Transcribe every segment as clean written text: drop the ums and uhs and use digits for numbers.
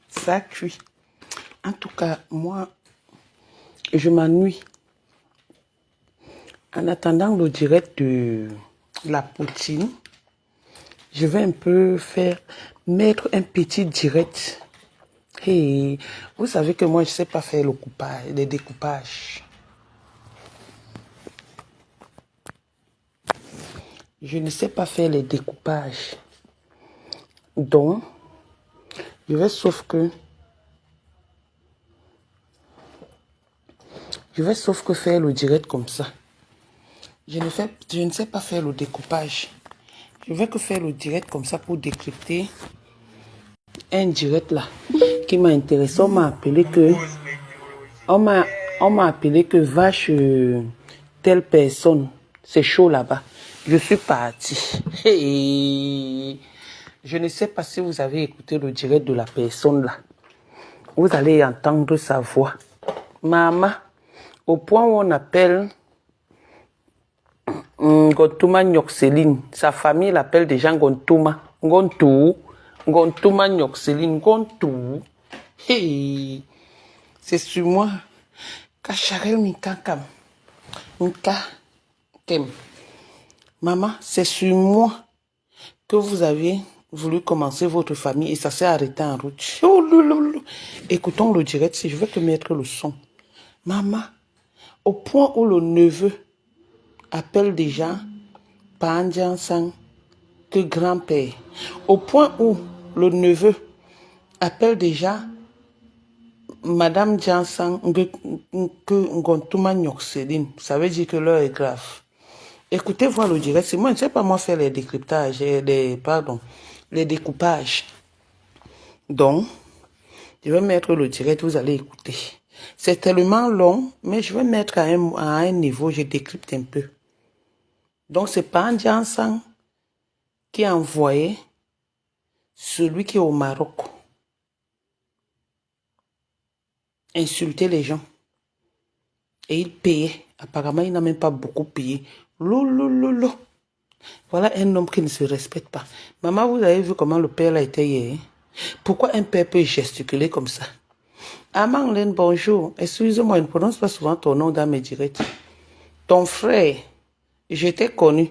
ça cuit. En tout cas, moi, je m'ennuie. En attendant le direct de la poutine, je vais un peu mettre un petit direct. Et vous savez que moi, je ne sais pas faire les découpages. Je ne sais pas faire les découpages. Donc, je vais sauf que faire le direct comme ça. Je ne sais pas faire le découpage. Je vais que faire le direct comme ça pour décrypter un direct là qui m'a intéressé. On m'a appelé que vache telle personne. C'est chaud là-bas. Je suis partie. Hey. Je ne sais pas si vous avez écouté le direct de la personne là. Vous allez entendre sa voix. Maman, au point où on appelle Ngontuma Nyokseline. Sa famille l'appelle déjà Ngontuma. Ngontuma Nyokseline. Ngontou. Hey. C'est sur moi. Kacharel Mikankam. Kem. Maman, c'est sur moi que vous avez voulu commencer votre famille et ça s'est arrêté en route. Oh, loulou. Écoutons le direct si je veux te mettre le son. Maman, au point où le neveu appelle déjà Pandiansang que grand-père. Au point où le neveu appelle déjà Madame Jansang que Ngontuma Nyokseline. Ça veut dire que l'heure est grave. Écoutez voir le direct. Moi, je ne sais pas moi faire les décryptages, les découpages. Donc, je vais mettre le direct, vous allez écouter. C'est tellement long, mais je vais mettre à un niveau, je décrypte un peu. Donc, c'est pas un Jansang qui a envoyé celui qui est au Maroc insulter les gens. Et il payait. Apparemment, il n'a même pas beaucoup payé. Lolo. Voilà un homme qui ne se respecte pas. Maman, vous avez vu comment le père a été hier? Pourquoi un père peut gesticuler comme ça? Amanglen, bonjour. Excusez-moi, je ne prononce pas souvent ton nom dans mes directs. Ton frère, j'étais connu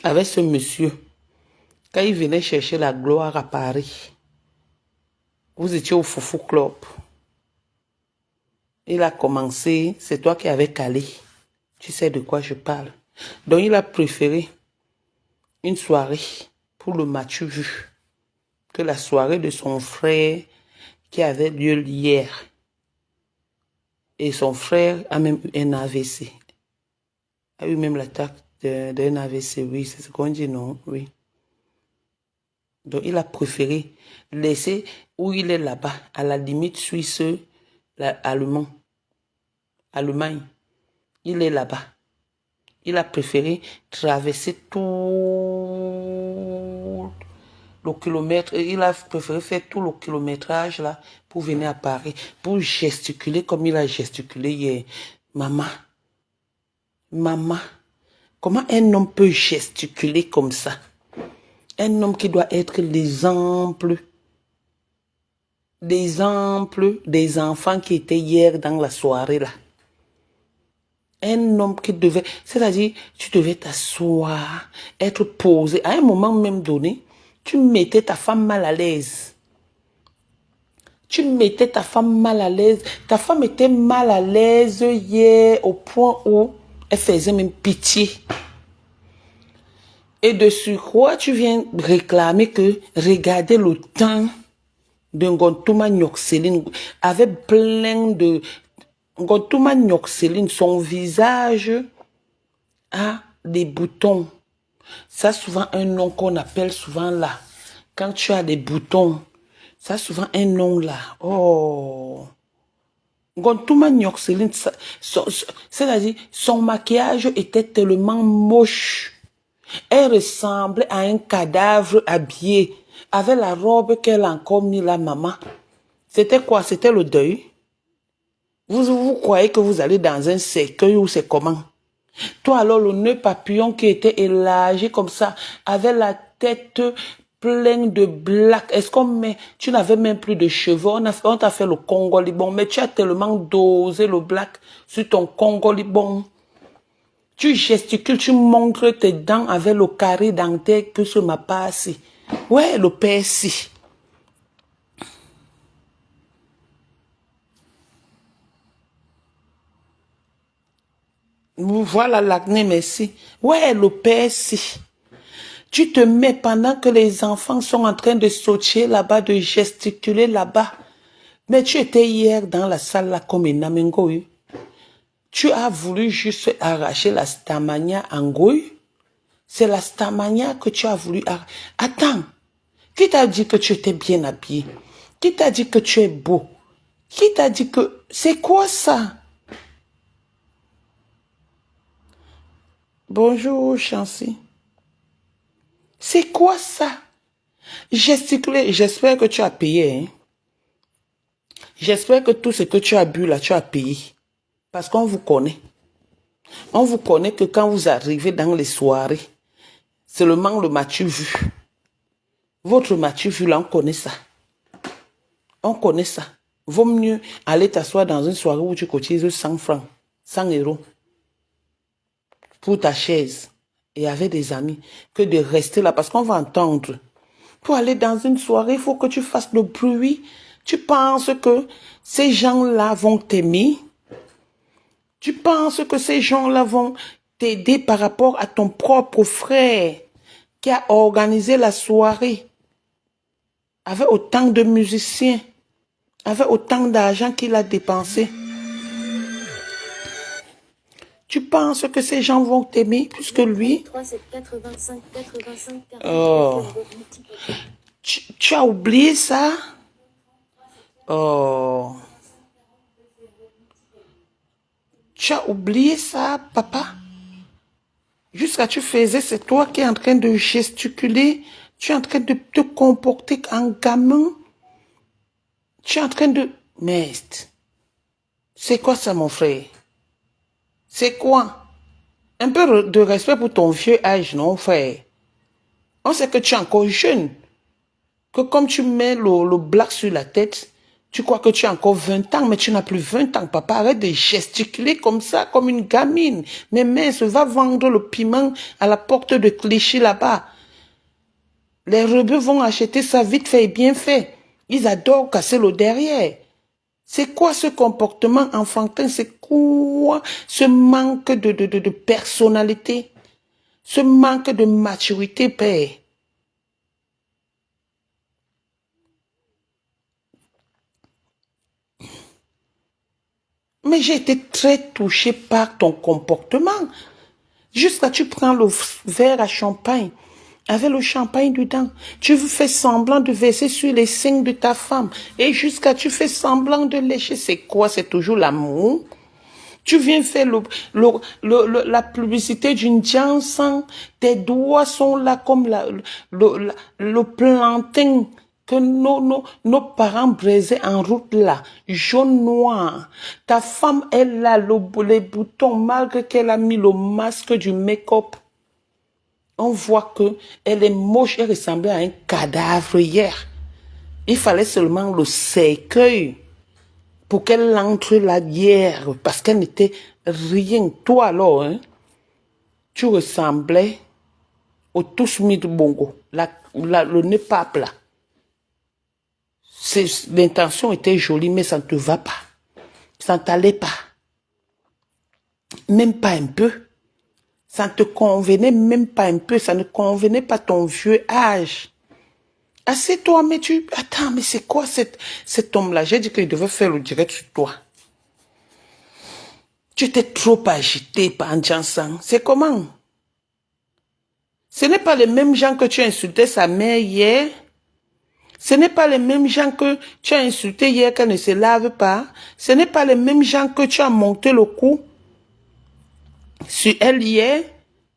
avec ce monsieur quand il venait chercher la gloire à Paris. Vous étiez au Foufou Club. Il a commencé, c'est toi qui avais calé. Tu sais de quoi je parle. Donc il a préféré une soirée pour le match vu que la soirée de son frère qui avait lieu hier. Et son frère a même eu un AVC. A eu même l'attaque d'un AVC, oui, c'est ce qu'on dit, non, oui. Donc il a préféré laisser où il est là-bas, à la limite suisse, Allemagne. Il est là-bas. Il a préféré traverser tout le kilomètre. Il a préféré faire tout le kilométrage là pour venir à Paris, pour gesticuler comme il a gesticulé hier. Maman, comment un homme peut gesticuler comme ça? Un homme qui doit être l'exemple des enfants qui étaient hier dans la soirée là. Un homme qui devait, c'est-à-dire, tu devais t'asseoir, être posé. À un moment même donné, tu mettais ta femme mal à l'aise. Ta femme était mal à l'aise hier au point où elle faisait même pitié. Et de surcroît, tu viens réclamer que, regardez le temps de Ngontuma Nyokseline avec plein de... Ngontuma Nyokseline, son visage a des boutons. Ça, souvent, un nom qu'on appelle souvent là. Quand tu as des boutons, ça, souvent, un nom là. Oh. Ngontuma Nyokseline, c'est-à-dire, son maquillage était tellement moche. Elle ressemblait à un cadavre habillé avec la robe qu'elle a encore mis là, maman. C'était quoi? C'était le deuil? Vous croyez que vous allez dans un cercueil ou c'est comment? Toi alors, le nœud papillon qui était élargi comme ça, avec la tête plein de blagues. Est-ce qu'on met... Tu n'avais même plus de cheveux. On t'a fait le Congo-Libon. Mais tu as tellement dosé le black sur ton Congo-Libon. Tu gesticules, tu montres tes dents avec le carré dentaire que sur ma passe. Ouais, le persil. Voilà l'acné, merci. Ouais, le persil. Tu te mets pendant que les enfants sont en train de sauter là-bas, de gesticuler là-bas. Mais tu étais hier dans la salle là comme une amengo. Tu as voulu juste arracher la stamania en gouille. C'est la stamania que tu as voulu arracher. Attends, qui t'a dit que tu étais bien habillé? Qui t'a dit que tu es beau? Qui t'a dit que... C'est quoi ça? Bonjour, Chancy. C'est quoi ça? Gesticuler, j'espère que tu as payé. Hein? J'espère que tout ce que tu as bu là, tu as payé. Parce qu'on vous connaît. On vous connaît que quand vous arrivez dans les soirées, seulement le Mathieu vu. Votre Mathieu vu là, on connaît ça. On connaît ça. Vaut mieux aller t'asseoir dans une soirée où tu cotises 100 francs, 100 euros pour ta chaise et avec des amis que de rester là parce qu'on va entendre. Pour aller dans une soirée, il faut que tu fasses le bruit. Tu penses que ces gens-là vont t'aimer? Tu penses que ces gens-là vont t'aider par rapport à ton propre frère qui a organisé la soirée avec autant de musiciens, avec autant d'argent qu'il a dépensé? Tu penses que ces gens vont t'aimer plus que lui? Oh. Tu as oublié ça? Oh. Tu as oublié ça, papa? Jusqu'à tu faisais, c'est toi qui es en train de gesticuler. Tu es en train de te comporter en gamin. Tu es en train de... Mais c'est quoi ça, mon frère? C'est quoi? Un peu de respect pour ton vieux âge, non, frère? On sait que tu es encore jeune. Que comme tu mets le black sur la tête, tu crois que tu as encore 20 ans, mais tu n'as plus 20 ans. Papa, arrête de gesticuler comme ça, comme une gamine. Mais mince, va vendre le piment à la porte de Clichy là-bas. Les rebeux vont acheter ça vite fait et bien fait. Ils adorent casser le derrière. C'est quoi ce comportement enfantin? C'est quoi ce manque de personnalité? Ce manque de maturité, père? Mais j'ai été très touchée par ton comportement. Jusqu'à tu prends le verre à champagne, avec le champagne dedans. Tu fais semblant de verser sur les seins de ta femme. Et jusqu'à tu fais semblant de lécher. C'est quoi? C'est toujours l'amour? Tu viens faire la publicité d'une Janssen. Tes doigts sont là comme le plantain que nos parents braisaient en route là, jaune noir. Ta femme, elle a les boutons, malgré qu'elle a mis le masque du make-up. On voit que elle est moche, elle ressemblait à un cadavre hier. Il fallait seulement le cercueil pour qu'elle entre là hier, parce qu'elle n'était rien. Toi alors, hein, tu ressemblais au Touchmi de Bongo, le nez pas plat. L'intention était jolie, mais ça ne te va pas. Ça ne t'allait pas. Même pas un peu. Ça ne te convenait même pas un peu. Ça ne convenait pas ton vieux âge. Assieds-toi, mais tu... Attends, mais c'est quoi cet homme-là? J'ai dit qu'il devait faire le direct sur toi. Tu étais trop agité par Janssen. C'est comment? Ce n'est pas les mêmes gens que tu as insulté sa mère hier. Ce n'est pas les mêmes gens que tu as insulté hier qu'elle ne se lave pas. Ce n'est pas les mêmes gens que tu as monté le coup sur elle hier.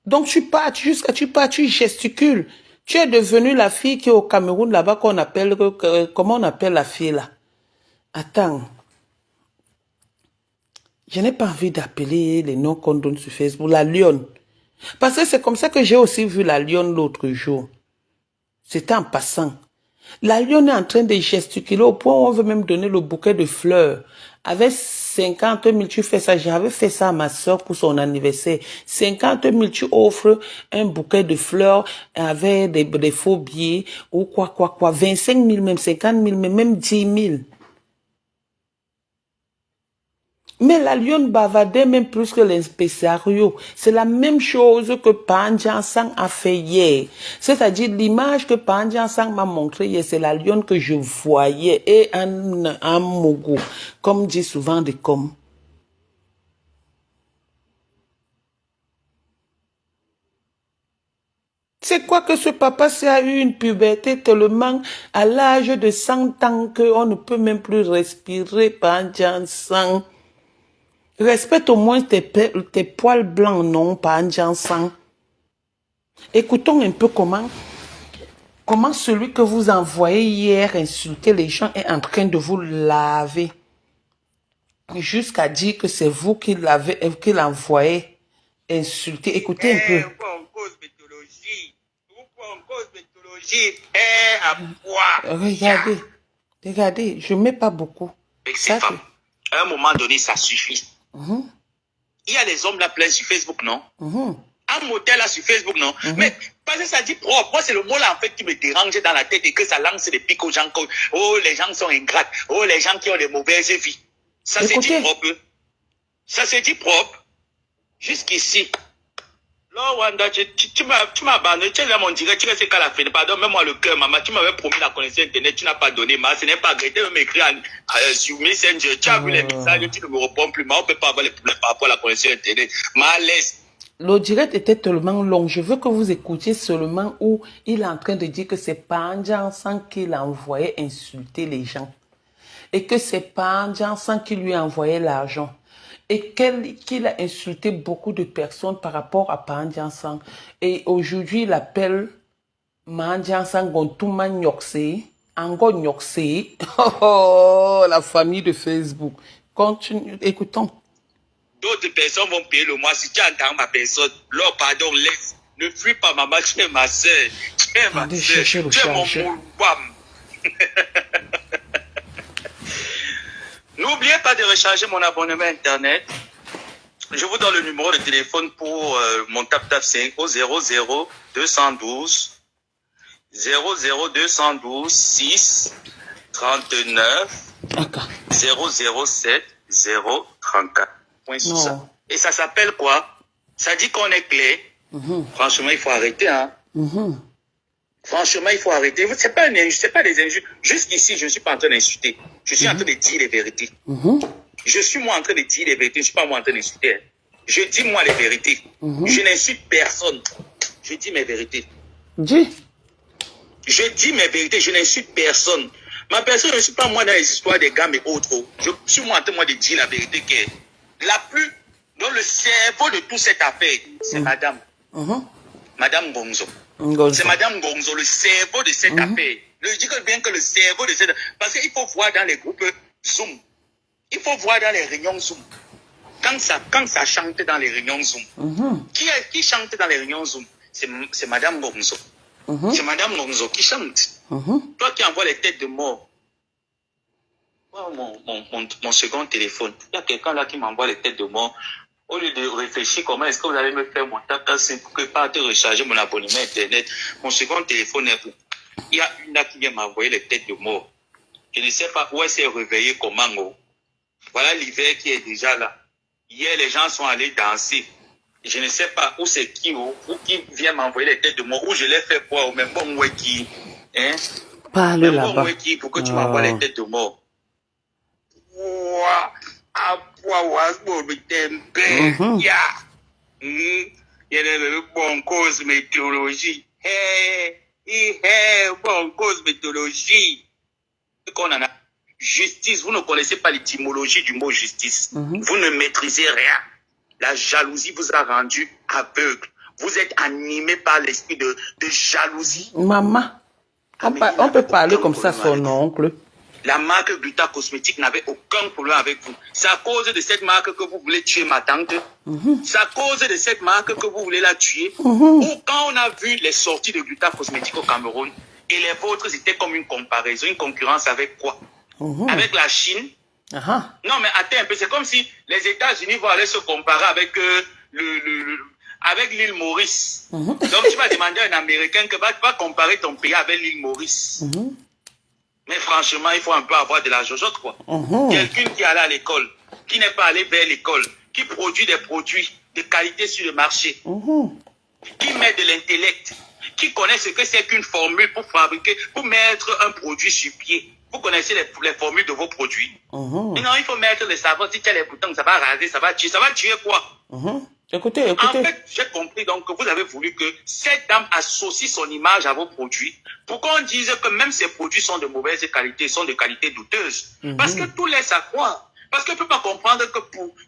Donc tu pars, jusqu'à tu pars, tu gesticules. Tu es devenue la fille qui est au Cameroun là-bas qu'on appelle, comment on appelle la fille là? Attends. Je n'ai pas envie d'appeler les noms qu'on donne sur Facebook. La lionne. Parce que c'est comme ça que j'ai aussi vu la lionne l'autre jour. C'était en passant. La lionne est en train de gesticuler au point où on veut même donner le bouquet de fleurs. Avec 50 000, tu fais ça. J'avais fait ça à ma soeur pour son anniversaire. 50 000, tu offres un bouquet de fleurs avec des faux billets ou quoi. 25 000 même, 50 000 même 10 000. Mais la lionne bavardait même plus que l'impresario. C'est la même chose que Pandian Sang a fait hier. C'est-à-dire l'image que Pandian Sang m'a montré hier, c'est la lionne que je voyais et un mogo, comme dit souvent des com. C'est quoi que ce papa a eu une puberté tellement à l'âge de 100 ans qu'on ne peut même plus respirer Pandian Sang. Respecte au moins tes poils blancs, non, pas en sang. Écoutons un peu comment celui que vous envoyez hier insulter les gens est en train de vous laver. Jusqu'à dire que c'est vous qui l'envoyez insulter. Écoutez un peu. Regardez, je ne mets pas beaucoup. Ça, à un moment donné, ça suffit. Il y a des hommes là plein sur Facebook, non? Un motel là sur Facebook, non? Mais parce que ça dit propre. Moi, c'est le mot là en fait qui me dérange dans la tête et que ça lance des pics aux gens. Oh, les gens sont ingrats. Oh, les gens qui ont des mauvaises vies. Ça se dit propre. Ça se dit propre. Jusqu'ici. Là, Wanda, tu m'as abandonné. Tu es là, mon direct. Tu sais qu'à la fin. Pardon, mets-moi le cœur, maman. Tu m'avais promis la connexion Internet. Tu n'as pas donné. Ma, ce n'est pas grave. Tu m'écrire sur Messenger. Tu as vu les messages. Tu ne me réponds plus. Ma, on ne peut pas avoir les problèmes par rapport à la connexion Internet. Ma, laisse. Le direct était tellement long. Je veux que vous écoutiez seulement où il est en train de dire que c'est Pandian Sang qui l'a envoyé insulter les gens. Et que c'est Pandian Sang qui lui a envoyé l'argent. Et qu'il a insulté beaucoup de personnes par rapport à Pandian Sang. Et aujourd'hui, il appelle Mandian Sang Gontuma Nyokse. Ango Nyokse. Oh, la famille de Facebook. Continue, écoutons. D'autres personnes vont payer le mois. Si tu entends ma personne, alors pardon, laisse. Ne fuis pas, maman, tu es ma soeur. Tu es ma soeur. Tu es mon moulbam. N'oubliez pas de recharger mon abonnement Internet. Je vous donne le numéro de téléphone pour mon TapTap 5 au 00 212 6 39 007 034. Et ça s'appelle quoi? Ça dit qu'on est clair. Franchement, il faut arrêter. Hein? Franchement, il faut arrêter. C'est pas des injures. Jusqu'ici, je ne suis pas en train d'insulter. Je suis en train de dire les vérités. Je suis moi en train de dire les vérités. Je ne suis pas moi en train d'insulter. Je dis moi les vérités. Je n'insulte personne. Je dis mes vérités. Je dis mes vérités. Je n'insulte personne. Ma personne, je ne suis pas moi dans les histoires des gammes et autres. Je suis moi en train de dire la vérité que la plus dans le cerveau de toute cette affaire, c'est madame. Madame Gonzo. C'est madame Gonzo, le cerveau de cette affaire. Je dis bien que le cerveau de cette affaire. Parce qu'il faut voir dans les groupes Zoom. Il faut voir dans les réunions Zoom. Quand ça chante dans les réunions Zoom. Qui chante dans les réunions Zoom? C'est madame Gonzo. C'est madame Gonzo qui chante. Toi qui envoies les têtes de mort. Mon second téléphone. Il y a quelqu'un là qui m'envoie les têtes de mort. Au lieu de réfléchir comment est-ce que vous allez me faire mon TapTap pour que pas te recharger mon abonnement Internet. Mon second téléphone est où? Il y a une là qui vient m'envoyer les têtes de mort. Je ne sais pas où elle s'est réveillée comment. Voilà l'hiver qui est déjà là. Hier, les gens sont allés danser. Je ne sais pas où c'est qui vient m'envoyer les têtes de mort. Où je l'ai fait quoi? Ou même bon qui. Hein? Parle là-bas. Pour que tu m'envoies les têtes de mort. Il y a une bonne cause météorologie. Bonne cause météorologie. Qu'on en a. Justice, vous ne connaissez pas l'étymologie du mot justice. Vous ne maîtrisez rien. La jalousie vous a rendu aveugle. Vous êtes animé par l'esprit de jalousie. Maman, on peut parler comme ça son oncle. La marque Gluta Cosmétique n'avait aucun problème avec vous. C'est à cause de cette marque que vous voulez tuer ma tante. C'est à cause de cette marque que vous voulez la tuer. Ou quand on a vu les sorties de Gluta Cosmétique au Cameroun, et les vôtres, c'était comme une comparaison, une concurrence avec quoi? Avec la Chine. Non, mais attends un peu, c'est comme si les États-Unis vont aller se comparer avec avec l'île Maurice. Donc, tu vas demander à un Américain que va comparer ton pays avec l'île Maurice. Mais franchement, il faut un peu avoir de la jojote, quoi. Quelqu'un qui est allé à l'école, qui n'est pas allé vers l'école, qui produit des produits de qualité sur le marché, qui met de l'intellect, qui connaît ce que c'est qu'une formule pour fabriquer, pour mettre un produit sur pied. Vous connaissez les formules de vos produits. Mais non, il faut mettre le savon. Si tu as les boutons, ça va raser, ça va tuer quoi? Écoutez. En fait, j'ai compris donc que vous avez voulu que cette dame associe son image à vos produits pour qu'on dise que même ces produits sont de mauvaise qualité, sont de qualité douteuse. Parce que tout laisse à croire. Parce qu'on ne peut pas comprendre que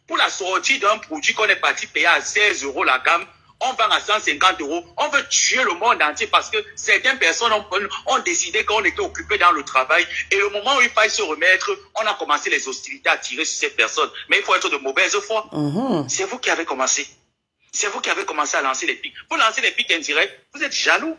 pour la sortie d'un produit qu'on est parti payer à 16 € la gamme, on vend à 150 €. On veut tuer le monde entier parce que certaines personnes ont décidé qu'on était occupé dans le travail. Et le moment où il fallait se remettre, on a commencé les hostilités à tirer sur ces personnes. Mais il faut être de mauvaise foi. C'est vous qui avez commencé. C'est vous qui avez commencé à lancer les pics. Pour lancer les pics indirects, vous êtes jaloux.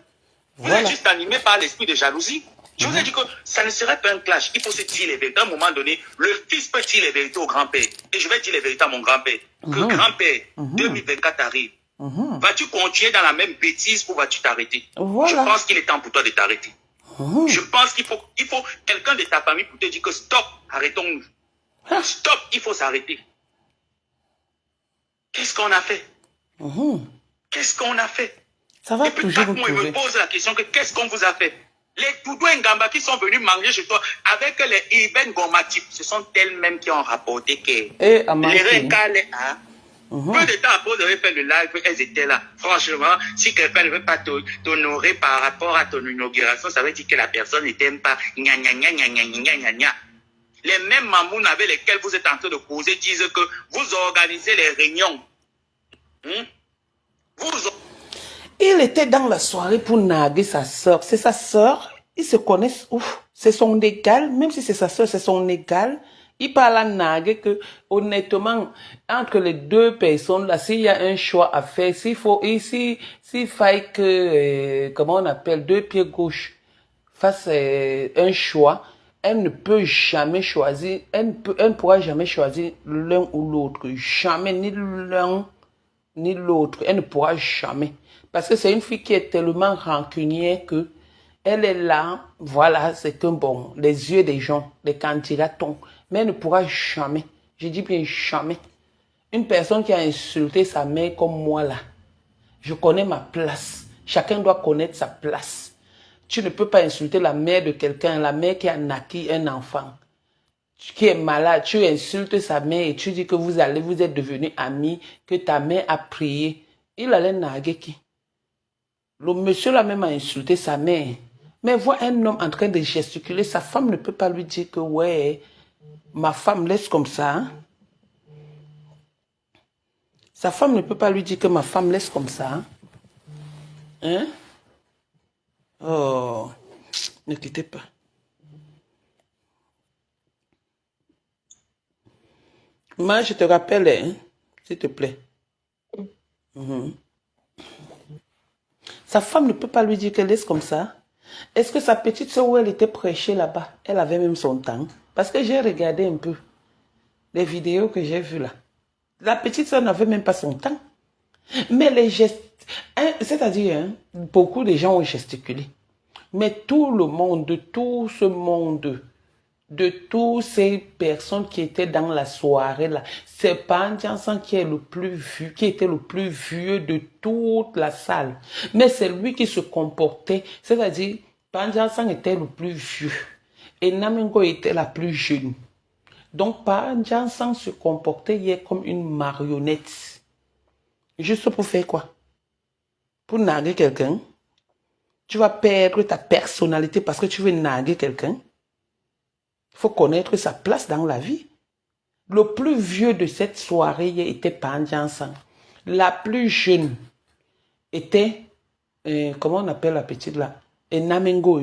Vous êtes juste animé par l'esprit de jalousie. Je vous ai dit que ça ne serait pas un clash. Il faut se dire les vérités. À un moment donné, le fils peut dire les vérités au grand-père. Et je vais dire les vérités à mon grand-père. Que grand-père, 2024 arrive. Vas-tu continuer dans la même bêtise ou vas-tu t'arrêter? Je pense qu'il est temps pour toi de t'arrêter. Je pense qu'il faut quelqu'un de ta famille pour te dire que stop, arrêtons-nous. Stop, il faut s'arrêter. Qu'est-ce qu'on a fait? Qu'est-ce qu'on a fait? Ça va et puis, toujours vous il me pose la question que qu'est-ce qu'on vous a fait? Les Toudou Ngamba qui sont venus manger chez toi avec les Iben Gomatip, ce sont elles-mêmes qui ont rapporté que les recalés, peu de temps après, vous avez fait le live, elles étaient là. Franchement, si quelqu'un ne veut pas t'honorer par rapport à ton inauguration, ça veut dire que la personne ne t'aime pas. Gna, gna, gna, gna, gna, gna, gna, gna. Les mêmes mamounes avec lesquels vous êtes en train de causer disent que vous organisez les réunions. Il était dans la soirée pour narguer sa soeur. C'est sa soeur. Ils se connaissent. Ouf, c'est son égal. Même si c'est sa soeur, c'est son égal. Il parle à narguer que, honnêtement, entre les deux personnes, là, s'il y a un choix à faire, s'il faille que, comment on appelle, deux pieds gauche fassent un choix, elle ne peut jamais choisir, elle ne pourra jamais choisir l'un ou l'autre. Jamais, ni l'un, ni l'autre. Elle ne pourra jamais. Parce que c'est une fille qui est tellement rancunière que elle est là, voilà, c'est un bon, les yeux des gens, les candidats tombent. Mais elle ne pourra jamais, je dis bien jamais. Une personne qui a insulté sa mère comme moi là, je connais ma place. Chacun doit connaître sa place. Tu ne peux pas insulter la mère de quelqu'un, la mère qui a naquis un enfant, qui est malade. Tu insultes sa mère et tu dis que vous êtes devenus amis, que ta mère a prié. Il allait narguer qui? Le monsieur là même a insulté sa mère. Mais voit un homme en train de gesticuler, sa femme ne peut pas lui dire que ouais, ma femme laisse comme ça. Hein? Sa femme ne peut pas lui dire que ma femme laisse comme ça. Hein? Oh, ne quittez pas. Moi, je te rappelle, hein, s'il te plaît. Sa femme ne peut pas lui dire qu'elle laisse comme ça. Est-ce que sa petite soeur où elle était prêchée là-bas, elle avait même son temps? Parce que j'ai regardé un peu les vidéos que j'ai vues là. La petite soeur n'avait même pas son temps. Mais les gestes, c'est-à-dire, hein, beaucoup de gens ont gesticulé. Mais tout le monde, de tout ce monde, de toutes ces personnes qui étaient dans la soirée là, c'est Pandjansan qui est le plus vieux, qui était le plus vieux de toute la salle. Mais c'est lui qui se comportait, c'est-à-dire Pandjansan était le plus vieux et Namingo était la plus jeune. Donc Pandjansan se comportait comme une marionnette. Juste pour faire quoi? Pour narguer quelqu'un? Tu vas perdre ta personnalité parce que tu veux narguer quelqu'un? Il faut connaître sa place dans la vie. Le plus vieux de cette soirée était Pandjansan. La plus jeune était, comment on appelle la petite là? Namengo.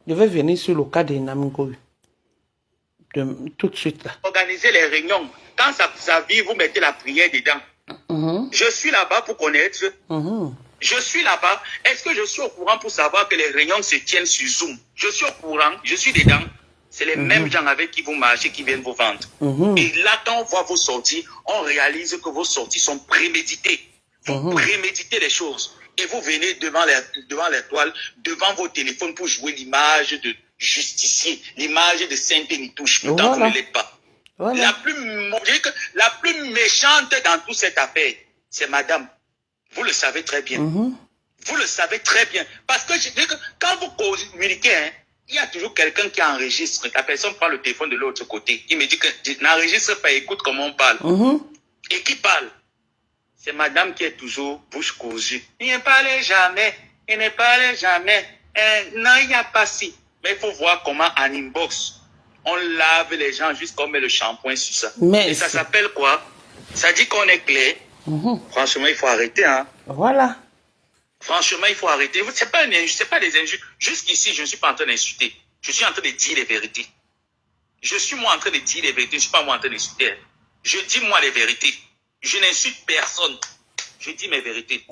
Je vais venir sur le cas de Namengo. Tout de suite là. Organisez les réunions. Quand ça vit, vous mettez la prière dedans. Je suis là-bas pour connaître. Je suis là-bas. Est-ce que je suis au courant pour savoir que les réunions se tiennent sur Zoom? Je suis au courant. Je suis dedans. C'est les mêmes gens avec qui vous marchez qui viennent vous vendre. Et là, quand on voit vos sorties, on réalise que vos sorties sont préméditées. Vous préméditez les choses. Et vous venez devant l'étoile, devant vos téléphones pour jouer l'image de justicier, l'image de Saint-Pénitouche. Pourtant, vous ne l'êtes pas. Voilà. La plus méchante dans toute cette affaire, c'est madame. Vous le savez très bien. Vous le savez très bien. Parce que je dis que quand vous communiquez, hein, il y a toujours quelqu'un qui enregistre. La personne prend le téléphone de l'autre côté. Il me dit que n'enregistre pas, écoute comment on parle. Et qui parle? C'est madame qui est toujours bouche cousue. Il ne parlait jamais. Il ne parlait jamais. Non, il n'y a pas si. Mais il faut voir comment en inbox, on lave les gens juste comme le shampoing sur ça. Mais et ça s'appelle quoi? Ça dit qu'on est clair. Franchement, il faut arrêter. Hein. Voilà. Franchement, il faut arrêter. Ce n'est pas des injures. Jusqu'ici, je ne suis pas en train d'insulter. Je suis en train de dire les vérités. Je suis moi en train de dire les vérités. Je ne suis pas moi en train d'insulter. Je dis moi les vérités. Je n'insulte personne. Je dis mes vérités.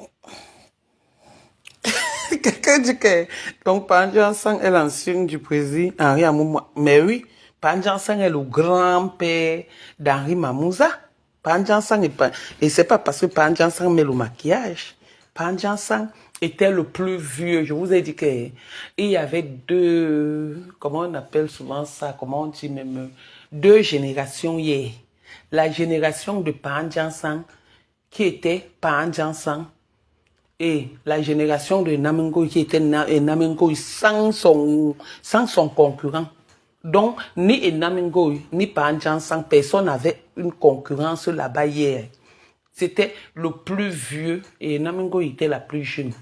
Quelqu'un dit que donc Pandjan Sang est l'ancien du président Henri Amouma. Mais oui, Pandjan Sang est le grand-père d'Henri Mamouza. Pandjan Sang est pas... Et c'est pas parce que Pandjan Sang met le maquillage. Pandjan Sang était le plus vieux. Je vous ai dit que il y avait deux... Comment on appelle souvent ça? Comment on dit même? Deux générations hier. La génération de Pandjan Sang qui était Pandjan Sang. Et la génération de Namengo qui était Namengo sans son concurrent. Donc, ni Namengo, ni Pandjan Sang, personne n'avait une concurrence là-bas hier. C'était le plus vieux et Namengo était la plus jeune.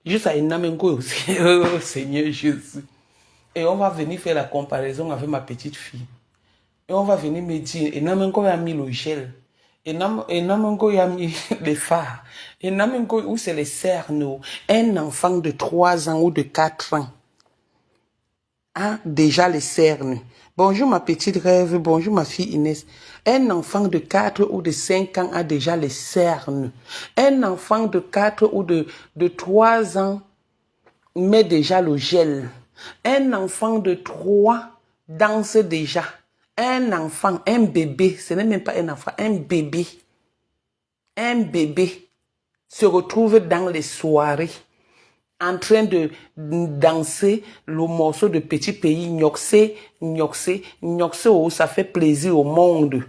Juste à Namengo aussi, oh Seigneur Jésus. Et on va venir faire la comparaison avec ma petite fille. Et on va venir me dire, et Namengo a mis le gel. Et Namengo a mis les phares. Et Namengo, où c'est les cernes. Un enfant de 3 ans ou de 4 ans a déjà les cernes. Bonjour ma petite rêve, bonjour ma fille Inès. Un enfant de 4 ou de 5 ans a déjà les cernes. Un enfant de 4 ou de 3 ans met déjà le gel. Un enfant de 3 danse déjà. Un enfant, un bébé, ce n'est même pas un enfant, un bébé se retrouve dans les soirées en train de danser le morceau de Petit Pays, Nyoxé, oh, ça fait plaisir au monde.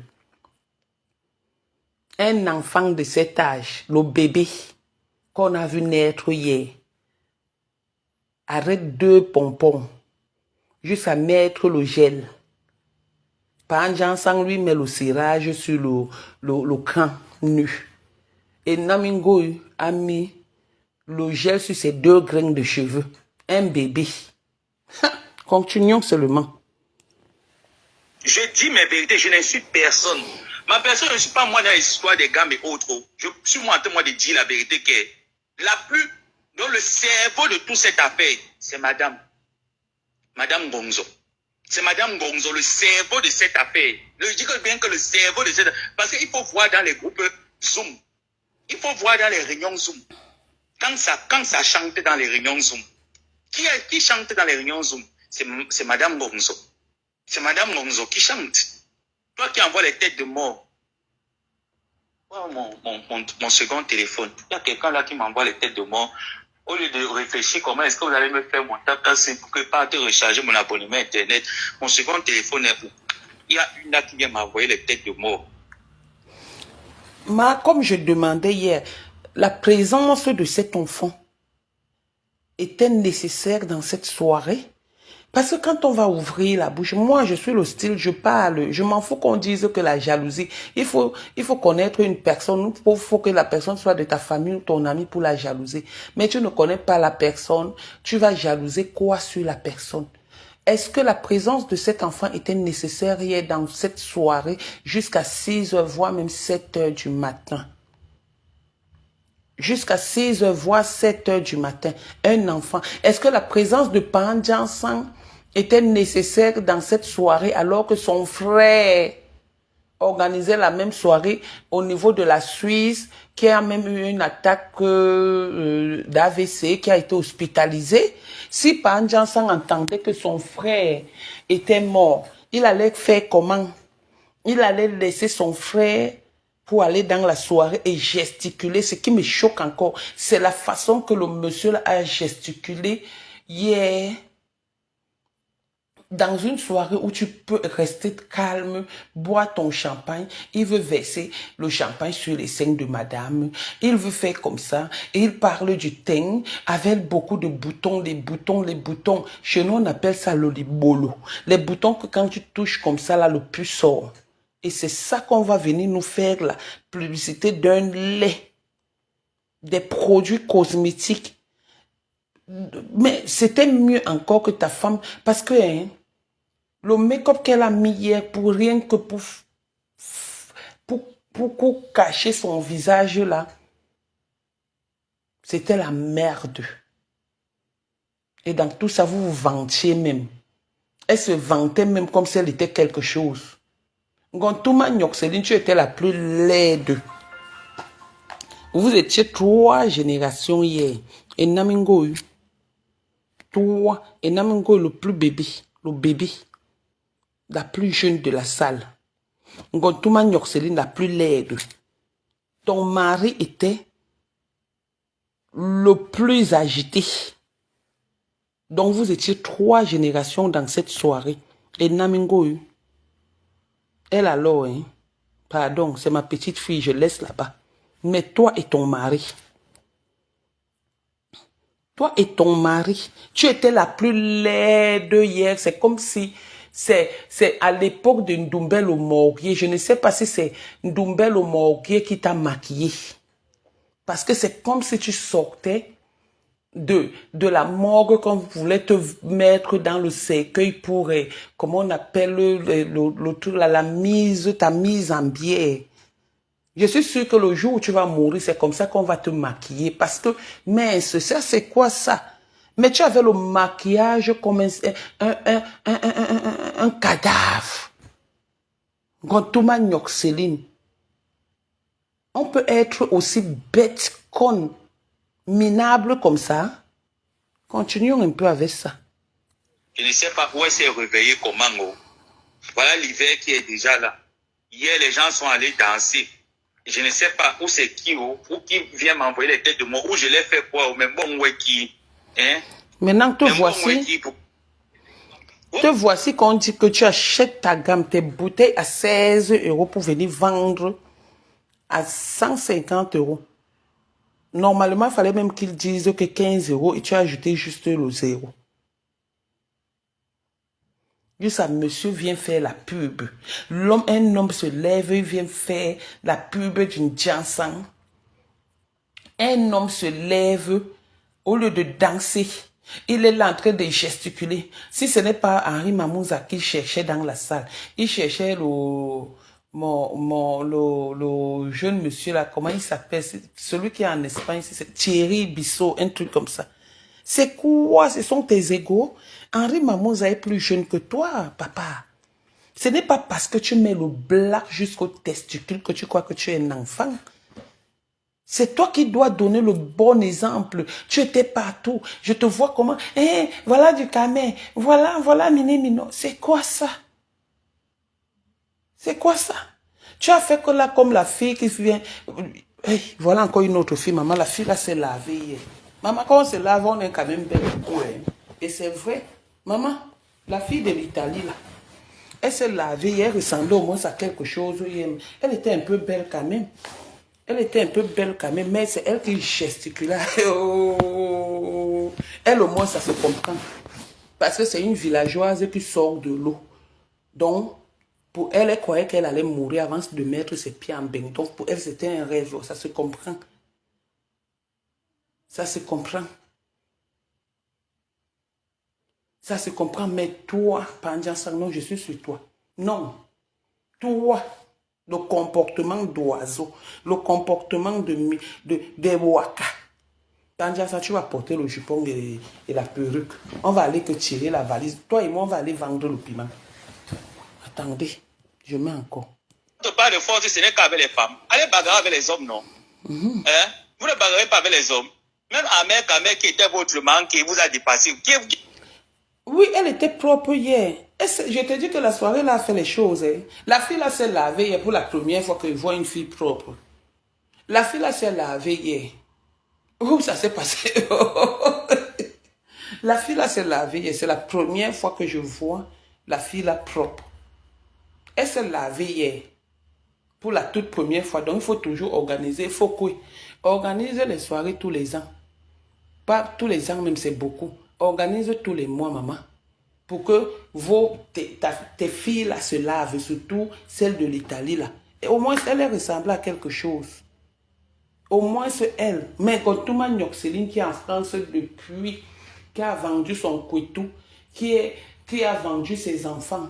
Un enfant de cet âge, le bébé qu'on a vu naître hier, arrête 2 pompons jusqu'à mettre le gel. Pandjan Sang lui met le cirage sur le camp nu. Et Namengo a mis le gel sur ses 2 graines de cheveux. Un bébé. Continuons seulement. Je dis mes vérités, je n'insulte personne. Ma personne, je ne suis pas moi dans l'histoire des gammes et autres. Je suis moi en train de dire la vérité que la plus, dans le cerveau de toute cette affaire, c'est Madame Gonzo. C'est Madame Gonzo, le cerveau de cette affaire. Je dis bien que le cerveau de cette affaire. Parce qu'il faut voir dans les groupes Zoom. Il faut voir dans les réunions Zoom. Quand ça chante dans les réunions Zoom. Qui chante dans les réunions Zoom? C'est Madame Gonzo. C'est Madame Gonzo qui chante. Toi qui envoies les têtes de mort. Oh, mon second téléphone. Il y a quelqu'un là qui m'envoie les têtes de mort. Au lieu de réfléchir comment est-ce que vous allez me faire mon tap pour que pas te recharger mon abonnement internet. Mon second téléphone est où? Il y a une là qui vient m'envoyer les têtes de mort. Comme je demandais hier, la présence de cet enfant était nécessaire dans cette soirée? Parce que quand on va ouvrir la bouche, moi je suis le style, je parle, je m'en fous qu'on dise que la jalousie, il faut connaître une personne, il faut que la personne soit de ta famille ou ton ami pour la jalouser. Mais tu ne connais pas la personne, tu vas jalouser quoi sur la personne? Est-ce que la présence de cet enfant était nécessaire hier dans cette soirée jusqu'à 6h, voire même 7h du matin? Jusqu'à 6h, voire 7h du matin, un enfant. Est-ce que la présence de Pandjan Sang était nécessaire dans cette soirée alors que son frère, organisé la même soirée au niveau de la Suisse, qui a même eu une attaque d'AVC, qui a été hospitalisé. Si Pan Jansan entendait que son frère était mort, il allait faire comment? Il allait laisser son frère pour aller dans la soirée et gesticuler. Ce qui me choque encore, c'est la façon que le monsieur a gesticulé hier. Dans une soirée où tu peux rester calme, boire ton champagne, il veut verser le champagne sur les seins de madame, il veut faire comme ça, et il parle du teint avec beaucoup de boutons, les boutons. Chez nous, on appelle ça le libolo. Les boutons que quand tu touches comme ça, là, le pus sort. Et c'est ça qu'on va venir nous faire, la publicité d'un lait, des produits cosmétiques. Mais c'était mieux encore que ta femme, parce que hein, le make-up qu'elle a mis hier pour rien que pour cacher son visage là, c'était la merde. Et dans tout ça, vous vous vantiez même. Elle se vantait même comme si elle était quelque chose. Gontuma Nyoxeline, tu étais la plus laide. Vous étiez 3 générations hier. Et Namingo, 3. Et Namingo, le plus bébé. Le bébé. La plus jeune de la salle. Ngontuma Nyoxeline, la plus laide. Ton mari était le plus agité. Donc vous étiez 3 générations dans cette soirée. Et Namingo, elle alors, hein, pardon, c'est ma petite fille, je laisse là-bas. Mais toi et ton mari, tu étais la plus laide hier. C'est comme si, c'est à l'époque de Ndoumbel au Morguier. Je ne sais pas si c'est Ndoumbel au Morguier qui t'a maquillée. Parce que c'est comme si tu sortais de la morgue quand vous voulez te mettre dans le cercueil pour, comment on appelle le truc là, ta mise en bière. Je suis sûre que le jour où tu vas mourir, c'est comme ça qu'on va te maquiller. Parce que, mince, ça c'est quoi ça? Mais tu avais le maquillage comme un cadavre. Gontuma Nyoxeline. On peut être aussi bête qu'on minable comme ça. Continuons un peu avec ça. Je ne sais pas où elle s'est réveillée comment. Voilà l'hiver qui est déjà là. Hier, les gens sont allés danser. Je ne sais pas où c'est qui, ou qui vient m'envoyer les têtes de moi, où je l'ai fait quoi, mais bon, ouais, qui. Hein? Maintenant, te voici qu'on dit que tu achètes ta gamme, tes bouteilles à 16 € pour venir vendre à 150 €. Normalement, il fallait même qu'ils disent que 15 € et tu as ajouté juste le 0. Juste ça, monsieur vient faire la pub. Un homme se lève, il vient faire la pub d'une Jansan. Un homme se lève, au lieu de danser, il est là en train de gesticuler. Si ce n'est pas Henri Mamouza qui cherchait dans la salle, il cherchait le jeune monsieur là, comment il s'appelle? Celui qui est en Espagne, c'est Thierry Bissot, un truc comme ça. C'est quoi? Ce sont tes égaux? Henri Mamouza est plus jeune que toi, papa. Ce n'est pas parce que tu mets le black jusqu'au testicule que tu crois que tu es un enfant. C'est toi qui dois donner le bon exemple. Tu étais partout. Je te vois comment. Voilà du camé. Voilà Mini Mino. C'est quoi ça? C'est quoi ça? Tu as fait que là, comme la fille qui vient. Voilà encore une autre fille, maman. La fille là s'est lavée hier. Maman, quand on se lave, on est quand même belle. Et c'est vrai. Maman, la fille de l'Italie là. Elle s'est lavée hier, elle ressemblait au moins à quelque chose. Elle était un peu belle quand même. Mais c'est elle qui gesticule. Oh. Elle, au moins, ça se comprend. Parce que c'est une villageoise qui sort de l'eau. Donc, pour elle, elle croyait qu'elle allait mourir avant de mettre ses pieds en bain. Donc, pour elle, c'était un rêve. Ça se comprend. Ça se comprend. Ça se comprend. Mais toi, Pandian non, je suis sur toi. Non. Toi. Le comportement d'oiseau, le comportement de waka. Tandis ça, tu vas porter le jupon et la perruque. On va aller que tirer la valise. Toi et moi, on va aller vendre le piment. Attendez, je mets encore. pas de force, ce n'est qu'avec les femmes. Allez bagarrer avec les hommes, non? Hein? Vous ne bagarrez pas avec les hommes. Même Ahmed qui était votre manque, qui vous a dépassé. Oui, elle était propre hier. Je te dis que la soirée là a fait les choses. Hein. La fille là s'est lavée hier pour la première fois que je vois une fille propre. La fille là s'est lavée hier. Où ça s'est passé? La fille là s'est lavée hier. C'est la première fois que je vois la fille là propre. Elle s'est lavée hier. Pour la toute première fois. Donc il faut toujours organiser. Il faut quoi? Organiser les soirées tous les ans. Pas tous les ans même, c'est beaucoup. Organise tous les mois, maman. Pour que tes filles là se lavent. Surtout celle de l'Italie là. Et au moins, elle ressemble à quelque chose. Au moins, c'est elle. Mais quand tout le monde, Céline qui est en France depuis, qui a vendu son couteau, qui a vendu ses enfants,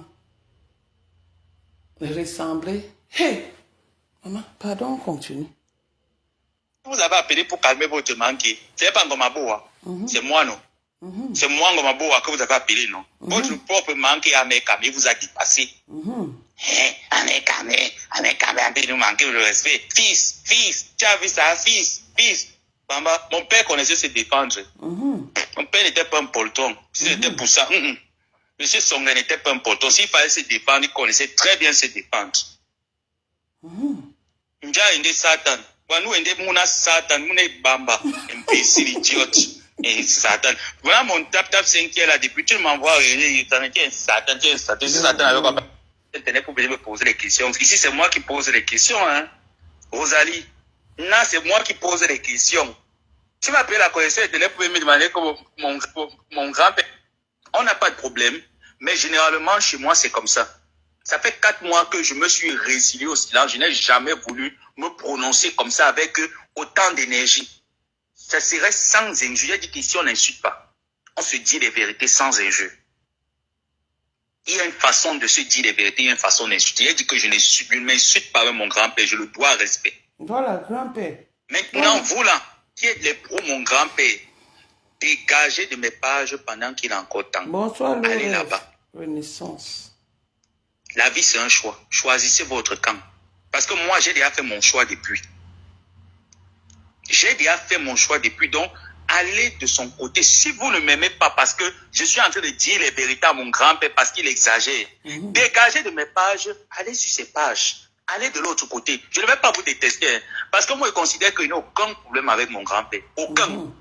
ressemblait. Hey! Maman, pardon, on continue. Vous avez appelé pour calmer votre manqué. C'est pas Ngomaboa. C'est moi, non? C'est moi, Ngomaboa, que vous avez appelé, non? Votre propre manqué à Mekame vous a dépassé. Amekame, nous manquer le respect. Fils, tu as vu ça, fils. Maman, mon père connaissait se défendre. Mon père n'était pas un poltron. Si c'était pour ça, Monsieur Songa n'était pas un poltron. S'il fallait se défendre, il connaissait très bien se défendre. Nja inde Satan. Nous inde Satan, nous bamba, imbécile, idiote. Et Satan. Voilà mon tap 5 qui est là depuis. Tu m'envoies Satan. Si Satan avait pour venir me poser les questions. Ici, c'est moi qui pose les questions, hein. Rosalie. Non, c'est moi qui pose les questions. Tu m'appelles la connaissance et tu pouvais me demander comme mon grand-père. On n'a pas de problème. Mais généralement, chez moi, c'est comme ça. Ça fait 4 mois que je me suis résilié au silence. Je n'ai jamais voulu me prononcer comme ça avec autant d'énergie. Ça serait sans injure. J'ai dit qu'ici, on n'insulte pas. On se dit les vérités sans injure. Il y a une façon de se dire les vérités, il y a une façon d'insulter. J'ai dit que je ne m'insulte pas avec mon grand-père. Je le dois respect. Voilà, grand-père. Maintenant, vous là, qui êtes les pros, mon grand-père, dégagez de mes pages pendant qu'il a encore temps. Bonsoir, allez là-bas. Renaissance. La vie, c'est un choix. Choisissez votre camp. Parce que moi, j'ai déjà fait mon choix depuis. Donc, allez de son côté. Si vous ne m'aimez pas parce que je suis en train de dire les vérités à mon grand-père parce qu'il exagère, dégagez de mes pages, allez sur ses pages. Allez de l'autre côté. Je ne vais pas vous détester. Hein, parce que moi, je considère qu'il n'y a aucun problème avec mon grand-père. Aucun.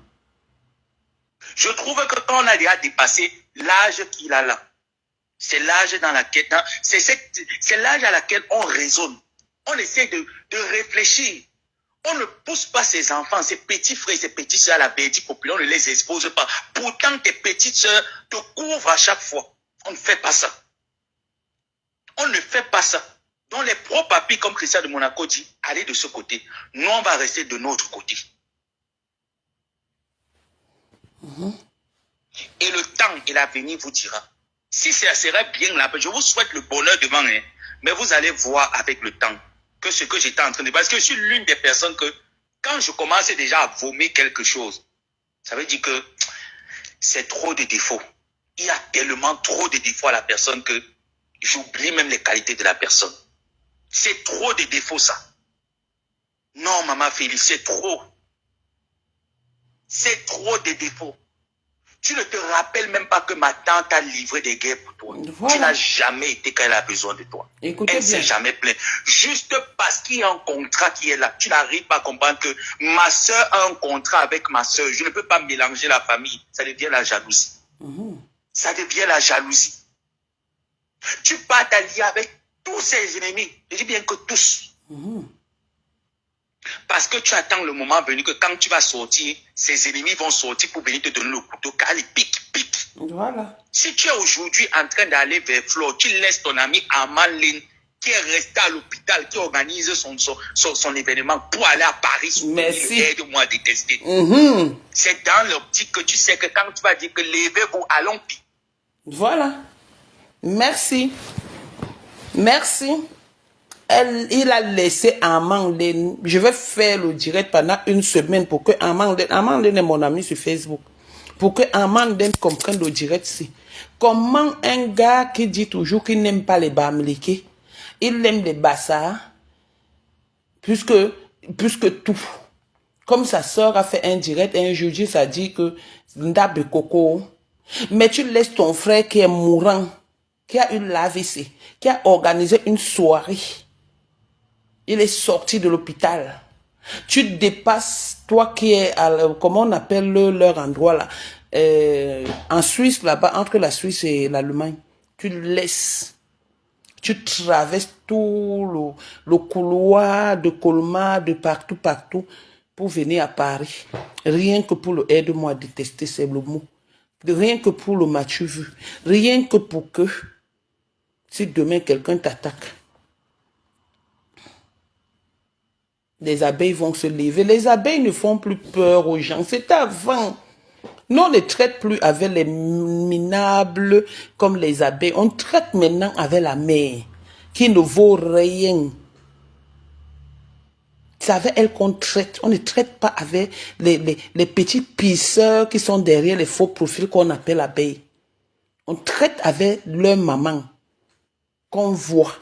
Je trouve que quand on a déjà dépassé l'âge qu'il a là, c'est l'âge dans laquelle, c'est l'âge à laquelle on raisonne. On essaie de réfléchir. On ne pousse pas ses enfants, ses petits frères, ses petites soeurs à la bêtise populaire, on ne les expose pas. Pourtant, tes petites soeurs te couvrent à chaque fois. On ne fait pas ça. On ne fait pas ça. Donc, les pro-papis, comme Christian de Monaco dit, allez de ce côté. Nous, on va rester de notre côté. Et le temps et l'avenir vous dira. Si ça serait bien là, je vous souhaite le bonheur devant, hein, mais vous allez voir avec le temps que ce que j'étais en train de... Parce que je suis l'une des personnes que, quand je commence déjà à vomir quelque chose, ça veut dire que c'est trop de défauts. Il y a tellement trop de défauts à la personne que j'oublie même les qualités de la personne. C'est trop de défauts, ça. Non, maman Félix, c'est trop. C'est trop de défauts. Tu ne te rappelles même pas que ma tante a livré des guerres pour toi. Voilà. Tu n'as jamais été quand elle a besoin de toi. Écoutez, elle ne s'est jamais plainte. Juste parce qu'il y a un contrat qui est là. Tu n'arrives pas à comprendre que ma soeur a un contrat avec ma soeur. Je ne peux pas mélanger la famille. Ça devient la jalousie. Ça devient la jalousie. Tu pars t'allier avec tous ses ennemis. Je dis bien que tous. Parce que tu attends le moment venu que quand tu vas sortir, ses ennemis vont sortir pour venir te donner le couteau car ils piquent. Voilà. Si tu es aujourd'hui en train d'aller vers Flo, tu laisses ton ami Amalene qui est resté à l'hôpital, qui organise son événement pour aller à Paris. Merci. Aide-moi à détester. C'est dans l'optique que tu sais que quand tu vas dire que levez-vous, allons piquer. Voilà. Merci. Merci. Il a laissé Amandine. Je vais faire le direct pendant une semaine pour que Amandine est mon ami sur Facebook. Pour que Amandine comprenne le direct. Comment un gars qui dit toujours qu'il n'aime pas les Bamileke, Il aime les bassards plus que tout. Comme sa sœur a fait un direct un jeudi, ça dit que Ndabe Coco. Mais tu laisses ton frère qui est mourant, qui a une l'AVC, qui a organisé une soirée. Il est sorti de l'hôpital. Tu dépasses, toi qui es, comment on appelle leur endroit là, en Suisse là-bas, entre la Suisse et l'Allemagne. Tu laisses, tu traverses tout le couloir de Colmar, de partout, pour venir à Paris. Rien que pour le aide-moi à détester, c'est le mot. Rien que pour le m'as-tu vu. Rien que pour que, si demain quelqu'un t'attaque, les abeilles vont se lever. Les abeilles ne font plus peur aux gens. C'est avant. Nous, on ne traite plus avec les minables comme les abeilles. On traite maintenant avec la mer, qui ne vaut rien. C'est avec elle qu'on traite. On ne traite pas avec les petits pisseurs qui sont derrière les faux profils qu'on appelle abeilles. On traite avec leur maman qu'on voit.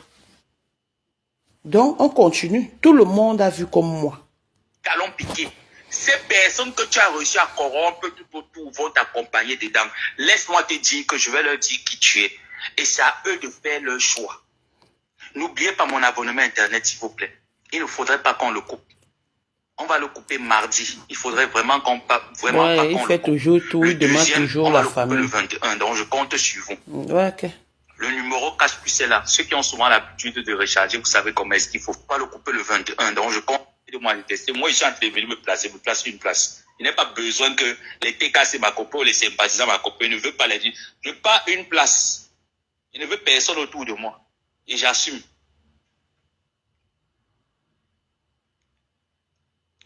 Donc, on continue. Tout le monde a vu comme moi. Talons piqués. Ces personnes que tu as réussi à corrompre tout vont t'accompagner dedans. Laisse-moi te dire que je vais leur dire qui tu es. Et c'est à eux de faire leur choix. N'oubliez pas mon abonnement Internet, s'il vous plaît. Il ne faudrait pas qu'on le coupe. On va le couper mardi. Il faudrait vraiment qu'on il fait toujours tout, il demande toujours la famille. Le 21, donc je compte sur vous. Ouais, ok. Le numéro cache plus c'est là. Ceux qui ont souvent l'habitude de recharger, vous savez comment est-ce qu'il faut pas le couper le 21. Donc je compte de moi le tester. Moi, je suis en train de venir me placer une place. Il n'y a pas besoin que les TKC Makopo ou les sympathisants Makopo ne veulent pas les dire. Je veux pas une place. Je ne veux personne autour de moi. Et j'assume.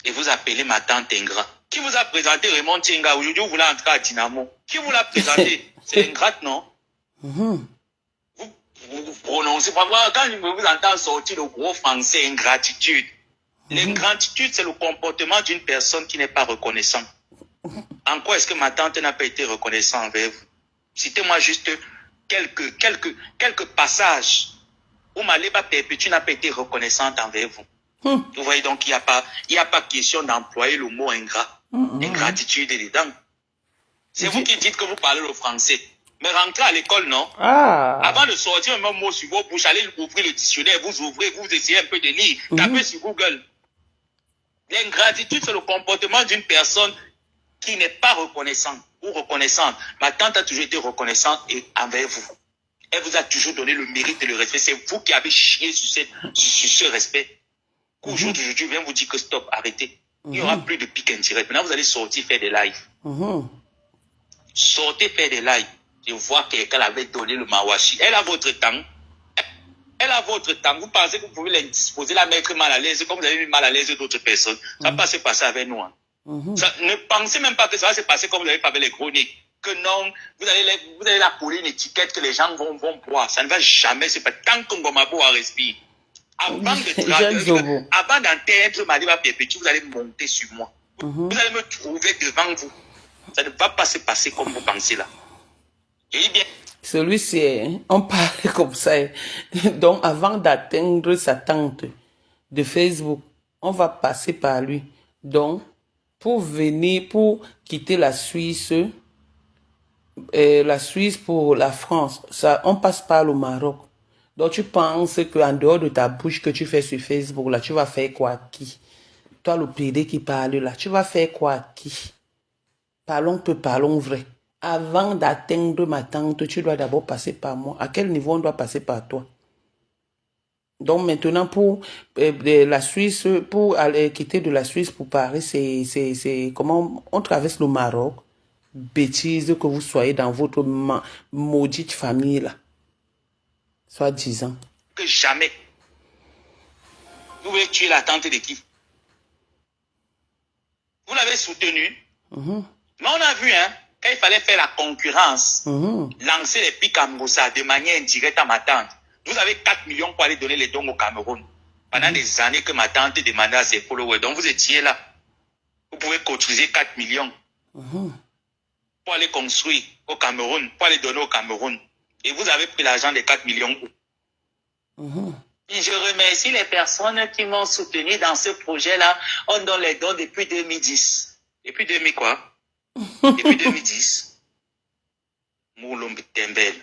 Et vous appelez ma tante Ingra. Qui vous a présenté Raymond Tienga? Aujourd'hui, vous voulez entrer à Dynamo. Qui vous l'a présenté? C'est ingrate, non? Vous prononcez. Quand je vous entends sortir le gros français, ingratitude. L'ingratitude, c'est le comportement d'une personne qui n'est pas reconnaissante. En quoi est-ce que ma tante n'a pas été reconnaissante envers vous? Citez-moi juste quelques passages où ma Léba Perpétue n'a pas été reconnaissante envers vous. Vous voyez donc qu'il n'y a pas question d'employer le mot ingrat. Ingratitude est dedans. C'est vous qui dites que vous parlez le français. Mais rentrez à l'école, non? Avant de sortir un mot sur vos bouches, allez ouvrir le dictionnaire, vous ouvrez, vous essayez un peu de lire, tapez sur Google. L'ingratitude, c'est le comportement d'une personne qui n'est pas reconnaissante ou reconnaissante. Ma tante a toujours été reconnaissante envers vous. Elle vous a toujours donné le mérite et le respect. C'est vous qui avez chié sur ce respect. Aujourd'hui, je viens vous dire que stop, arrêtez. Il n'y aura plus de pique indirect. Maintenant, vous allez sortir faire des lives. Sortez faire des lives. Je vois quelqu'un avait donné le mawashi. Elle a votre temps. Elle a votre temps. Vous pensez que vous pouvez l'indisposer, la mettre mal à l'aise, comme vous avez mis mal à l'aise d'autres personnes. Ça va pas se passer avec nous. Hein. Ne pensez même pas que ça va se passer comme vous avez fait avec les chroniques. Que non, vous allez la coller une étiquette que les gens vont boire. Ça ne va jamais se passer. Tant que Ngomabo a respiré. Avant d'entendre ma Léba Perpétue, vous allez monter sur moi. Vous allez me trouver devant vous. Ça ne va pas se passer comme vous pensez là. Et bien. Celui-ci, on parle comme ça. Donc, avant d'atteindre sa tante de Facebook, on va passer par lui. Donc, pour quitter la Suisse pour la France, ça, on passe par le Maroc. Donc, tu penses qu'en dehors de ta bouche que tu fais sur Facebook, là, tu vas faire quoi à qui? Toi, le PD qui parle là, tu vas faire quoi à qui? Parlons peu, parlons vrai. Avant d'atteindre ma tante, tu dois d'abord passer par moi. À quel niveau on doit passer par toi? Donc maintenant, pour la Suisse, pour aller quitter de la Suisse pour Paris, c'est comment on traverse le Maroc. Bêtise que vous soyez dans votre maudite famille là. Soit 10 ans. Que jamais. Vous voulez tuer la tante de qui? Vous l'avez soutenue. Mais on a vu, hein, quand il fallait faire la concurrence, lancer les pics à Moussa de manière indirecte à ma tante. Vous avez 4 millions pour aller donner les dons au Cameroun. Pendant des années que ma tante demandait à ses followers. Donc vous étiez là. Vous pouvez cotiser 4 millions pour aller construire au Cameroun, pour aller donner au Cameroun. Et vous avez pris l'argent des 4 millions. Et je remercie les personnes qui m'ont soutenu dans ce projet-là. On donne les dons depuis 2010. Depuis 2000 quoi? Depuis 2010. Moulombi Tembel.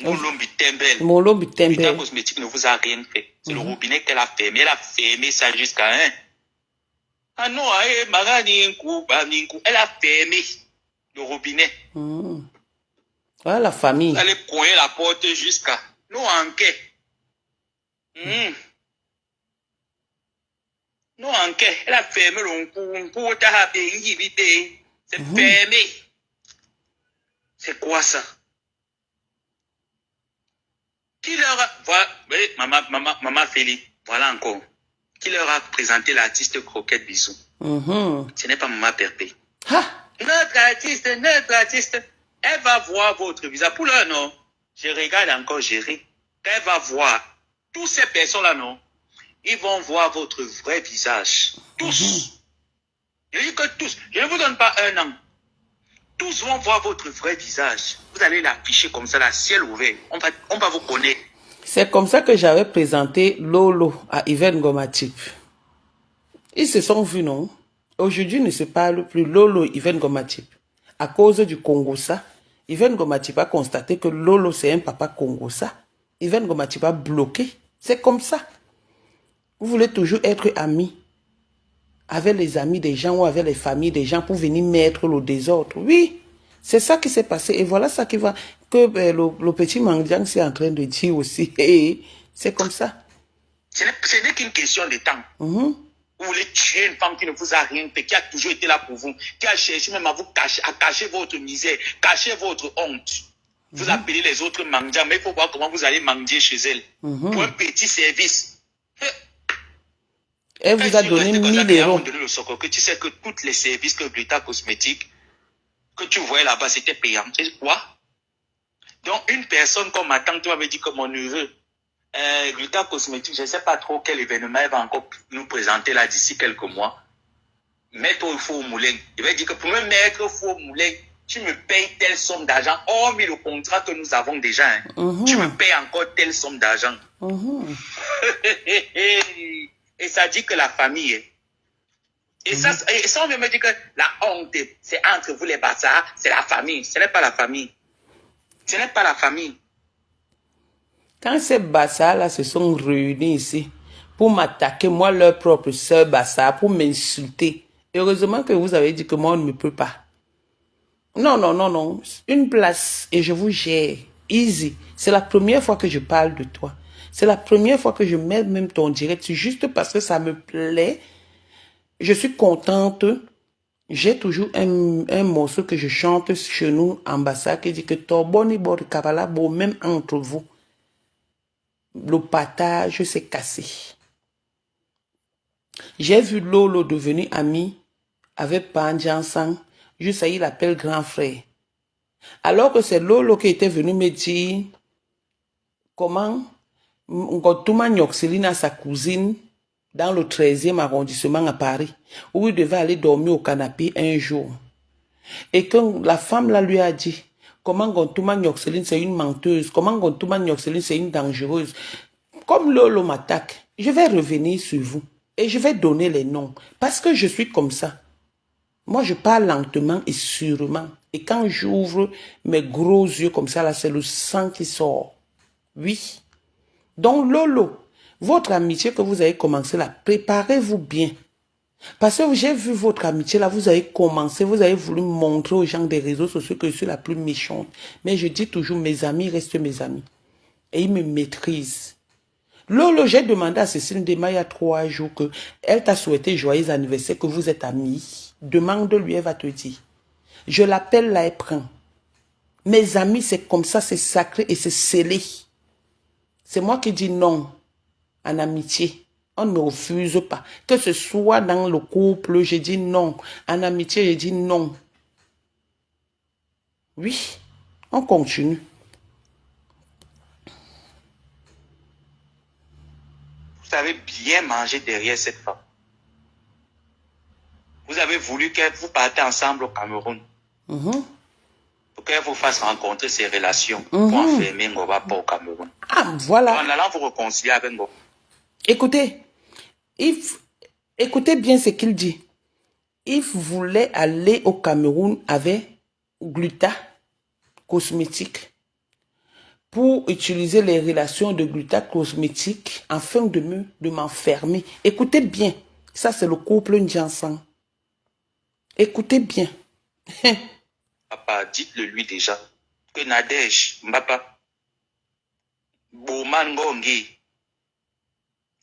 Moulombi Tembel. Moulombi Tembel. Vita Cosmétique ne vous a rien fait. C'est le robinet qu'elle a fermé. Elle a fermé ça jusqu'à un. Ah non, elle a fermé le robinet. Voilà la famille. Elle allait coller la porte jusqu'à. Nous en quai. Non, en quai. Elle a fermé le coup. C'est fermé. C'est quoi ça? Qui leur a... Voilà, maman Félix, voilà encore. Qui leur a présenté l'artiste Croquette Bisou? Ce n'est pas Maman Perpé. Notre artiste, elle va voir votre visage. Pour l'heure, non. Je regarde encore gérer. Elle va voir. Toutes ces personnes-là, non. Ils vont voir votre vrai visage. Tous. Je dis que tous. Je ne vous donne pas un an. Tous vont voir votre vrai visage. Vous allez l'afficher comme ça, la ciel ouvert. On va vous connaître. C'est comme ça que j'avais présenté Lolo à Yvette Gomatip. Ils se sont vus, non? Aujourd'hui, ne se parle plus Lolo et Yvette Gomatip. À cause du Congossa, Yvette Gomatip a constaté que Lolo, c'est un papa Congossa. Yvette Gomatip a bloqué. C'est comme ça. Vous voulez toujours être amis avec les amis des gens ou avec les familles des gens pour venir mettre le désordre. Oui, c'est ça qui s'est passé. Et voilà ça qui va, que le petit Mandiang est en train de dire aussi. C'est comme ça. Ce n'est qu'une question de temps. Vous voulez tuer une femme qui ne vous a rien fait, qui a toujours été là pour vous, qui a cherché même à vous cacher, à cacher votre misère, cacher votre honte. Vous appelez les autres Mandiang, mais il faut voir comment vous allez mendier chez elle. Pour un petit service. Elle vous a donné 1000 euros. Que tu sais que tous les services que Vita Cosmétique, que tu voyais là-bas, c'était payant. C'est quoi? Donc, une personne comme ma tante m'avait dit que mon neveu, Vita Cosmétique, je ne sais pas trop quel événement elle va encore nous présenter là d'ici quelques mois. Mettre au four au moulin. Il va dire que pour me mettre au four au moulin, tu me payes telle somme d'argent, hormis le contrat que nous avons déjà. Tu me payes encore telle somme d'argent. Et ça dit que la famille. Et ça, on veut me dire que la honte, c'est entre vous les bâtards, c'est la famille. Ce n'est pas la famille. Ce n'est pas la famille. Quand ces bâtards-là se sont réunis ici pour m'attaquer, moi, leur propre sœur bâtard, pour m'insulter, heureusement que vous avez dit que moi, on ne me peut pas. Non, non, non, non. Une place et je vous gère. Easy. C'est la première fois que je parle de toi. C'est la première fois que je mets même ton direct. C'est juste parce que ça me plaît. Je suis contente. J'ai toujours un morceau que je chante chez nous, ambassade, qui dit que Torboni Bori Kabala, bon, même entre vous, le partage s'est cassé. J'ai vu Lolo devenir ami avec Panjansang. Juste ça, il l'appelle grand frère. Alors que c'est Lolo qui était venu me dire comment Ngotuma Nyoxeline, sa cousine, dans le 13e arrondissement à Paris, où il devait aller dormir au canapé un jour. Et que la femme là lui a dit, comment Ngotuma Nyoxeline c'est une menteuse, comment Ngotuma Nyoxeline c'est une dangereuse. Comme Lolo m'attaque, je vais revenir sur vous et je vais donner les noms, parce que je suis comme ça. Moi, je parle lentement et sûrement. Et quand j'ouvre mes gros yeux comme ça, là, c'est le sang qui sort. Oui. Donc, Lolo, votre amitié que vous avez commencé là, préparez-vous bien. Parce que j'ai vu votre amitié là, vous avez commencé, vous avez voulu montrer aux gens des réseaux sociaux que je suis la plus méchante. Mais je dis toujours, mes amis restent mes amis. Et ils me maîtrisent. Lolo, j'ai demandé à Cécile Ndema il y a 3 jours que elle t'a souhaité joyeux anniversaire, que vous êtes amis. Demande-lui, elle va te dire. Je l'appelle là, elle prend. Mes amis, c'est comme ça, c'est sacré et c'est scellé. C'est moi qui dis non en amitié. On ne me refuse pas. Que ce soit dans le couple, je dis non. En amitié, je dis non. Oui, on continue. Vous avez bien mangé derrière cette femme. Vous avez voulu que vous partez ensemble au Cameroun. Pour qu'elle vous fasse rencontrer ses relations. Pour enfermer Ngoba pas au Cameroun. Voilà. En allant vous réconcilier avec moi. Écoutez, écoutez bien ce qu'il dit. Il voulait aller au Cameroun avec Gluta cosmétique pour utiliser les relations de Gluta cosmétique afin de m'enfermer. Écoutez bien, ça c'est le couple Ndiansang. Écoutez bien. Papa, dites-le lui déjà que Nadège, Mbapa, Bouman Ngongi,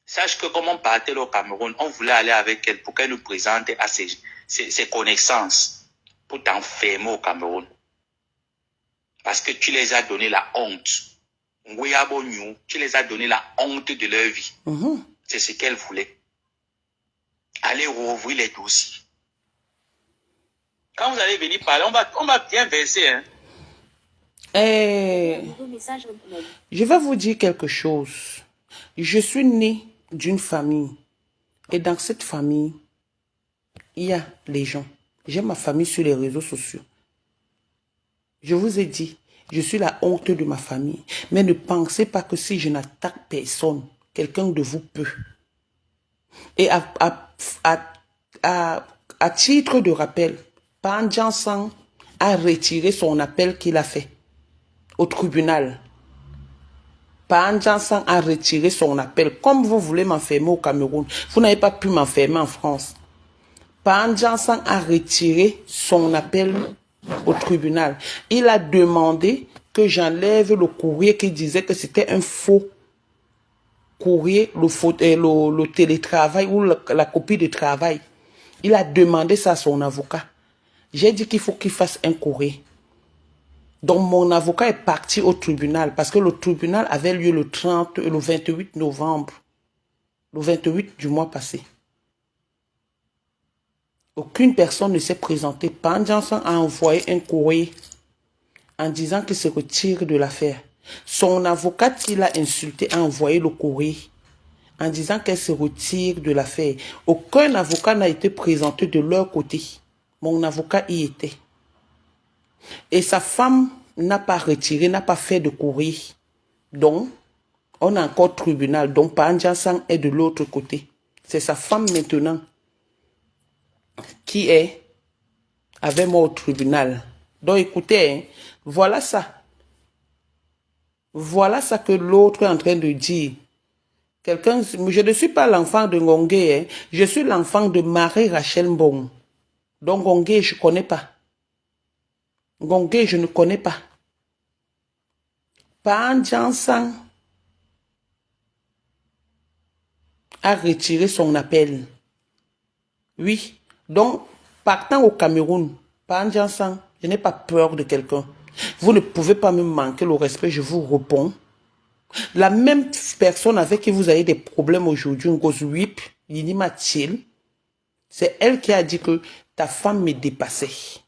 sache que comme on partait au Cameroun, on voulait aller avec elle pour qu'elle nous présente à ses connaissances pour t'enfermer au Cameroun. Parce que tu les as donné la honte. Tu les as donné la honte de leur vie. C'est ce qu'elle voulait. Allez rouvrir les dossiers. Quand vous allez venir parler, on va bien verser. Hein. Je vais vous dire quelque chose. Je suis né d'une famille. Et dans cette famille, il y a les gens. J'ai ma famille sur les réseaux sociaux. Je vous ai dit, je suis la honte de ma famille. Mais ne pensez pas que si je n'attaque personne, quelqu'un de vous peut. Et à titre de rappel, Pan Jansan a retiré son appel qu'il a fait au tribunal. Pan Jansan a retiré son appel. Comme vous voulez m'enfermer au Cameroun, vous n'avez pas pu m'enfermer en France. Pan Jansan a retiré son appel au tribunal. Il a demandé que j'enlève le courrier qui disait que c'était un faux courrier, le télétravail ou la copie de travail. Il a demandé ça à son avocat. J'ai dit qu'il faut qu'il fasse un courrier. Donc mon avocat est parti au tribunal parce que le tribunal avait lieu le 28 novembre. Le 28 du mois passé. Aucune personne ne s'est présentée. Pan Jansan a envoyé un courrier en disant qu'il se retire de l'affaire. Son avocat qui l'a insulté a envoyé le courrier en disant qu'elle se retire de l'affaire. Aucun avocat n'a été présenté de leur côté. Mon avocat y était. Et sa femme n'a pas retiré, n'a pas fait de courrier. Donc, on a encore tribunal. Donc, Pan Jansan est de l'autre côté. C'est sa femme maintenant qui est avec moi au tribunal. Donc, écoutez, hein, voilà ça. Voilà ça que l'autre est en train de dire. Je ne suis pas l'enfant de Ngongé, hein. Je suis l'enfant de Marie-Rachel Mbong. Donc Ngongé, je ne connais pas. Ngongé, je ne connais pas. Pan Jansan a retiré son appel. Oui. Donc, partant au Cameroun, Pan Jansan, je n'ai pas peur de quelqu'un. Vous ne pouvez pas me manquer le respect, je vous réponds. La même personne avec qui vous avez des problèmes aujourd'hui, Ngozouip, Yini Mathil, c'est elle qui a dit que ta femme me dépassait.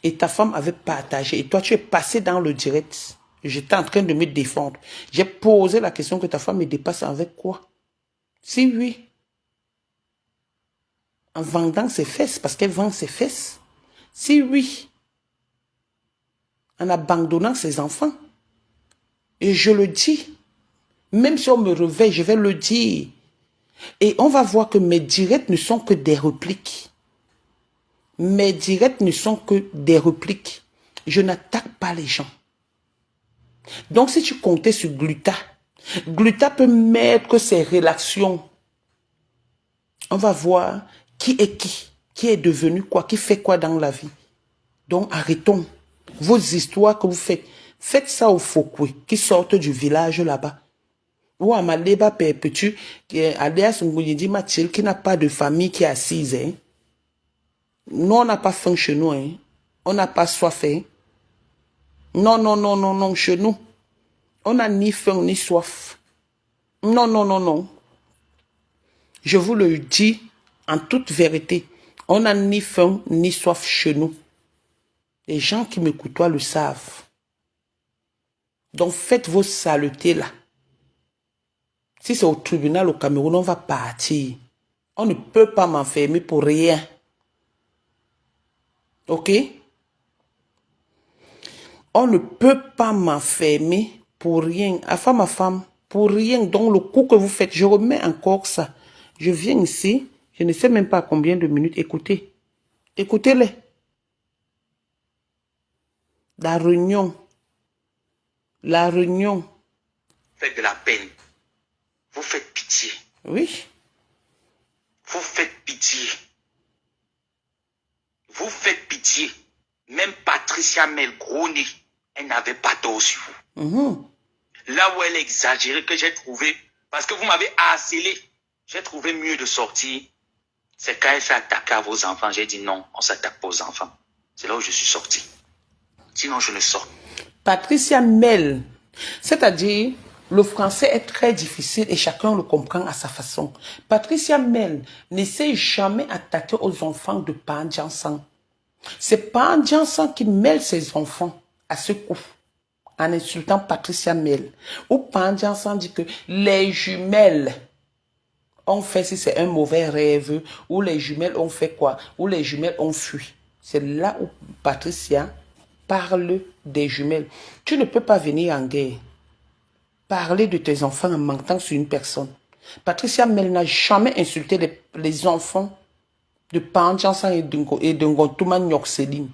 Et ta femme avait partagé. Et toi, tu es passé dans le direct. J'étais en train de me défendre. J'ai posé la question que ta femme me dépasse avec quoi? Si oui. En vendant ses fesses, parce qu'elle vend ses fesses. Si oui. En abandonnant ses enfants. Et je le dis. Même si on me réveille, je vais le dire. Et on va voir que mes directs ne sont que des répliques. Mes directs ne sont que des répliques. Je n'attaque pas les gens. Donc si tu comptais sur Gluta, Gluta peut mettre ses relations. On va voir qui est devenu quoi, qui fait quoi dans la vie. Donc arrêtons vos histoires que vous faites. Faites ça aux Fokwe qui sortent du village là-bas. Ou à Maleba Perpétue, alias Ngouyedi Mathilde, qui n'a pas de famille qui est assise. Hein. Nous, on n'a pas faim chez nous. Hein. On n'a pas soif. Hein. Non, non, non, non, non, chez nous. On n'a ni faim ni soif. Non, non, non, non. Je vous le dis en toute vérité. On n'a ni faim ni soif chez nous. Les gens qui me côtoient le savent. Donc faites vos saletés là. Si c'est au tribunal au Cameroun, on va partir. On ne peut pas m'enfermer pour rien. Ok? On ne peut pas m'enfermer pour rien, à femme, pour rien. Donc le coup que vous faites, je remets encore ça. Je viens ici, je ne sais même pas combien de minutes. Écoutez, écoutez-les. La réunion. La réunion. Faites de la peine. Vous faites pitié. Oui. Vous faites pitié. Vous faites pitié. Même Patricia Mel, gros nez, elle n'avait pas tort sur vous. Là où elle exagérait, que j'ai trouvé, parce que vous m'avez harcelé, j'ai trouvé mieux de sortir, c'est quand elle s'est attaquée à vos enfants. J'ai dit non, on s'attaque pas aux enfants. C'est là où je suis sorti. Sinon, je ne sors. Patricia Mel, c'est-à-dire, le français est très difficile et chacun le comprend à sa façon. Patricia Mel ne s'est jamais attaquée aux enfants de Pan Jansan. C'est Pan Jansan qui mêle ses enfants à ce coup, en insultant Patricia Mel. Ou Pan Jansan dit que les jumelles ont fait, si c'est un mauvais rêve, ou les jumelles ont fait quoi, ou les jumelles ont fui. C'est là où Patricia parle des jumelles. Tu ne peux pas venir en guerre parler de tes enfants en mentant sur une personne. Patricia Mel n'a jamais insulté les enfants de Pan Jansan et de Ngontouman Nyokseline.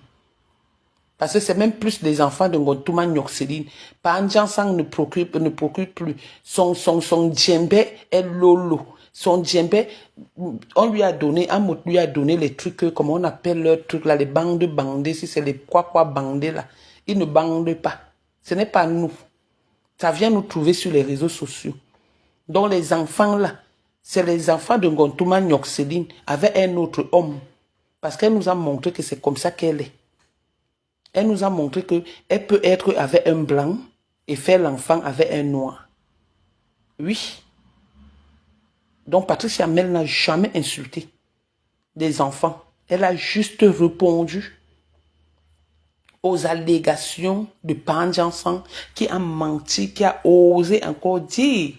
Parce que c'est même plus des enfants de Ngontouman Nyokseline. Pan Jansan ne procure plus. Son djembe est lolo. Son djembe, on lui a donné, Amot lui a donné les trucs, comment on appelle leurs trucs là, les bandes bandées, si c'est les quoi bandés là. Ils ne bandent pas. Ce n'est pas nous. Ça vient nous trouver sur les réseaux sociaux. Donc les enfants là, c'est les enfants de Ngontouman Nyokseline avec un autre homme. Parce qu'elle nous a montré que c'est comme ça qu'elle est. Elle nous a montré qu'elle peut être avec un blanc et faire l'enfant avec un noir. Oui. Donc Patricia Mel n'a jamais insulté des enfants. Elle a juste répondu aux allégations de Pan Jansan qui a menti, qui a osé encore dire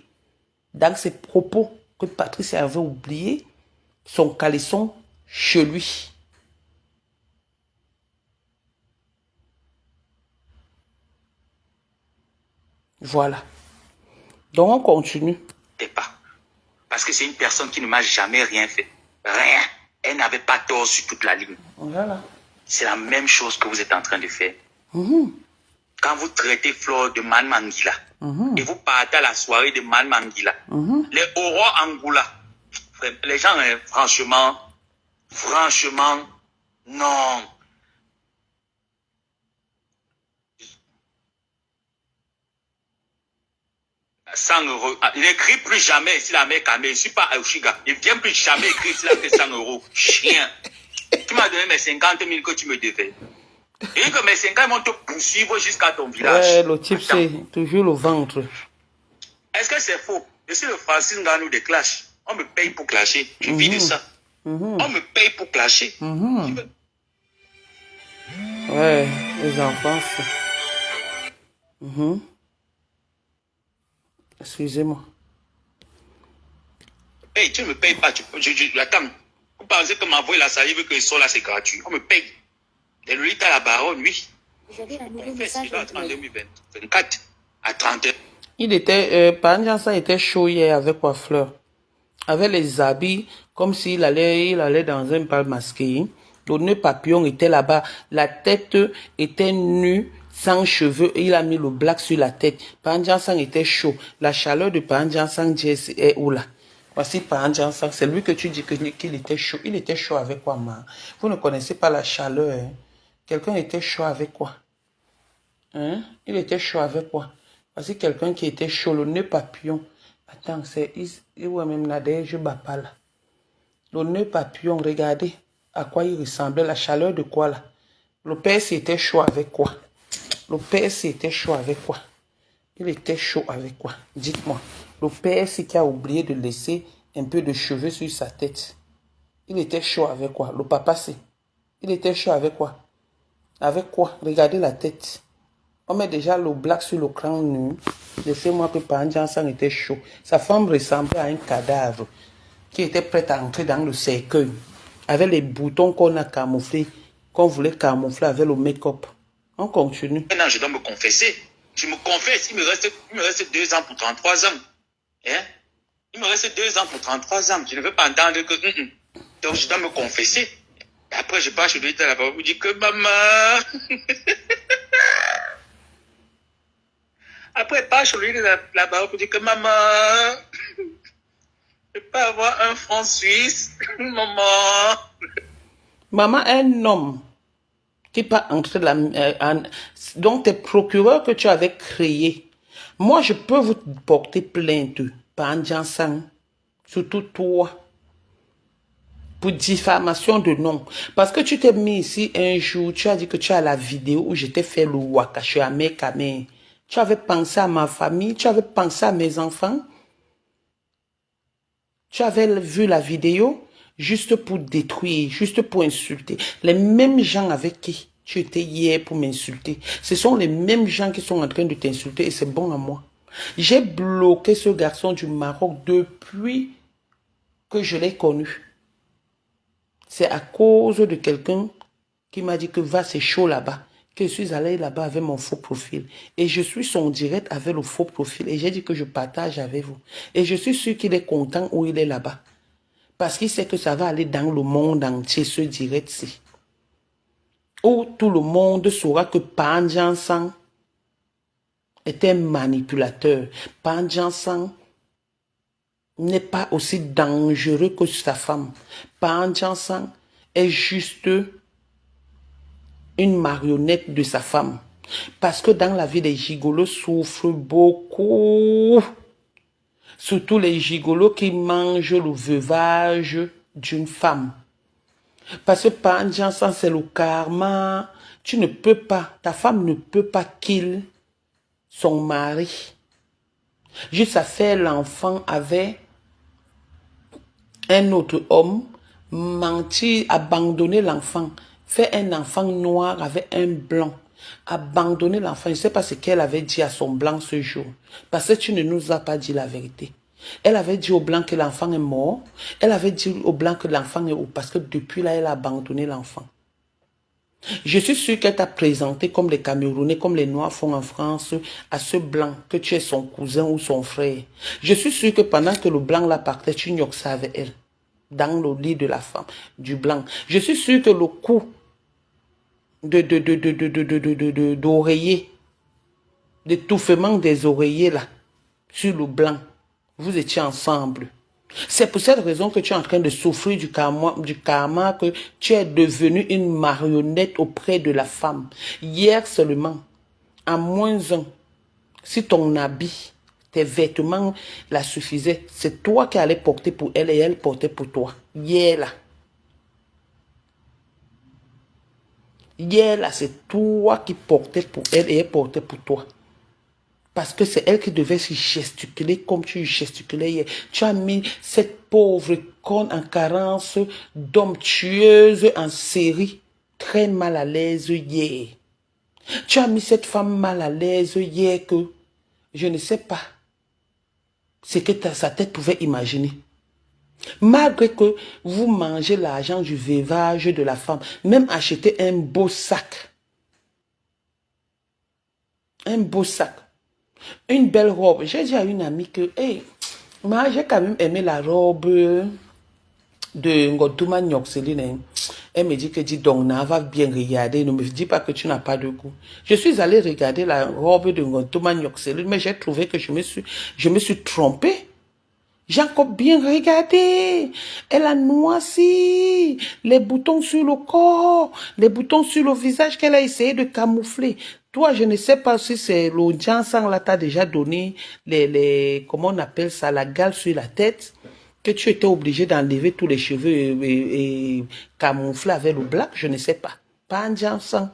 dans ses propos que Patricia avait oublié son caleçon chez lui. Voilà. Donc on continue. Pas. Parce que c'est une personne qui ne m'a jamais rien fait. Rien. Elle n'avait pas tort sur toute la ligne. Voilà. C'est la même chose que vous êtes en train de faire. Quand vous traitez Flore de Man Manguila et vous partez à la soirée de Man Manguila, les Aurore Angoula, les gens, franchement, non. 100 €. Il n'écrit plus jamais si la mère Kamé. Je ne suis pas à Oshiga. Il ne vient plus jamais écrire s'il a fait 100 €. Chien. Tu m'as donné mes 50 000 que tu me devais. Et que mes 50 vont te poursuivre jusqu'à ton village. Ouais, le type, c'est toujours le ventre. Est-ce que c'est faux? Je suis le Francis Nganou de Clash. On me paye pour clasher. Je vis de ça. On me paye pour clasher. Ouais, les enfants, c'est... Excusez-moi. Hey, tu ne me payes pas. Attends. Vous pensez que m'envoyer la salive que sont là, c'est gratuit. On me paye. Et lui, t'as la baronne, oui. J'avais un nouveau On fait message. celui-là en 2024 à 31. Il était... Pan Jansan était chaud hier avec Coiffleur. Avec les habits, comme s'il allait dans un bal masqué. Le nœud papillon était là-bas. La tête était nue, sans cheveux. Et il a mis le black sur la tête. Pan Jansan était chaud. La chaleur de Pan Jansan est où là? Voici Pan Jansan. C'est lui que tu dis qu'il était chaud. Il était chaud avec quoi, ma? Vous ne connaissez pas la chaleur. Hein? Quelqu'un était chaud avec quoi? Hein? Il était chaud avec quoi? Voici quelqu'un qui était chaud. Le nœud papillon. Attends, c'est... Il ouais, même là, je bats pas là. Le nœud papillon, regardez à quoi il ressemblait. La chaleur de quoi là? Le père était chaud avec quoi? Le père était chaud avec quoi? Il était chaud avec quoi? Dites-moi. Le père qui a oublié de laisser un peu de cheveux sur sa tête. Il était chaud avec quoi? Le papa c'est. Il était chaud avec quoi? Avec quoi? Regardez la tête. On met déjà le black sur le crâne nu. Laissez-moi que Pan Jansan était chaud. Sa femme ressemblait à un cadavre qui était prêt à entrer dans le cercueil. Avec les boutons qu'on a camouflés, qu'on voulait camoufler avec le make-up. On continue. Maintenant, je dois me confesser. Je me confesse, il me reste 2 ans pour 33 ans. Hein? Il me reste 2 ans pour 33 ans. Je ne veux pas entendre que... Donc, je dois me confesser. Et après, je pars chez lui dans la parole pour dire que maman... Après, je pars chez lui dans la parole pour dire que maman... Je peux avoir un franc suisse. Maman... Maman, un homme qui pas entrer donc tes procureurs que tu avais créés. Moi, je peux vous porter plainte par Jansan, surtout toi, pour diffamation de nom. Parce que tu t'es mis ici un jour, tu as dit que tu as la vidéo où j'étais fait le waka, je suis à Mekame. Tu avais pensé à ma famille, tu avais pensé à mes enfants. Tu avais vu la vidéo juste pour détruire, juste pour insulter. Les mêmes gens avec qui tu étais hier pour m'insulter, ce sont les mêmes gens qui sont en train de t'insulter et c'est bon à moi. J'ai bloqué ce garçon du Maroc depuis que je l'ai connu. C'est à cause de quelqu'un qui m'a dit que va, c'est chaud là-bas, que je suis allé là-bas avec mon faux profil. Et je suis son direct avec le faux profil. Et j'ai dit que je partage avec vous. Et je suis sûr qu'il est content où il est là-bas. Parce qu'il sait que ça va aller dans le monde entier, ce direct-ci. Où tout le monde saura que Panjansan est un manipulateur. Panjansan n'est pas aussi dangereux que sa femme. Panjansan est juste une marionnette de sa femme. Parce que dans la vie, les gigolos souffrent beaucoup. Surtout les gigolos qui mangent le veuvage d'une femme. Parce que Panjansan, c'est le karma. Tu ne peux pas, ta femme ne peut pas kill son mari. Juste à faire l'enfant avec un autre homme, mentir, abandonner l'enfant, faire un enfant noir avec un blanc, abandonner l'enfant. Je ne sais pas ce qu'elle avait dit à son blanc ce jour, parce que tu ne nous as pas dit la vérité. Elle avait dit au blanc que l'enfant est mort, elle avait dit au blanc que l'enfant est où, parce que depuis là, elle a abandonné l'enfant. Je suis sûr qu'elle t'a présenté comme les Camerounais, comme les Noirs font en France, à ce blanc, que tu es son cousin ou son frère. Je suis sûr que pendant que le blanc la partait, tu nioxais avec elle, dans le lit de la femme, du blanc. Je suis sûr que le coup d'oreiller, d'étouffement des oreillers là, sur le blanc, vous étiez ensemble. C'est pour cette raison que tu es en train de souffrir du karma, que tu es devenu une marionnette auprès de la femme. Hier seulement, à -1, si ton habit, tes vêtements la suffisaient, c'est toi qui allais porter pour elle et elle portait pour toi. Hier là. Hier là, c'est toi qui portais pour elle et elle portait pour toi. Parce que c'est elle qui devait se gesticuler comme tu gesticulais hier. Tu as mis cette pauvre conne en carence d'homme tueuse en série très mal à l'aise hier. Tu as mis cette femme mal à l'aise hier que je ne sais pas ce que sa tête pouvait imaginer. Malgré que vous mangez l'argent du veuvage de la femme, même acheter un beau sac. Un beau sac. Une belle robe. J'ai dit à une amie que, hey, moi j'ai quand même aimé la robe de Ngotouma Nyokseline. Elle me dit que dis donc, on va bien regarder. Ne me dis pas que tu n'as pas de goût. Je suis allée regarder la robe de Ngotouma Nyokseline, mais j'ai trouvé que je me suis trompée. J'ai encore bien regardé. Elle a noirci les boutons sur le corps, les boutons sur le visage qu'elle a essayé de camoufler. Toi, je ne sais pas si c'est l'audience là t'a déjà donné comment on appelle ça, la gale sur la tête, que tu étais obligé d'enlever tous les cheveux et camoufler avec le black, je ne sais pas. Panjansan,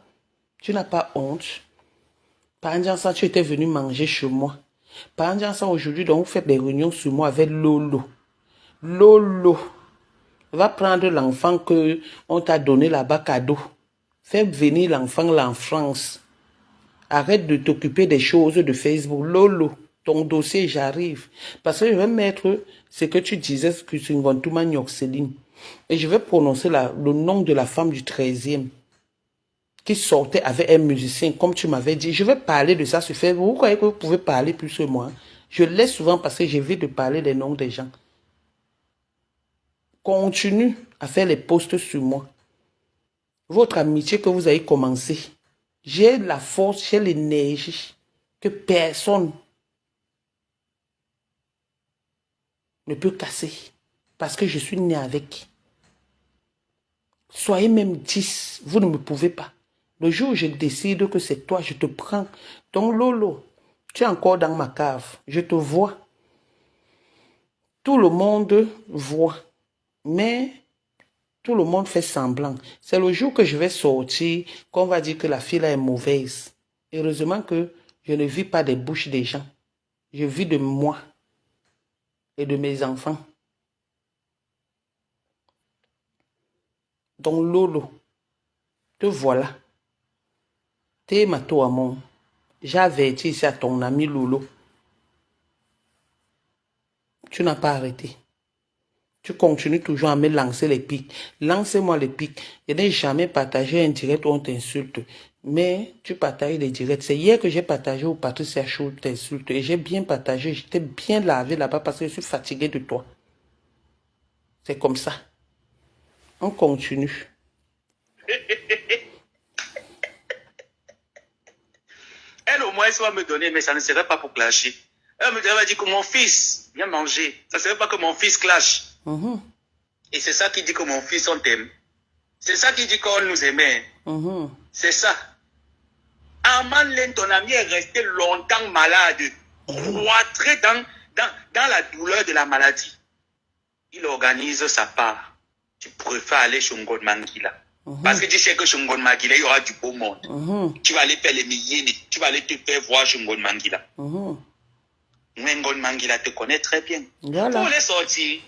tu n'as pas honte. Panjansan, tu étais venu manger chez moi. Panjansan, aujourd'hui, donc, vous faites des réunions sur moi avec Lolo. Lolo, va prendre l'enfant que on t'a donné là-bas cadeau. Fais venir l'enfant là en France. Arrête de t'occuper des choses de Facebook. Lolo, ton dossier, j'arrive. Parce que je vais mettre ce que tu disais, que c'est Ngotouma Nyokseline. Et je vais prononcer le nom de la femme du 13e. qui sortait avec un musicien, comme tu m'avais dit. Je vais parler de ça sur Facebook. Vous croyez que vous pouvez parler plus que moi? Je laisse souvent parce que j'évite de parler des noms des gens. Continue à faire les posts sur moi. Votre amitié que vous avez commencé, j'ai la force, j'ai l'énergie que personne ne peut casser. Parce que je suis né avec. Soyez même 10, vous ne me pouvez pas. Le jour où je décide que c'est toi, je te prends. Donc Lolo, tu es encore dans ma cave. Je te vois. Tout le monde voit. Mais tout le monde fait semblant. C'est le jour que je vais sortir qu'on va dire que la fille là est mauvaise. Heureusement que je ne vis pas des bouches des gens. Je vis de moi et de mes enfants. Donc Lolo, te voilà. T'es ma toi, mon. J'ai averti ici à ton ami Lolo. Tu n'as pas arrêté. Tu continues toujours à me lancer les pics. Lancez-moi les pics. Je n'ai jamais partagé un direct où on t'insulte. Mais tu partages les directs. C'est hier que j'ai partagé où Patricia Chou t'insulte. Et j'ai bien partagé. J'étais bien lavé là-bas parce que je suis fatigué de toi. C'est comme ça. On continue. Elle au moins, elle va me donner, mais ça ne serait pas pour clasher. Elle va dire que mon fils vient manger. Ça ne serait pas que mon fils clash. Et c'est ça qui dit que mon fils, on t'aime. C'est ça qui dit qu'on nous aimait. C'est ça. Armand, ton ami, est resté longtemps malade. Cloîtré dans la douleur de la maladie. Il organise sa part. Tu préfères aller chez Ngon Mangila. Parce que tu sais que chez Ngon Mangila, il y aura du beau monde. Tu vas aller faire les milliers, tu vas aller te faire voir chez Ngon Mangila. Mais Ngon Mangila te connaît très bien. Voilà. Pour les sortir,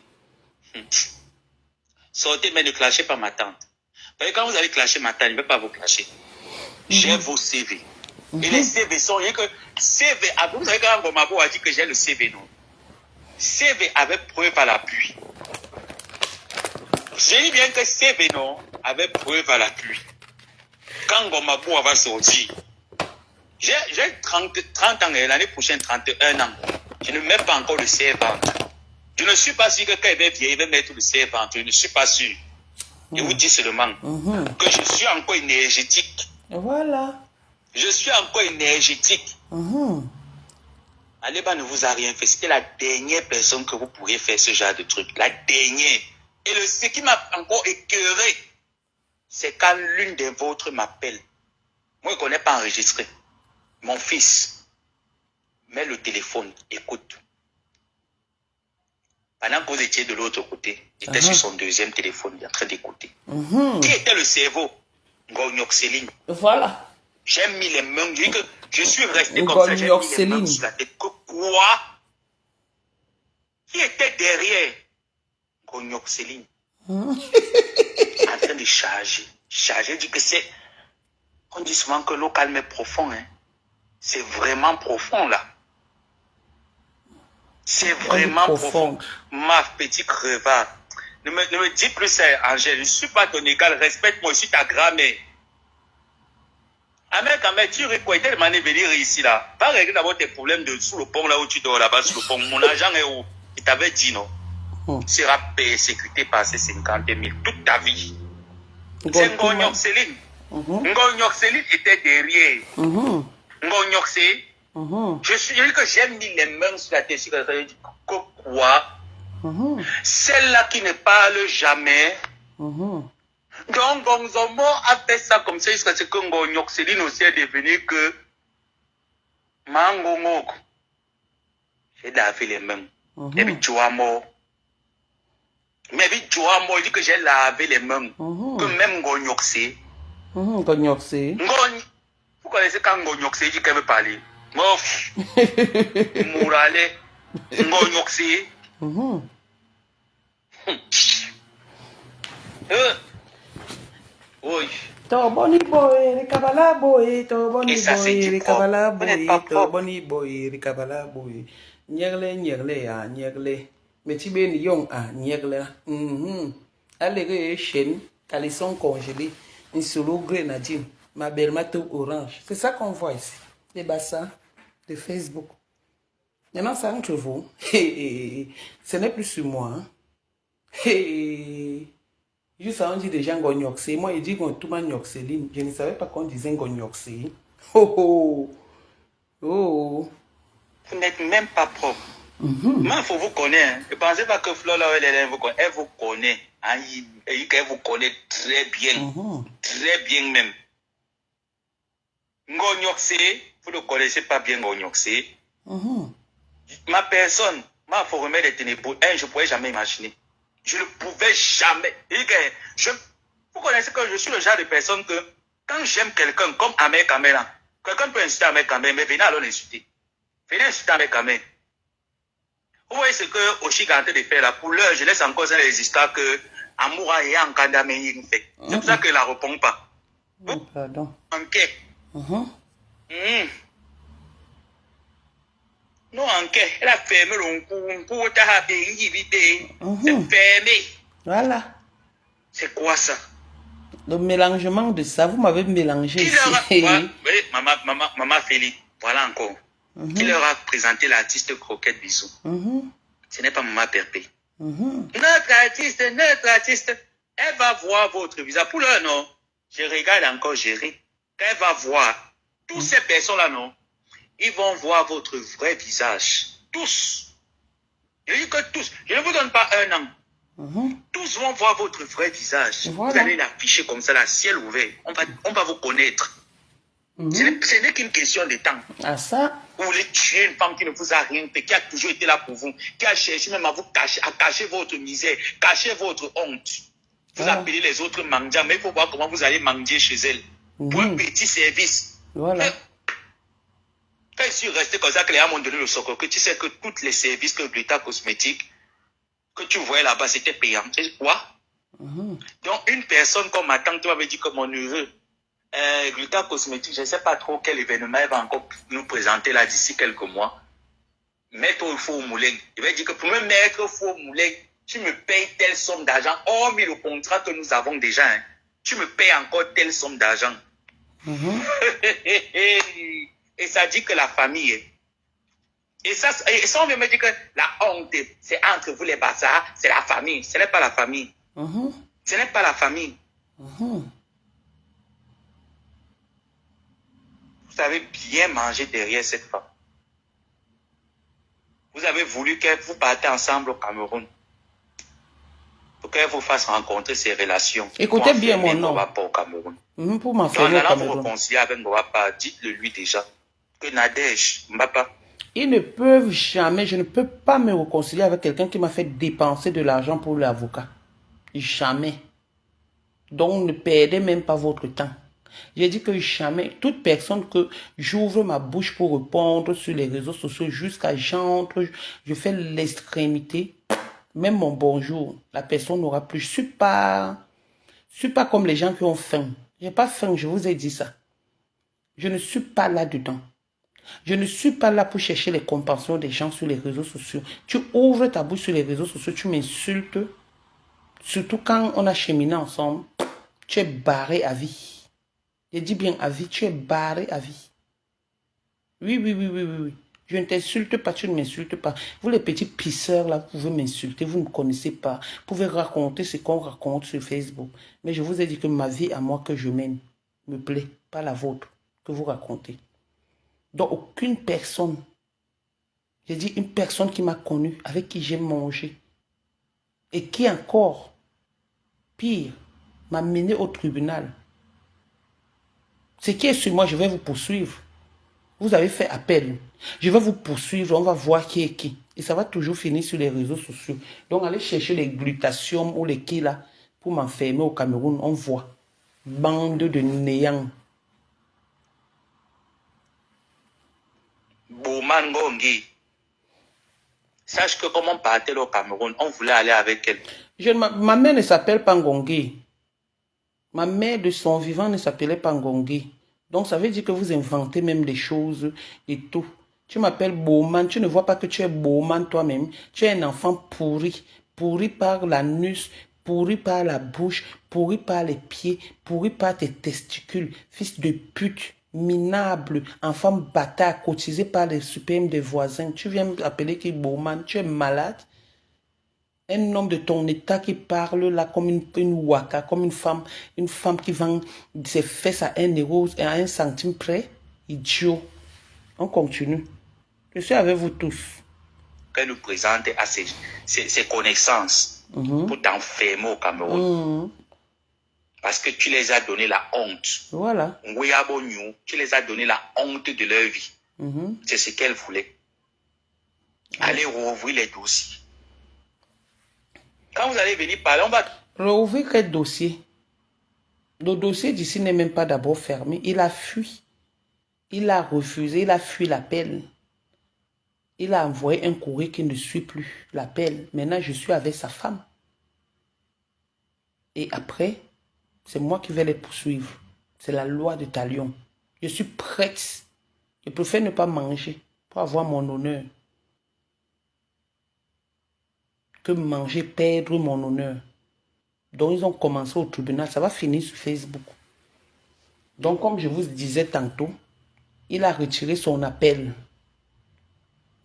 sortez, mais ne clashez pas ma tante. Parce que quand vous allez clasher ma tante, je ne vais pas vous clasher. J'ai vos CV. Et les CV sont rien que CV. Vous savez quand Ngomabo a dit que j'ai le CV, non? CV avec preuve à l'appui. J'ai dit bien que CV, non, avec preuve à l'appui. Quand Ngomabo va sortir, j'ai 30 ans et l'année prochaine 31 ans. Je ne mets pas encore le CV. Je ne suis pas sûr que quand il va vieillir, il va mettre le CV. Je ne suis pas sûr. Je vous dis seulement que je suis encore énergétique. Voilà. Je suis encore énergétique. Aleba ne vous a rien fait. C'était la dernière personne que vous pourriez faire ce genre de truc. La dernière. Et ce qui m'a encore écœuré, c'est quand l'une des vôtres m'appelle. Moi, je ne connais pas enregistré. Mon fils, mets le téléphone, écoute. Pendant que vous étiez de l'autre côté, il était sur son deuxième téléphone, il est en train d'écouter. Qui était le cerveau? Ngonyok-Céline. Voilà. J'ai mis les mains, je dis que je suis resté comme ça, j'ai mis les mains sur la tête. Que quoi? Qui était derrière? Ngonyok-Céline. En train de charger. Charger, dit que c'est... On dit souvent que l'eau calme est profond, hein. C'est vraiment profond, là. C'est vraiment profond. Ma petite crevard. Ne me dis plus ça, Angèle. Je ne suis pas ton égal. Respecte-moi. Je suis ta grand-mère. Ahmed, tu récoltes de manière venir ici, là. Va régler d'abord tes problèmes de sous le pont, là où tu dors, là-bas, sous le pont. Mon argent est où? Il t'avait dit, non? Tu seras persécuté par ces 50 000 toute ta vie. C'est Ngonyok-Céline. Ngonyok-Céline était derrière. Ngonyok-Céline. Je suis dit que j'ai mis les mains sur la tête. Que quoi? Celle-là qui ne parle jamais. Donc, Gonzomo a fait ça comme ça jusqu'à ce que Ngonyok-Céline aussi est devenu que Mangongok. J'ai lavé les mains. Et puis Joamo. Mais puis Joamo, il dit que j'ai lavé les mains. Que même Ngonyok-Céline. Ngonyok-Céline. Vous connaissez quand Ngonyok-Céline dit qu'elle veut parler? Mouf. Mourale. Ngonyok-Céline. Oui. Toboni boy, rekabala boy, toboni boy, rekabala boy, toboni boy, rekabala boy. Nyerle ah, nyerle. Mais tu ben yong ah, nyerle. Allez que chaîne, caleçon congelé, une solo grenadine. Ma belle matou orange. C'est ça qu'on voit ici. Les bassins de Facebook. Maintenant, ça entre vous. Ce n'est plus sur moi. Hein. Juste ça, on dit des gens gognoxés. Moi, il dit qu'on tout magnoxéline. Je ne savais pas qu'on disait gognoxé. Oh oh. Oh. Vous n'êtes même pas propre. Moi, il faut vous connaître. Ne pensez pas que Flo, là, elle vous connaît. Elle vous connaît. Elle vous connaît très bien. Très bien même. Ngognoxé, vous ne connaissez pas bien Ngognoxé. Ma personne, moi, il faut remettre les ténébreux. Je ne pouvais jamais imaginer. Je ne pouvais jamais. Vous connaissez que je suis le genre de personne que quand j'aime quelqu'un, comme Ahmed Kamel, quelqu'un peut insulter Ahmed Kamel, mais venez alors l'insulter. Venez insulter Ahmed Kamel. Vous voyez ce que Oshik est en train de faire là. Pour l'heure, je laisse encore ça les histoires que Amoura et Ankanda Meyin fait. C'est pour ça qu'elle ne la répond pas. Pardon. Ok. Non, elle a fermé le coup. C'est fermé. Voilà. C'est quoi ça? Le mélangement de ça, vous m'avez mélangé ici. Oui, maman Félix, voilà encore. Qui leur a présenté l'artiste Croquette Bisou? Ce n'est pas Maman Perpé. Notre artiste, elle va voir votre visage. Pour l'heure, non. Je regarde encore gérer. Quand elle va voir, toutes ces personnes-là, non, ils vont voir votre vrai visage. Tous. Je dis que tous. Je ne vous donne pas un an. Tous vont voir votre vrai visage. Voilà. Vous allez l'afficher comme ça, la ciel ouvert. On va vous connaître. Ce n'est qu'une question de temps. Ah ça? Vous voulez tuer une femme qui ne vous a rien fait, qui a toujours été là pour vous, qui a cherché même à vous cacher, à cacher votre misère, cacher votre honte. Vous appelez les autres mendiants, mais il faut voir comment vous allez mendier chez elle. Pour un petit service. Voilà. Quand je suis resté comme ça, que les gens m'ont donné le socle, que tu sais que tous les services que Gluta Cosmétique, que tu voyais là-bas, c'était payant. Tu sais quoi? Donc, une personne comme ma tante m'avait dit que mon neveu, Gluta Cosmétique, je ne sais pas trop quel événement elle va encore nous présenter là d'ici quelques mois. Mettre au four au moulin. Il va dire que pour me mettre au four au moulin, tu me payes telle somme d'argent, hormis le contrat que nous avons déjà. Hein. Tu me payes encore telle somme d'argent. Et ça dit que la famille. Et ça on vient me dire que la honte, c'est entre vous les bazars, c'est la famille. Ce n'est pas la famille. Ce n'est pas la famille. Vous avez bien mangé derrière cette femme. Vous avez voulu qu'elle vous partez ensemble au Cameroun. Pour qu'elle vous fasse rencontrer ses relations. Écoutez bien mon nom. Au Cameroun. Pour m'enfermer au Cameroun. Vous réconcilier avec Ngawapa, dites-le lui déjà. Que Nadège, Mbapa. Ils ne peuvent jamais, je ne peux pas me réconcilier avec quelqu'un qui m'a fait dépenser de l'argent pour l'avocat. Jamais. Donc ne perdez même pas votre temps. J'ai dit que jamais, toute personne que j'ouvre ma bouche pour répondre sur les réseaux sociaux jusqu'à j'entre, je fais l'extrémité, même mon bonjour, la personne n'aura plus. Je suis pas comme les gens qui ont faim. J'ai pas faim, je vous ai dit ça. Je ne suis pas là-dedans. Je ne suis pas là pour chercher les compassions des gens sur les réseaux sociaux. Tu ouvres ta bouche sur les réseaux sociaux, tu m'insultes. Surtout quand on a cheminé ensemble, tu es barré à vie. Je dis bien à vie, tu es barré à vie. Oui. Je ne t'insulte pas, tu ne m'insultes pas. Vous les petits pisseurs là, vous pouvez m'insulter, vous ne me connaissez pas. Vous pouvez raconter ce qu'on raconte sur Facebook. Mais je vous ai dit que ma vie à moi que je mène me plaît, pas la vôtre que vous racontez. Donc aucune personne, j'ai dit une personne qui m'a connu, avec qui j'ai mangé, et qui encore, pire, m'a mené au tribunal. Ce qui est sur moi, je vais vous poursuivre. Vous avez fait appel. Je vais vous poursuivre, on va voir qui est qui. Et ça va toujours finir sur les réseaux sociaux. Donc allez chercher les glutations ou les qui là, pour m'enfermer au Cameroun, on voit. Bande de néants. Bouman Gongi. Sache que comme on partait au Cameroun, on voulait aller avec elle. Ma mère ne s'appelle pas Ngongé. Ma mère de son vivant ne s'appelait pas Ngongé. Donc ça veut dire que vous inventez même des choses et tout. Tu m'appelles Bowman, tu ne vois pas que tu es Bowman toi-même. Tu es un enfant pourri. Pourri par l'anus, pourri par la bouche, pourri par les pieds, pourri par tes testicules, fils de pute, minable, enfant bâtard, cotisé par les supermes des voisins. Tu viens m'appeler qui Bowman, tu es malade. Un homme de ton état qui parle là comme une waka, comme une femme qui vend ses fesses à 1 euro, à 1 centime près. Idiot. On continue. Je suis avec vous tous. Qu'elle nous présente à ses connaissances pour t'enfermer au Cameroun. Parce que tu les as donné la honte. Voilà. Tu les as donné la honte de leur vie. C'est ce qu'elle voulait. Allez rouvrir les dossiers. Quand vous allez venir parler, on va... Rouvrir quel dossier? Le dossier d'ici n'est même pas d'abord fermé. Il a fui. Il a refusé. Il a fui l'appel. Il a envoyé un courrier qui ne suit plus l'appel. Maintenant, je suis avec sa femme. Et après, c'est moi qui vais les poursuivre. C'est la loi de Talion. Je suis prête. Je préfère ne pas manger pour avoir mon honneur que manger, perdre mon honneur. Donc, ils ont commencé au tribunal. Ça va finir sur Facebook. Donc, comme je vous disais tantôt, il a retiré son appel.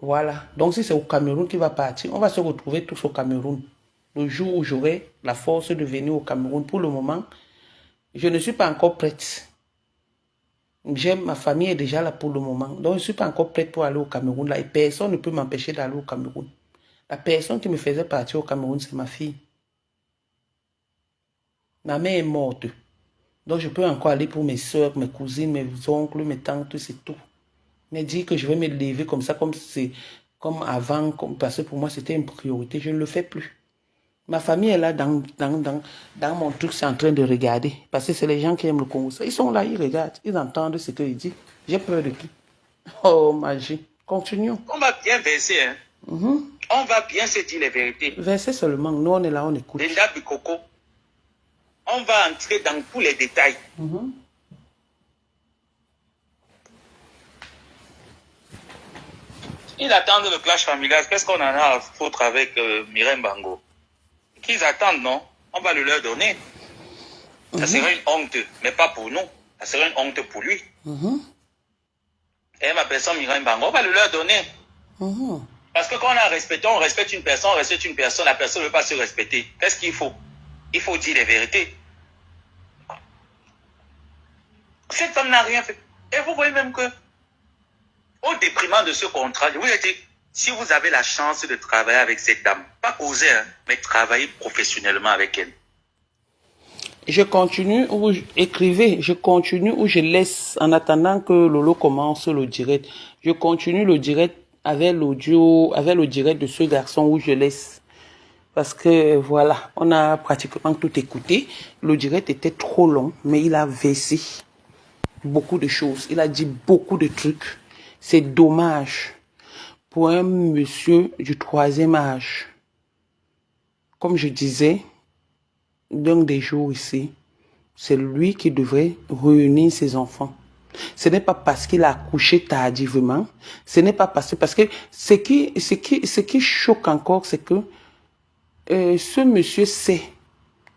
Voilà. Donc, si c'est au Cameroun qu'il va partir, on va se retrouver tous au Cameroun. Le jour où j'aurai la force de venir au Cameroun. Pour le moment, je ne suis pas encore prête. Ma famille est déjà là pour le moment. Donc, je ne suis pas encore prête pour aller au Cameroun. Là, et personne ne peut m'empêcher d'aller au Cameroun. La personne qui me faisait partir au Cameroun, c'est ma fille. Ma mère est morte. Donc, je peux encore aller pour mes soeurs, mes cousines, mes oncles, mes tantes, c'est tout. Mais dire que je vais me lever comme ça, comme avant, parce que pour moi, c'était une priorité, je ne le fais plus. Ma famille est là dans mon truc, c'est en train de regarder. Parce que c'est les gens qui aiment le Congo. Ils sont là, ils regardent, ils entendent ce qu'il dit. J'ai peur de qui? Oh, magie. Continuons. On va bien verser, hein. On va bien se dire les vérités. Verser seulement. Nous, on est là, on écoute. Linda Bikoko, on va entrer dans tous les détails. Ils attendent le clash familial. Qu'est-ce qu'on en a à foutre avec Mireille Bango? Qu'ils attendent, non? On va le leur donner. Ça serait une honte, mais pas pour nous. Ça serait une honte pour lui. Et ma personne, Mireille Bango, on va le leur donner. Parce que quand on a respecté, on respecte une personne, la personne ne veut pas se respecter. Qu'est-ce qu'il faut? Il faut dire les vérités. Cette femme n'a rien fait. Et vous voyez même que, au déprimant de ce contrat, je vous ai dit, si vous avez la chance de travailler avec cette dame, pas causer, hein, mais travailler professionnellement avec elle. Je continue ou écrivez, je continue ou je laisse en attendant que Lolo commence le direct. Je continue le direct avec l'audio, avec le direct de ce garçon où je laisse. Parce que voilà, on a pratiquement tout écouté. Le direct était trop long, mais il a versé beaucoup de choses. Il a dit beaucoup de trucs. C'est dommage pour un monsieur du 3e âge. Comme je disais, d'un des jours ici, c'est lui qui devrait réunir ses enfants. Ce n'est pas parce qu'il a accouché tardivement, ce n'est pas parce que ce qui choque encore, c'est que ce monsieur sait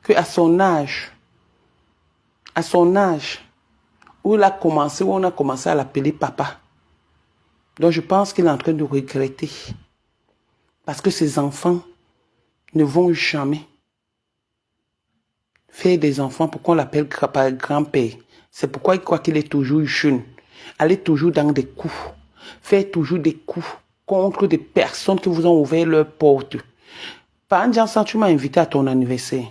qu'à son âge, où il a commencé, où on a commencé à l'appeler papa. Donc je pense qu'il est en train de regretter. Parce que ses enfants ne vont jamais faire des enfants pour qu'on l'appelle grand-père. C'est pourquoi il croit qu'il est toujours jeune. Aller toujours dans des coups. Faire toujours des coups contre des personnes qui vous ont ouvert leur porte. Par exemple, tu m'as invité à ton anniversaire.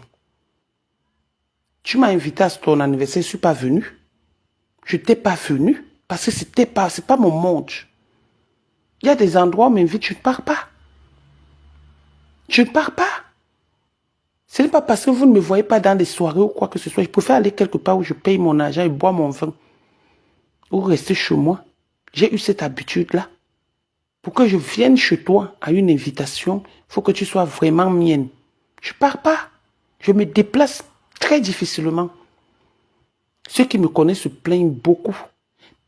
Tu m'as invité à ton anniversaire, je ne suis pas venu. Je n'étais pas venu parce que c'est pas mon monde. Il y a des endroits où on m'invite, je ne pars pas. Je ne pars pas. Ce n'est pas parce que vous ne me voyez pas dans des soirées ou quoi que ce soit. Je préfère aller quelque part où je paye mon argent et boire mon vin. Ou rester chez moi. J'ai eu cette habitude-là. Pour que je vienne chez toi à une invitation, il faut que tu sois vraiment mienne. Je ne pars pas. Je me déplace très difficilement. Ceux qui me connaissent se plaignent beaucoup.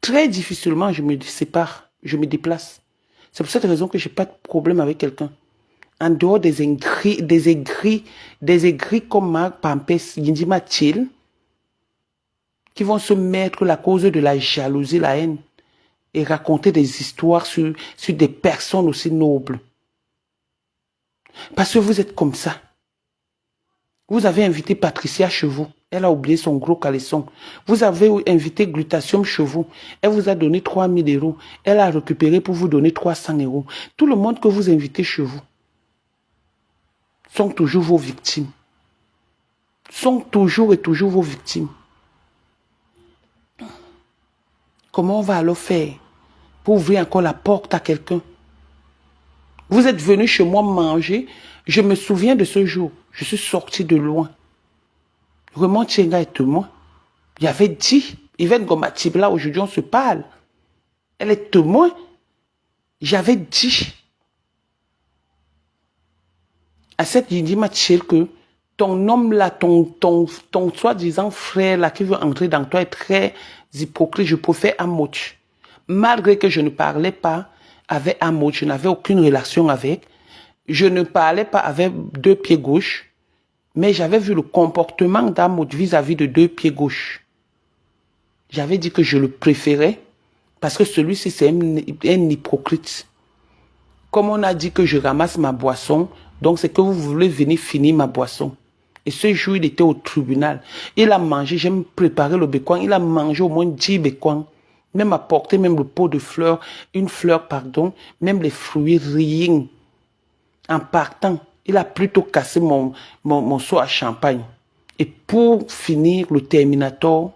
Très difficilement, je me sépare. Je me déplace. C'est pour cette raison que je n'ai pas de problème avec quelqu'un. en dehors des aigris comme Marc Pampès, Yindima Thiel, qui vont se mettre la cause de la jalousie, la haine, et raconter des histoires sur des personnes aussi nobles. Parce que vous êtes comme ça. Vous avez invité Patricia chez vous. Elle a oublié son gros caleçon. Vous avez invité Glutathium chez vous. Elle vous a donné 3 000 €. Elle a récupéré pour vous donner 300 €. Tout le monde que vous invitez chez vous sont toujours vos victimes. Sont toujours et toujours vos victimes. Comment on va alors faire pour ouvrir encore la porte à quelqu'un? Vous êtes venu chez moi manger. Je me souviens de ce jour. Je suis sorti de loin. Raymond Tchenga est témoin. Il y avait dit, Yvette Gomatibla, aujourd'hui on se parle. Elle est témoin. J'avais dit à cette Yindima Tchel que ton homme là, ton soi-disant frère là qui veut entrer dans toi est très hypocrite. Je préfère Amoch. Malgré que je ne parlais pas avec Amoch, je n'avais aucune relation avec. Je ne parlais pas avec Deux Pieds Gauche. Mais j'avais vu le comportement d'Amoch vis-à-vis de Deux Pieds Gauche. J'avais dit que je le préférais parce que celui-ci, c'est un hypocrite. Comme on a dit que je ramasse ma boisson, donc c'est que vous voulez venir finir ma boisson. Et ce jour, il était au tribunal. Il a mangé, j'aime préparer le bécoin, il a mangé au moins 10 bécoins. Même apporté même le pot de fleurs, une fleur, pardon, même les fruits, rien. En partant, il a plutôt cassé mon seau à champagne. Et pour finir le Terminator,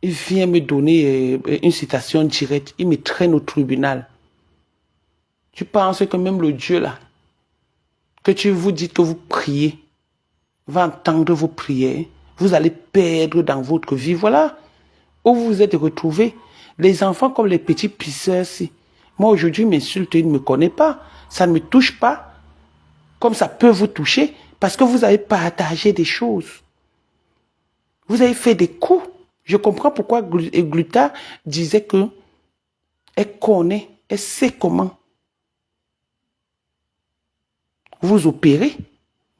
il vient me donner une citation directe. Il me traîne au tribunal. Tu penses que même le Dieu là, que tu vous dites que vous priez, va entendre vos prières, vous allez perdre dans votre vie. Voilà où vous vous êtes retrouvés. Les enfants comme les petits pisseurs, si. Moi aujourd'hui, ils m'insultent, ils ne me connaissent pas. Ça ne me touche pas. Comme ça peut vous toucher, parce que vous avez partagé des choses. Vous avez fait des coups. Je comprends pourquoi Gluta disait que elle connaît, elle sait comment vous opérez.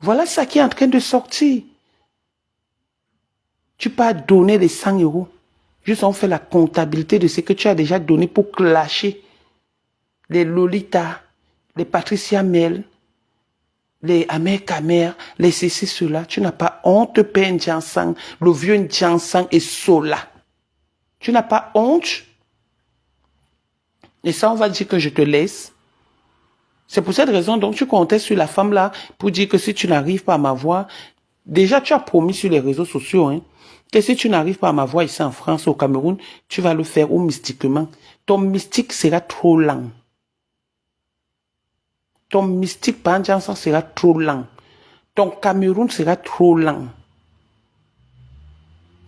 Voilà ça qui est en train de sortir. Tu peux donner les 100 €. Juste on fait la comptabilité de ce que tu as déjà donné pour clasher les Lolita, les Patricia Mel, les Amer Kamer, les ceci, cela. Tu n'as pas honte, Père N'Djansang, le vieux N'Djansang et Sola. Tu n'as pas honte? Et ça, on va dire que je te laisse. C'est pour cette raison, donc, tu comptais sur la femme là pour dire que si tu n'arrives pas à m'avoir, déjà, tu as promis sur les réseaux sociaux, hein, que si tu n'arrives pas à m'avoir ici en France, au Cameroun, tu vas le faire ou mystiquement. Ton mystique sera trop lent. Ton mystique par N'Djansang sera trop lent. Ton Cameroun sera trop lent.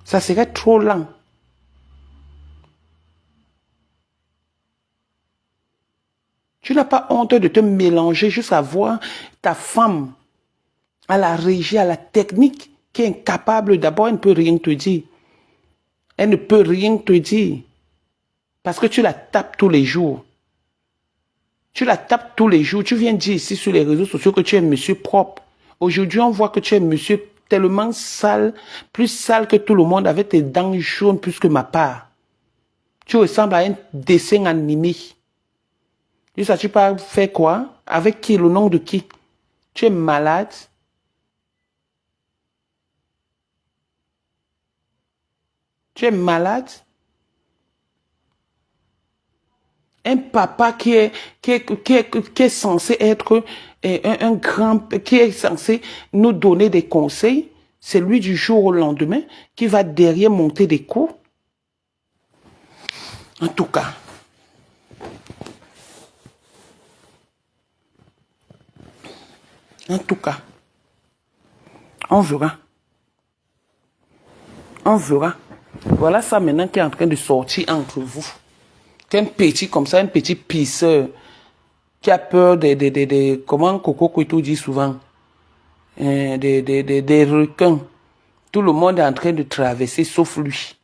Ça serait trop lent. Tu n'as pas honte de te mélanger juste à voir ta femme à la régie, à la technique, qui est incapable. D'abord, elle ne peut rien te dire. Elle ne peut rien te dire. Parce que tu la tapes tous les jours. Tu la tapes tous les jours. Tu viens dire ici sur les réseaux sociaux que tu es monsieur propre. Aujourd'hui, on voit que tu es monsieur tellement sale, plus sale que tout le monde, avec tes dents jaunes plus que ma part. Tu ressembles à un dessin animé. Et ça, tu peux faire quoi? Avec qui? Le nom de qui? Tu es malade? Tu es malade? Un papa qui est censé être un grand, qui est censé nous donner des conseils, c'est lui du jour au lendemain qui va derrière monter des coups. En tout cas, on verra. On verra. Voilà ça maintenant qui est en train de sortir entre vous. Qu'un petit comme ça, un petit pisseur qui a peur comment Coco Couitou dit souvent, des requins. Tout le monde est en train de traverser sauf lui.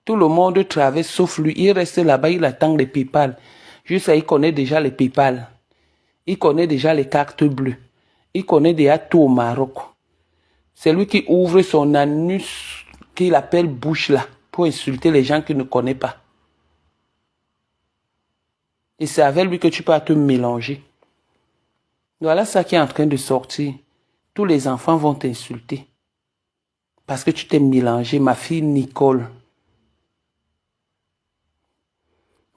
Tout le monde traverse sauf lui. Il reste là-bas, il attend les PayPal. Juste ça, il connaît déjà les PayPal. Il connaît déjà les cartes bleues. Il connaît déjà tout au Maroc. C'est lui qui ouvre son anus, qu'il appelle bouche là, pour insulter les gens qu'il ne connaît pas. Et c'est avec lui que tu peux te mélanger. Voilà ça qui est en train de sortir. Tous les enfants vont t'insulter. Parce que tu t'es mélangé. Ma fille Nicole.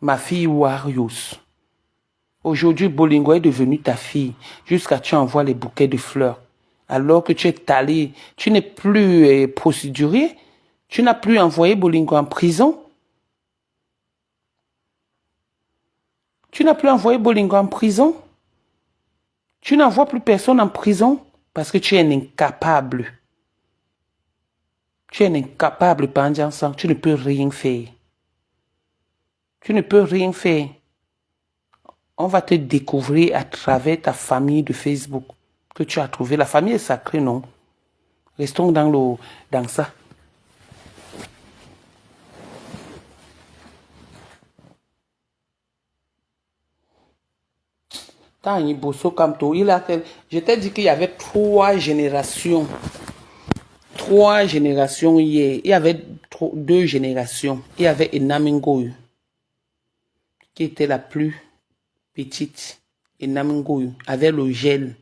Ma fille Warius. Aujourd'hui, Bolingo est devenue ta fille. Jusqu'à ce que tu envoies les bouquets de fleurs. Alors que tu es allé, tu n'es plus procédurier. Tu n'as plus envoyé Bolingo en prison. Tu n'as plus envoyé Bolingo en prison. Tu n'envoies plus personne en prison parce que tu es un incapable. Tu es un incapable, Pandiansan. Tu ne peux rien faire. Tu ne peux rien faire. On va te découvrir à travers ta famille de Facebook que tu as trouvé. La famille est sacrée, non? Restons dans ça. Je t'ai dit qu'il y avait 3 générations. 3 générations hier. Il y avait 2 générations. Il y avait Enamingo qui était la plus petite. Enamingo avec le gel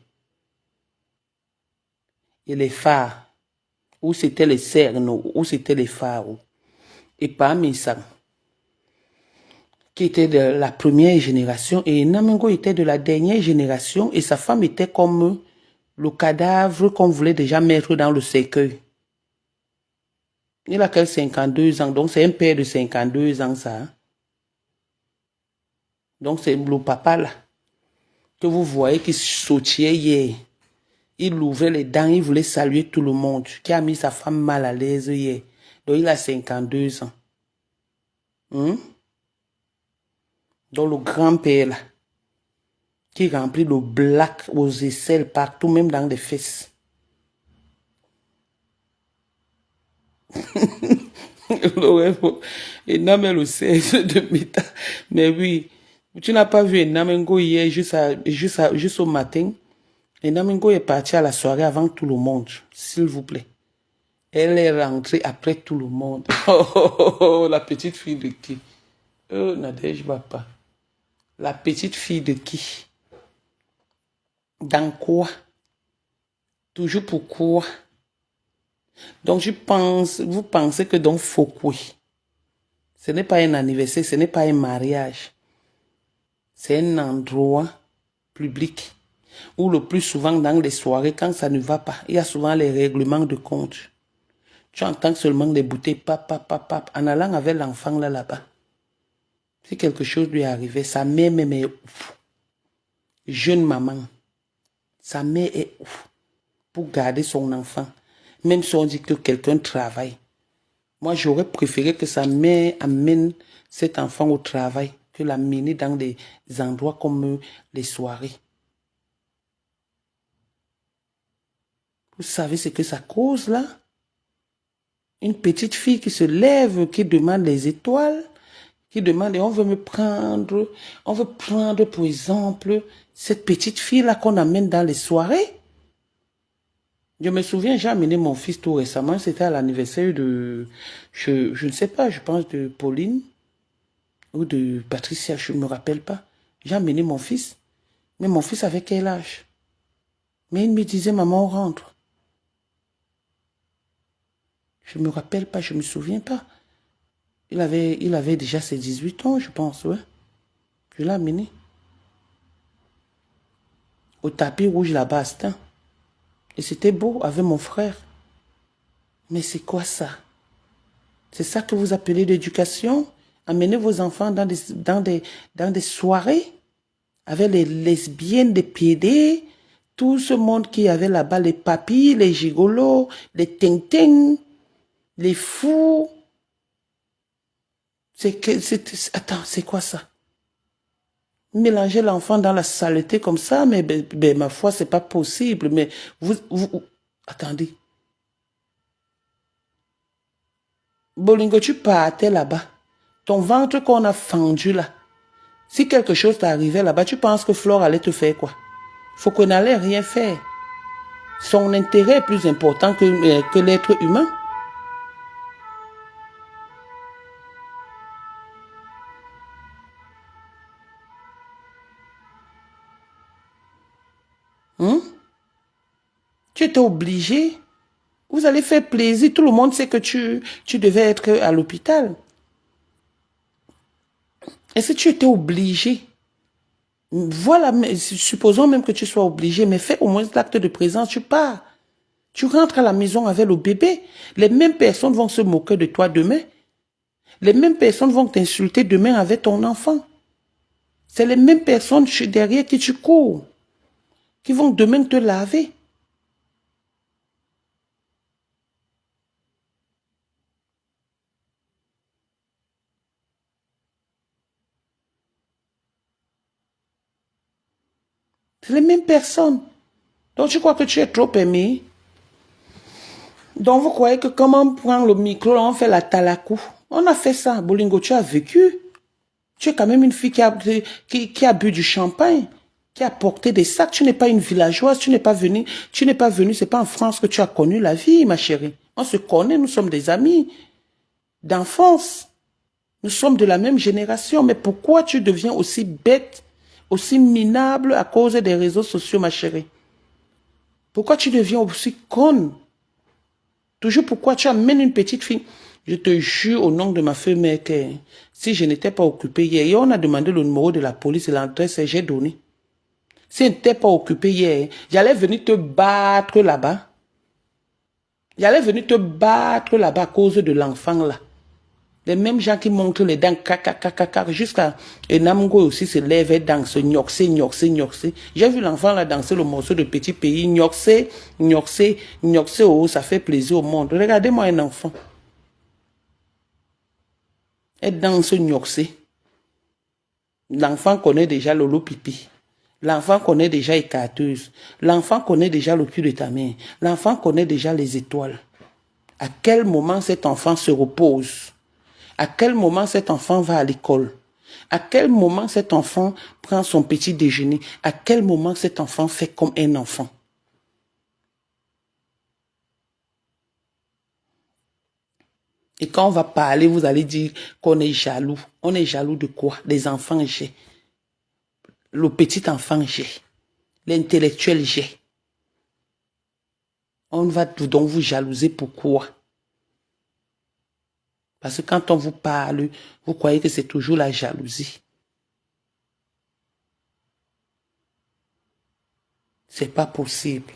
et les phares. Où c'était les cernes, où c'était les phares. Et parmi ça, qui était de la première génération, et Namengo était de la dernière génération, et sa femme était comme le cadavre qu'on voulait déjà mettre dans le cercueil. Il a 52 ans, donc c'est un père de 52 ans, ça. Hein? Donc c'est le papa là, que vous voyez qui sautillait hier. Il ouvrait les dents, il voulait saluer tout le monde, qui a mis sa femme mal à l'aise hier. Donc il a 52 ans. Donc le grand-père là, qui remplit le black aux aisselles partout, même dans les fesses. Et Namel le 16 de Meta. Mais oui, tu n'as pas vu Namengo hier juste au matin. Et Namengo est parti à la soirée avant tout le monde, s'il vous plaît. Elle est rentrée après tout le monde. Oh, la petite fille de qui? Oh, Nadège Bapa. La petite fille de qui? Dans quoi? Toujours pourquoi? Donc vous pensez que dans Fokwe, ce n'est pas un anniversaire, ce n'est pas un mariage. C'est un endroit public où le plus souvent dans les soirées, quand ça ne va pas, il y a souvent les règlements de compte. Tu entends seulement les bouteilles, pap, en allant avec l'enfant là-bas. Si quelque chose lui est arrivé, sa mère même est ouf. Jeune maman, sa mère est ouf pour garder son enfant. Même si on dit que quelqu'un travaille. Moi, j'aurais préféré que sa mère amène cet enfant au travail que l'amener dans des endroits comme les soirées. Vous savez ce que ça cause là? Une petite fille qui se lève, qui demande les étoiles, qui demande, et on veut prendre pour exemple cette petite fille là qu'on amène dans les soirées. Je me souviens, j'ai amené mon fils tout récemment, c'était à l'anniversaire de, je ne sais pas, je pense de Pauline ou de Patricia, je ne me rappelle pas. J'ai amené mon fils, mais mon fils avait quel âge? Mais il me disait, maman, on rentre. Je ne me rappelle pas, je ne me souviens pas. Il avait déjà ses 18 ans, je pense, ouais. Je l'ai amené. Au tapis rouge là-bas, c'était. Et c'était beau avec mon frère. Mais c'est quoi ça? C'est ça que vous appelez l'éducation? Amenez vos enfants dans des soirées avec les lesbiennes, des pédés, tout ce monde qui avait là-bas, les papis, les gigolos, les ting-ting, les fous. Attends, c'est quoi ça? Mélanger l'enfant dans la saleté comme ça, mais ma foi, c'est pas possible. Mais vous attendez. Bolingo, tu partais là-bas. Ton ventre qu'on a fendu là, Si quelque chose t'arrivait là-bas, tu penses que Flore allait te faire quoi? Faut qu'on n'allait rien faire. Son intérêt est plus important que l'être humain. Tu étais obligé. Vous allez faire plaisir. Tout le monde sait que tu devais être à l'hôpital. Et si tu étais obligé, voilà, supposons même que tu sois obligé, mais fais au moins l'acte de présence, tu pars. Tu rentres à la maison avec le bébé. Les mêmes personnes vont se moquer de toi demain. Les mêmes personnes vont t'insulter demain avec ton enfant. C'est les mêmes personnes derrière qui tu cours, qui vont demain te laver. C'est les mêmes personnes. Donc tu crois que tu es trop aimé? Donc vous croyez que comment on prend le micro, on fait la talakou? On a fait ça. Bolingo, tu as vécu. Tu es quand même une fille qui a bu du champagne, qui a porté des sacs. Tu n'es pas une villageoise, tu n'es pas venue, c'est pas en France que tu as connu la vie, ma chérie. On se connaît, nous sommes des amis d'enfance. Nous sommes de la même génération. Mais pourquoi tu deviens aussi bête, aussi minable à cause des réseaux sociaux, ma chérie? Pourquoi tu deviens aussi conne? Toujours pourquoi tu amènes une petite fille? Je te jure au nom de ma femme mère que si je n'étais pas occupée hier, et on a demandé le numéro de la police et l'adresse, j'ai donné. Si je n'étais pas occupée hier, j'allais venir te battre là-bas. J'allais venir te battre là-bas à cause de l'enfant là. Les mêmes gens qui montrent les dents, jusqu'à Namgo aussi se lève et danse, gnoxé. J'ai vu l'enfant là danser le morceau de Petit Pays, gnoxé, oh, ça fait plaisir au monde. Regardez-moi un enfant. Elle danse gnoxé. L'enfant connaît déjà Lolo Pipi. L'enfant connaît déjà écarteuse. L'enfant connaît déjà le cul de ta mère. L'enfant connaît déjà les étoiles. À quel moment cet enfant se repose? À quel moment cet enfant va à l'école? À quel moment cet enfant prend son petit déjeuner? À quel moment cet enfant fait comme un enfant? Et quand on va parler, vous allez dire qu'on est jaloux. On est jaloux de quoi? Les enfants, j'ai. Le petit enfant, j'ai. L'intellectuel, j'ai. On va donc vous jalouser pourquoi? Parce que quand on vous parle, vous croyez que c'est toujours la jalousie. C'est pas possible.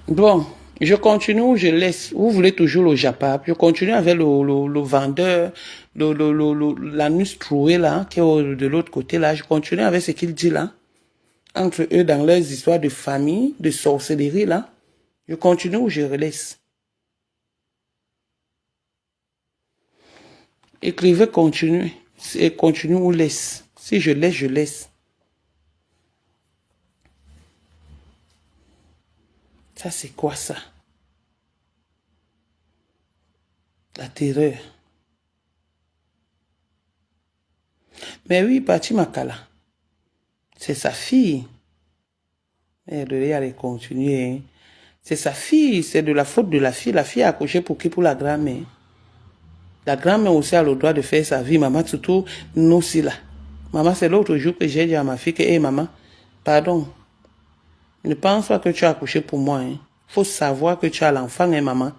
Bon, je continue ou je laisse. Vous voulez toujours le Japap. Je continue avec le vendeur, l'anus troué là, qui est de l'autre côté là. Je continue avec ce qu'il dit là. Entre eux, dans leurs histoires de famille, de sorcellerie là. Je continue ou je laisse. Écrivez continue. Et continue ou laisse. Si je laisse, je laisse. Ça, c'est quoi ça? La terreur. Mais oui, Pati Makala. C'est sa fille. Elle devait aller continuer. C'est sa fille. C'est de la faute de la fille. La fille a accouché pour qui? Pour la grand-mère. La grand-mère aussi a le droit de faire sa vie. Maman, surtout, nous aussi là. Maman, c'est l'autre jour que j'ai dit à ma fille que, hé, maman, pardon. Ne pense pas que tu as accouché pour moi. Il faut savoir que tu as l'enfant, hein, maman.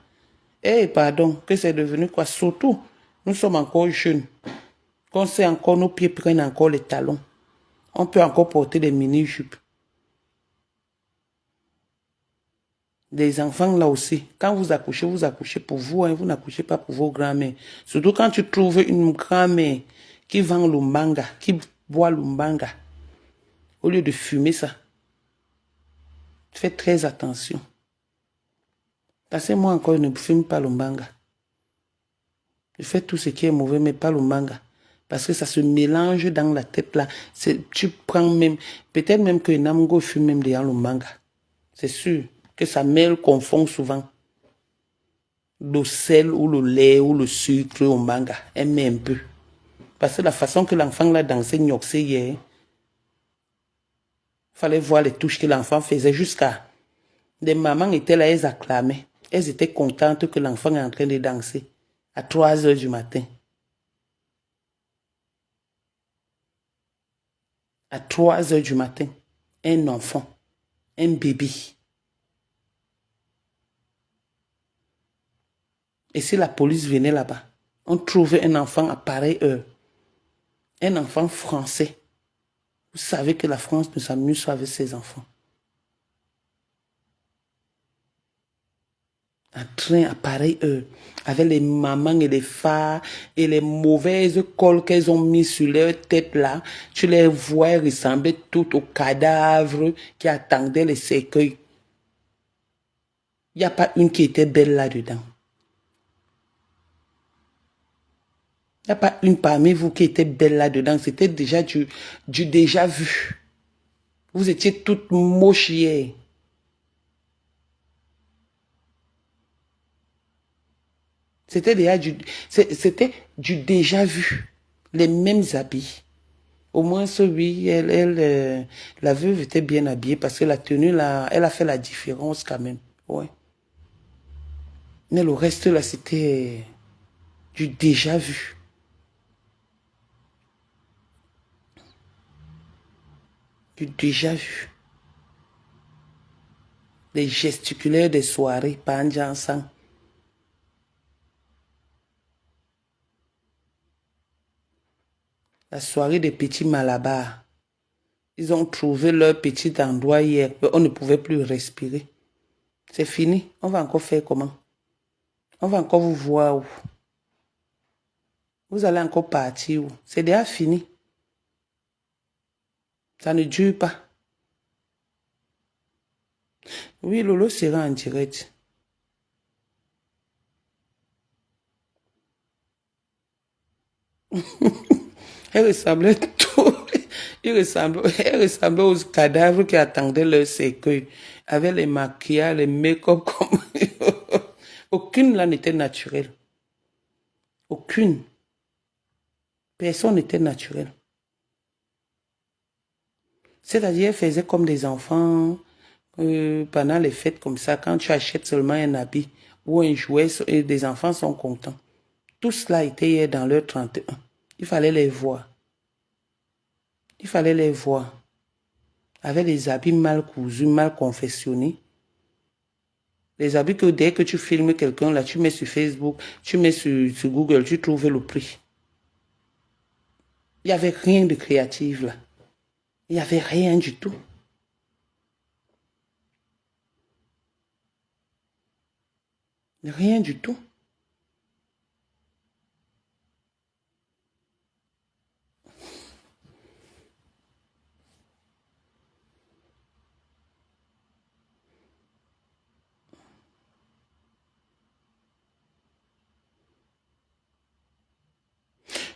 Eh, pardon, que c'est devenu quoi? Surtout, nous sommes encore jeunes. Qu'on sait encore, nos pieds prennent encore les talons. On peut encore porter des mini-jupes. Des enfants là aussi. Quand vous accouchez pour vous, hein, vous n'accouchez pas pour vos grands-mères. Surtout quand tu trouves une grand-mère qui vend l'umbanga, qui boit l'umbanga, au lieu de fumer ça. Fais très attention. Parce que moi encore, je ne fume pas l'umbanga. Je fais tout ce qui est mauvais, mais pas l'umbanga. Parce que ça se mélange dans la tête là. Tu prends même, peut-être même que Namgo fume même déjà l'umbanga. C'est sûr que sa mère confond souvent le sel ou le lait ou le sucre au manga. Elle met un peu. Parce que la façon que l'enfant l'a dansé, gnoxé hier, fallait voir les touches que l'enfant faisait jusqu'à... Les mamans étaient là, elles acclamaient. Elles étaient contentes que l'enfant est en train de danser à 3 heures du matin. À 3 heures du matin, un enfant, un bébé. Et si la police venait là-bas, on trouvait un enfant à pareille heure, un enfant français. Vous savez que la France ne s'amuse pas avec ses enfants. En train à pareille heure, avec les mamans et les phares et les mauvaises cols qu'elles ont mis sur leur tête là, tu les vois ressembler tout au cadavre qui attendait les cercueils. Il n'y a pas une qui était belle là-dedans. Il n'y a pas une parmi vous qui était belle là-dedans. C'était déjà du déjà vu. Vous étiez toutes moches hier. C'était du déjà vu. Les mêmes habits. Au moins, oui, la veuve était bien habillée parce que la tenue, là, elle a fait la différence quand même. Ouais. Mais le reste, là, c'était du déjà vu. Du déjà vu. Les gesticulaires des soirées, pas ensemble. La soirée des petits malabars. Ils ont trouvé leur petit endroit hier. On ne pouvait plus respirer. C'est fini. On va encore faire comment? On va encore vous voir où? Vous allez encore partir où? C'est déjà fini. Ça ne dure pas. Oui, Lolo sera en direct. Elle ressemblait tout. Elle ressemblait aux cadavres qui attendaient leur cercueil. Avec les maquillages, les make-up comme... Aucune là n'était naturelle. Aucune. Personne n'était naturel. C'est-à-dire, elle faisait comme des enfants pendant les fêtes comme ça. Quand tu achètes seulement un habit ou un jouet, et des enfants sont contents. Tout cela était hier dans leur 31. Il fallait les voir. Il fallait les voir. Avec les habits mal cousus, mal confectionnés. Les habits que dès que tu filmes quelqu'un, là, tu mets sur Facebook, tu mets sur Google, tu trouves le prix. Il n'y avait rien de créatif là. Il n'y avait rien du tout. Rien du tout.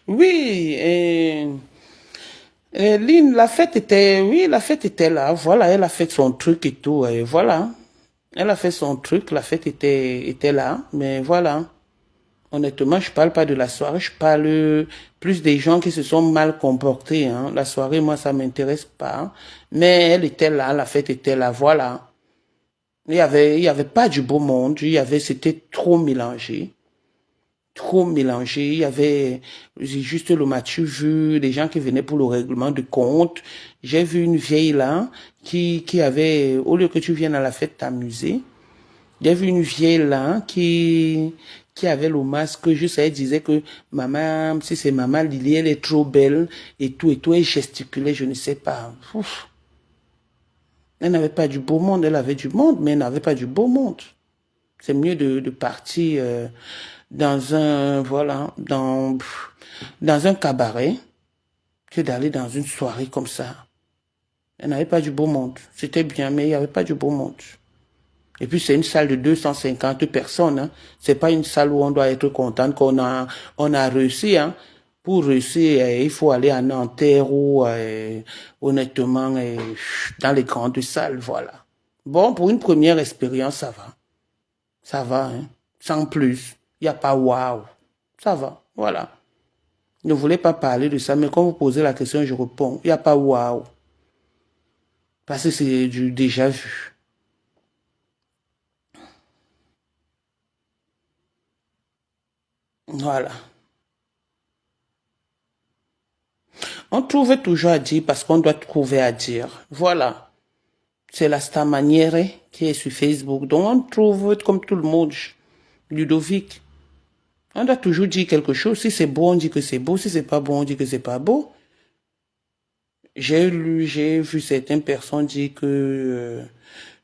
Oui, Lynn, la fête était, oui, la fête était là. Voilà, elle a fait son truc et tout. Et voilà. Elle a fait son truc, la fête était là. Mais voilà. Honnêtement, je parle pas de la soirée, je parle plus des gens qui se sont mal comportés. Hein. La soirée, moi, ça m'intéresse pas. Mais elle était là, la fête était là, voilà. Il y avait pas du beau monde, c'était trop mélangé. Trop mélangé. Il y avait juste le Mathieu vu, des gens qui venaient pour le règlement de compte. J'ai vu une vieille là qui avait, au lieu que tu viennes à la fête t'amuser, j'ai vu une vieille là qui avait le masque, juste elle disait que maman, si c'est maman Lily, elle est trop belle et tout, elle gesticulait, je ne sais pas. Ouf. Elle n'avait pas du beau monde, elle avait du monde, mais elle n'avait pas du beau monde. C'est mieux de partir dans un, voilà, dans un cabaret que d'aller dans une soirée comme ça. Elle n'avait pas du beau monde. C'était bien, mais il n'y avait pas du beau monde. Et puis c'est une salle de 250 personnes. Hein. C'est pas une salle où on doit être content on a réussi. Hein. Pour réussir, il faut aller à Nanterre ou honnêtement dans les grandes salles, voilà. Bon, pour une première expérience, ça va. Ça va, hein. Sans plus. Il n'y a pas waouh. Ça va, voilà. Ne voulais pas parler de ça, mais quand vous posez la question, je réponds. Il n'y a pas waouh. Parce que c'est du déjà vu. Voilà. On trouve toujours à dire parce qu'on doit trouver à dire. Voilà. C'est la star manière qui est sur Facebook. Donc on trouve comme tout le monde. Ludovic. On doit toujours dire quelque chose. Si c'est beau, on dit que c'est beau. Si c'est pas bon, on dit que c'est pas beau. J'ai vu certaines personnes dire que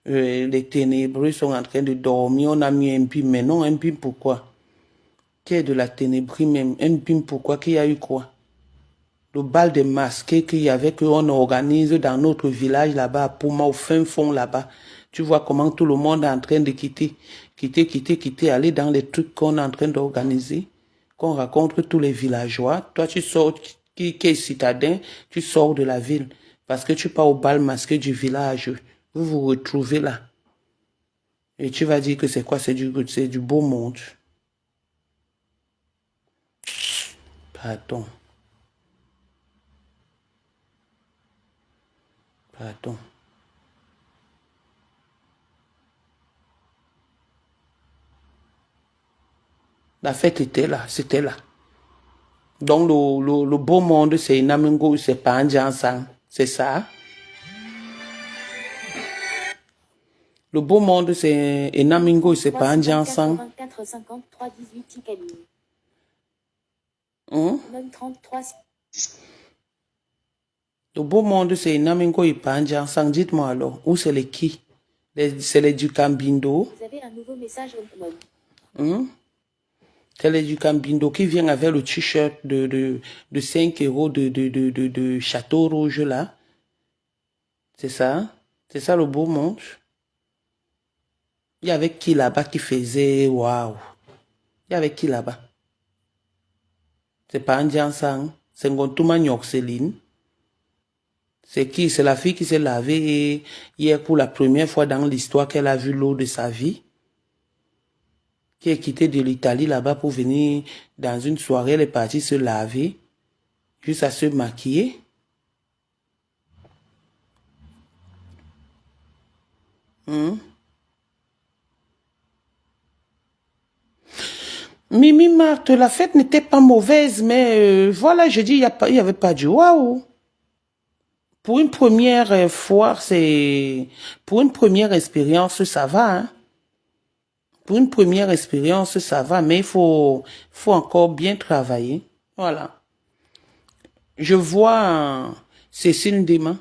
les ténébreux sont en train de dormir. On a mis un bim. Mais non, un bim pourquoi? Qui est de la ténébrie même? Un bim pourquoi? Qu'il y a eu quoi? Le bal des masqués qu'il y avait, qu'on organise dans notre village là-bas, à Pouma, au fin fond là-bas. Tu vois comment tout le monde est en train de quitter, aller dans les trucs qu'on est en train d'organiser, qu'on rencontre tous les villageois. Toi, tu sors, qui est citadin, tu sors de la ville, parce que tu pars au bal masqué du village. Vous vous retrouvez là. Et tu vas dire que c'est quoi? C'est du beau monde. Pardon. Pardon. La fête était là, c'était là. Donc le beau monde, c'est Namingo, c'est pas Andjansan. C'est ça. Le beau monde, c'est Namingo, c'est pas Andjansan. 84 53 18 Ticali. 33. Le beau monde, c'est Namingo et pas Andjansan. Dites-moi alors, où c'est les qui? C'est les du Cambindo. Vous avez un nouveau message C'est les du Cambindo qui vient avec le t-shirt de 5 euros de Château Rouge là. C'est ça? C'est ça le beau monde? Il y avait qui là-bas qui faisait waouh? Il y avait qui là-bas? C'est pas Andjansan, c'est Ngontuma Nyokseline. C'est qui? C'est la fille qui s'est lavée hier pour la première fois dans l'histoire qu'elle a vu l'eau de sa vie. Qui est quittée de l'Italie là-bas pour venir dans une soirée. Elle est partie se laver, juste à se maquiller. Mimi Marthe, la fête n'était pas mauvaise, mais voilà, je dis, il n'y avait pas du waouh. Pour une première fois, pour une première expérience, ça va. Hein? Pour une première expérience, ça va, mais il faut encore bien travailler. Voilà. Je vois Cécile Ndema.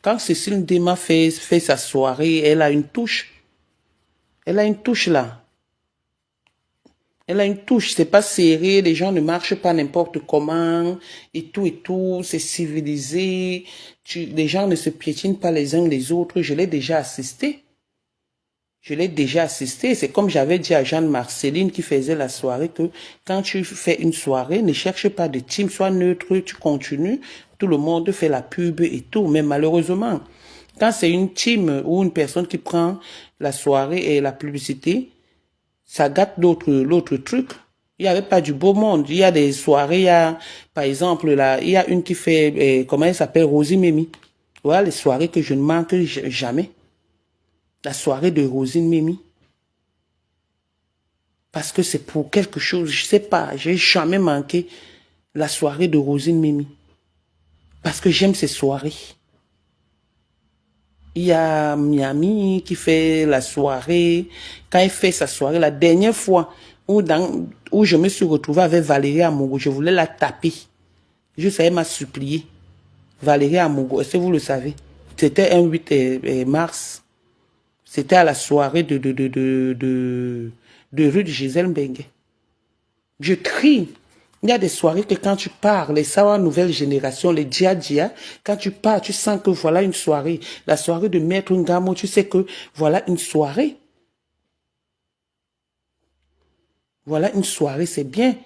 Quand Cécile Ndema fait sa soirée, elle a une touche. Elle a une touche là. Elle a une touche, c'est pas serré, les gens ne marchent pas n'importe comment, et tout, c'est civilisé. Les gens ne se piétinent pas les uns les autres. Je l'ai déjà assisté. C'est comme j'avais dit à Jeanne-Marceline qui faisait la soirée que quand tu fais une soirée, ne cherche pas de team, sois neutre, tu continues. Tout le monde fait la pub et tout. Mais malheureusement, quand c'est une team ou une personne qui prend la soirée et la publicité, ça gâte l'autre truc. Il n'y avait pas du beau monde. Il y a des soirées, par exemple, là, il y a une qui fait, comment elle s'appelle, Rosie Mimi. Voilà les soirées que je ne manque jamais. La soirée de Rosine Mimi. Parce que c'est pour quelque chose, je sais pas, j'ai jamais manqué la soirée de Rosine Mimi. Parce que j'aime ces soirées. Il y a Miami qui fait la soirée. Quand elle fait sa soirée, la dernière fois où je me suis retrouvée avec Valérie Amogo, je voulais la taper. Juste elle m'a supplié. Valérie Amogo, est-ce que vous le savez? C'était un 8 mars. C'était à la soirée de Ruth Gisèle Mbengue. Je crie. Il y a des soirées que quand tu pars, les Sawa nouvelle génération, les Dia, quand tu pars, tu sens que voilà une soirée. La soirée de Maître Ngamo, tu sais que voilà une soirée. Voilà une soirée, c'est bien.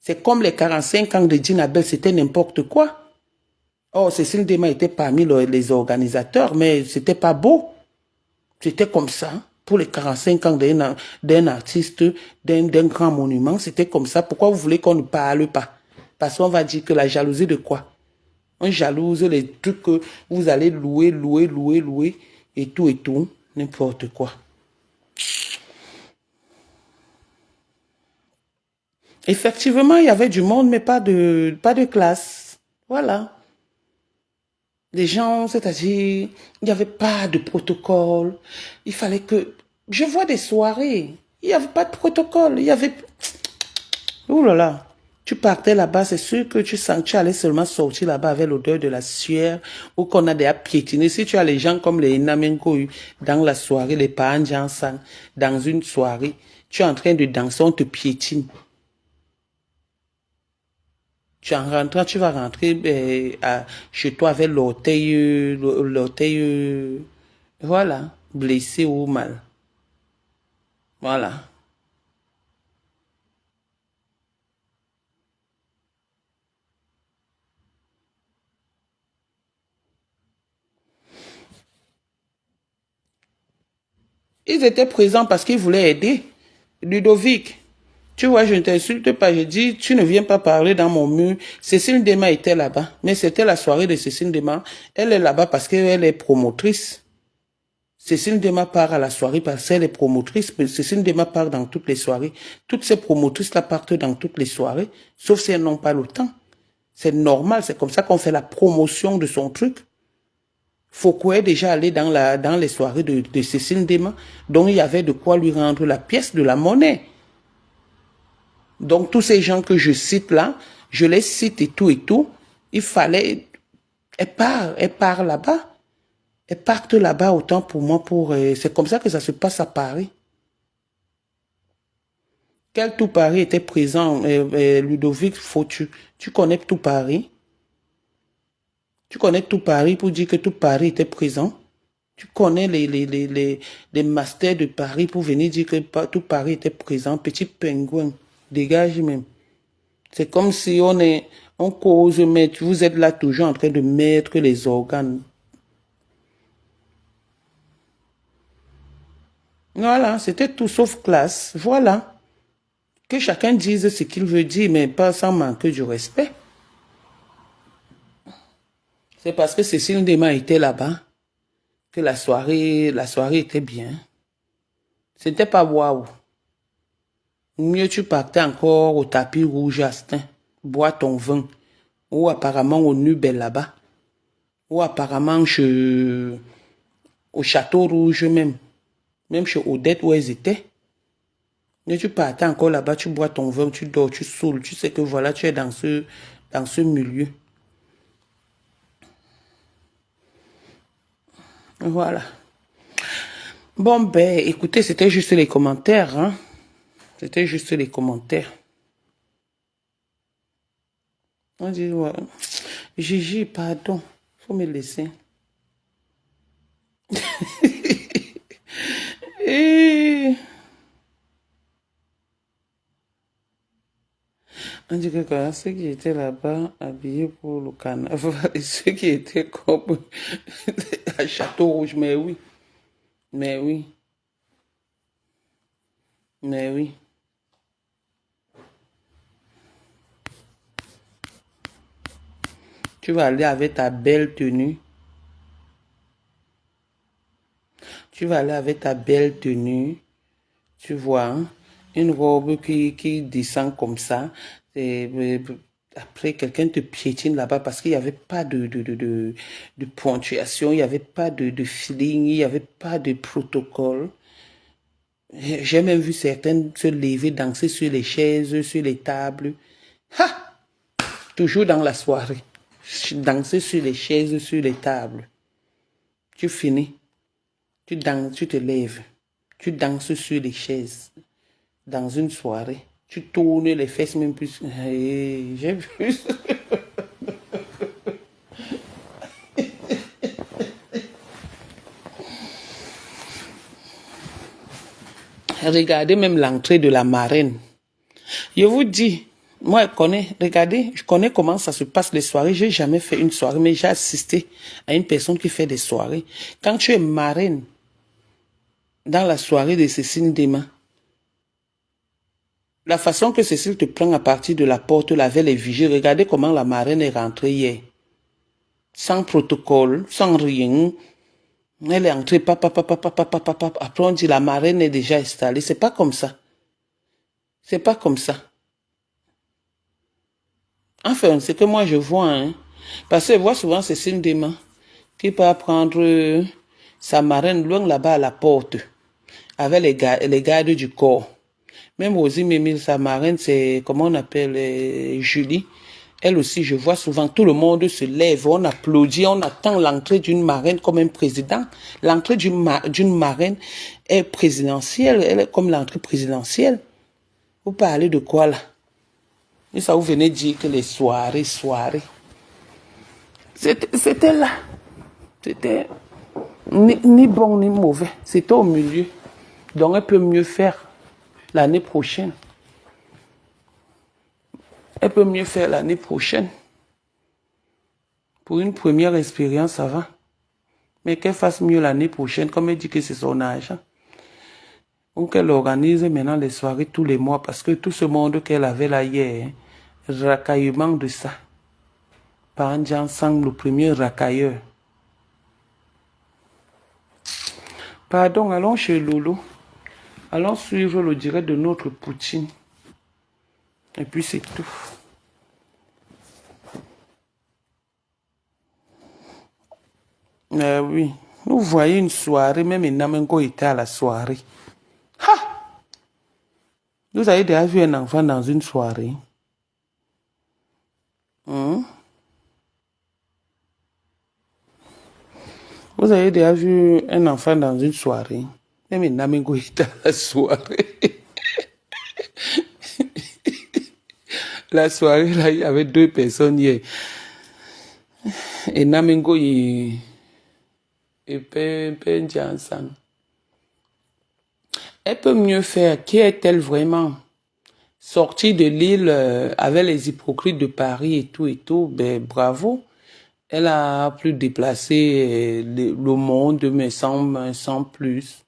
C'est comme les 45 ans de Djinabel, c'était n'importe quoi. Oh, Cécile Ndema était parmi les organisateurs, mais c'était pas beau. C'était comme ça. Pour les 45 ans d'un artiste, d'un grand monument, c'était comme ça. Pourquoi vous voulez qu'on ne parle pas? Parce qu'on va dire que la jalousie de quoi? On jalouse les trucs que vous allez louer, et tout, n'importe quoi. Effectivement, il y avait du monde, mais pas de classe. Voilà. Les gens, c'est-à-dire, il n'y avait pas de protocole. Il fallait que... Je vois des soirées, il n'y avait pas de protocole. Il y avait... Ouh là là. Tu partais là-bas, c'est sûr que tu allais seulement sortir là-bas avec l'odeur de la sueur ou qu'on a déjà piétiné. Si tu as les gens comme les Namenko dans la soirée, les Pahanjansan, dans une soirée, tu es en train de danser, on te piétine. Tu en rentrant, tu vas rentrer chez toi avec l'orteil, voilà, blessé ou mal. Voilà. Ils étaient présents parce qu'ils voulaient aider. Ludovic, tu vois, je ne t'insulte pas, je dis, tu ne viens pas parler dans mon mur. Cécile Dema était là-bas, mais c'était la soirée de Cécile Dema. Elle est là-bas parce qu'elle est promotrice. Cécile Dema part à la soirée parce qu'elle est promotrice. Cécile Dema part dans toutes les soirées. Toutes ces promotrices-là partent dans toutes les soirées, sauf si elles n'ont pas le temps. C'est normal, c'est comme ça qu'on fait la promotion de son truc. Foucault est déjà allé dans les soirées de Cécile Dema, donc il y avait de quoi lui rendre la pièce de la monnaie. Donc tous ces gens que je cite là, je les cite et tout, il fallait... Elle part là-bas. Elles partent là-bas autant pour moi. C'est comme ça que ça se passe à Paris. Quel tout Paris était présent, Ludovic Fautu. Tu connais tout Paris? Tu connais tout Paris pour dire que tout Paris était présent? Tu connais les masters de Paris pour venir dire que tout Paris était présent? Petit pingouin, dégage même. C'est comme si on cause, mais vous êtes là toujours en train de mettre les organes. Voilà, c'était tout sauf classe. Voilà. Que chacun dise ce qu'il veut dire, mais pas sans manquer du respect. C'est parce que Cécile Dema était là-bas que la soirée était bien. C'était pas waouh. Mieux tu partais encore au tapis rouge Astin, bois ton vin, ou apparemment au Nubel là-bas, ou apparemment au Château Rouge même chez Odette où elles étaient. Mais tu partais encore là-bas, tu bois ton vin, tu dors, tu saoules, tu sais que voilà, tu es dans ce milieu. Voilà. Bon, ben, écoutez, c'était juste les commentaires, hein. C'était juste les commentaires. On dit, ouais. Gigi, pardon. Faut me laisser. Et... On dit que quand ceux qui étaient là-bas, habillés pour le carnaval, et ceux qui étaient comme à Château Rouge, mais oui. Mais oui. Mais oui. Tu vas aller avec ta belle tenue. Tu vas aller avec ta belle tenue. Tu vois, hein? Une robe qui descend comme ça. Après, quelqu'un te piétine là-bas parce qu'il n'y avait pas de ponctuation, il n'y avait pas de feeling, il n'y avait pas de protocole. J'ai même vu certaines se lever, danser sur les chaises, sur les tables. Ha! Toujours dans la soirée. Danser sur les chaises, sur les tables. Tu finis. Tu danses, tu te lèves. Tu danses sur les chaises. Dans une soirée. Tu tournes les fesses même plus. Hey, j'ai vu ça. Regardez même l'entrée de la marraine. Je vous dis, moi, je connais comment ça se passe les soirées. J'ai jamais fait une soirée, mais j'ai assisté à une personne qui fait des soirées. Quand tu es marraine, dans la soirée de Cécile Dema, La façon que Cécile te prend à partir de la porte, lavait les vigies. Regardez comment la marraine est rentrée hier. Sans protocole, sans rien. Elle est entrée, papa. Après, on dit la marraine est déjà installée. C'est pas comme ça. C'est pas comme ça. Enfin, c'est que moi je vois, hein. Parce que je vois souvent Cécile Dema qui peut prendre sa marraine loin là-bas à la porte, avec les gardes du corps. Même Rosie Mémile, sa marraine, c'est, comment on appelle, Julie. Elle aussi, je vois souvent, tout le monde se lève, on applaudit, on attend l'entrée d'une marraine comme un président. L'entrée d'une marraine est présidentielle, elle est comme l'entrée présidentielle. Vous parlez de quoi là? Et ça, vous venez dire que les soirées. C'était là. C'était ni bon ni mauvais. C'était au milieu. Donc, elle peut mieux faire l'année prochaine. Elle peut mieux faire l'année prochaine. Pour une première expérience, ça va. Mais qu'elle fasse mieux l'année prochaine, comme elle dit que c'est son argent. Ou qu'elle organise maintenant les soirées tous les mois, parce que tout ce monde qu'elle avait là hier, racaillement de ça. Pandji ensemble, le premier racailleur. Pardon, allons chez Lolo. Allons suivre le direct de notre Poutine. Et puis c'est tout. Oui. Vous voyez une soirée, même Namengo était à la soirée. Ha! Vous avez déjà vu un enfant dans une soirée? Vous avez déjà vu un enfant dans une soirée? Même Namengo était à la soirée. La soirée, là, il y avait 2 personnes hier. Et Namengo, il peut ensemble. Elle peut mieux faire. Qui est-elle vraiment? Sortie de l'île avec les hypocrites de Paris et tout, ben bravo. Elle a plus déplacé le monde, mais sans plus.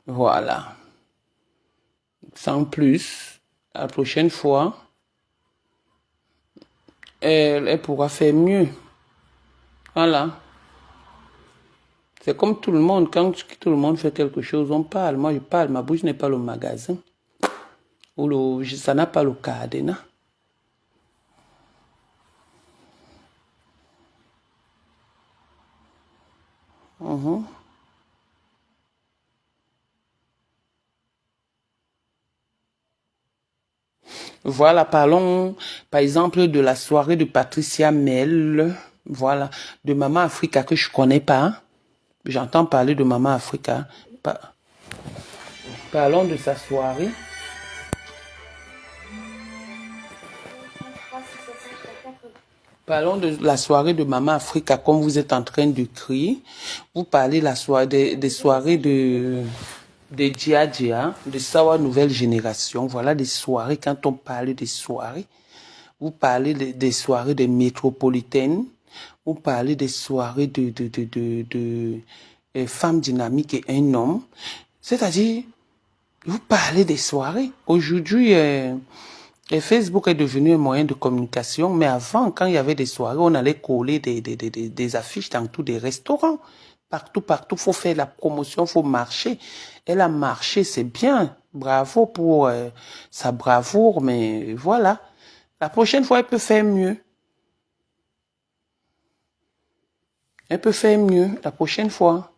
Voilà. Sans plus. La prochaine fois, elle pourra faire mieux. Voilà. C'est comme tout le monde. Quand tout le monde fait quelque chose, on parle. Moi, je parle. Ma bouche n'est pas le magasin. Ou ça n'a pas le cadenas. Voilà, parlons par exemple de la soirée de Patricia Mel, voilà, de Maman Africa que je connais pas. J'entends parler de Maman Africa. Parlons de sa soirée. Parlons de la soirée de Maman Africa comme vous êtes en train de crier. Vous parlez des soirées de Dia Dia, de Sawa Nouvelle Génération. Voilà des soirées, quand on parle des soirées, vous parlez des soirées des métropolitaines, vous parlez des soirées de femmes dynamiques et un homme. C'est-à-dire, vous parlez des soirées. Aujourd'hui, Facebook est devenu un moyen de communication, mais avant, quand il y avait des soirées, on allait coller des affiches dans tous les restaurants. Partout, faut faire la promotion, faut marcher. Elle a marché, c'est bien. Bravo pour sa bravoure, mais voilà. La prochaine fois, elle peut faire mieux. Elle peut faire mieux la prochaine fois.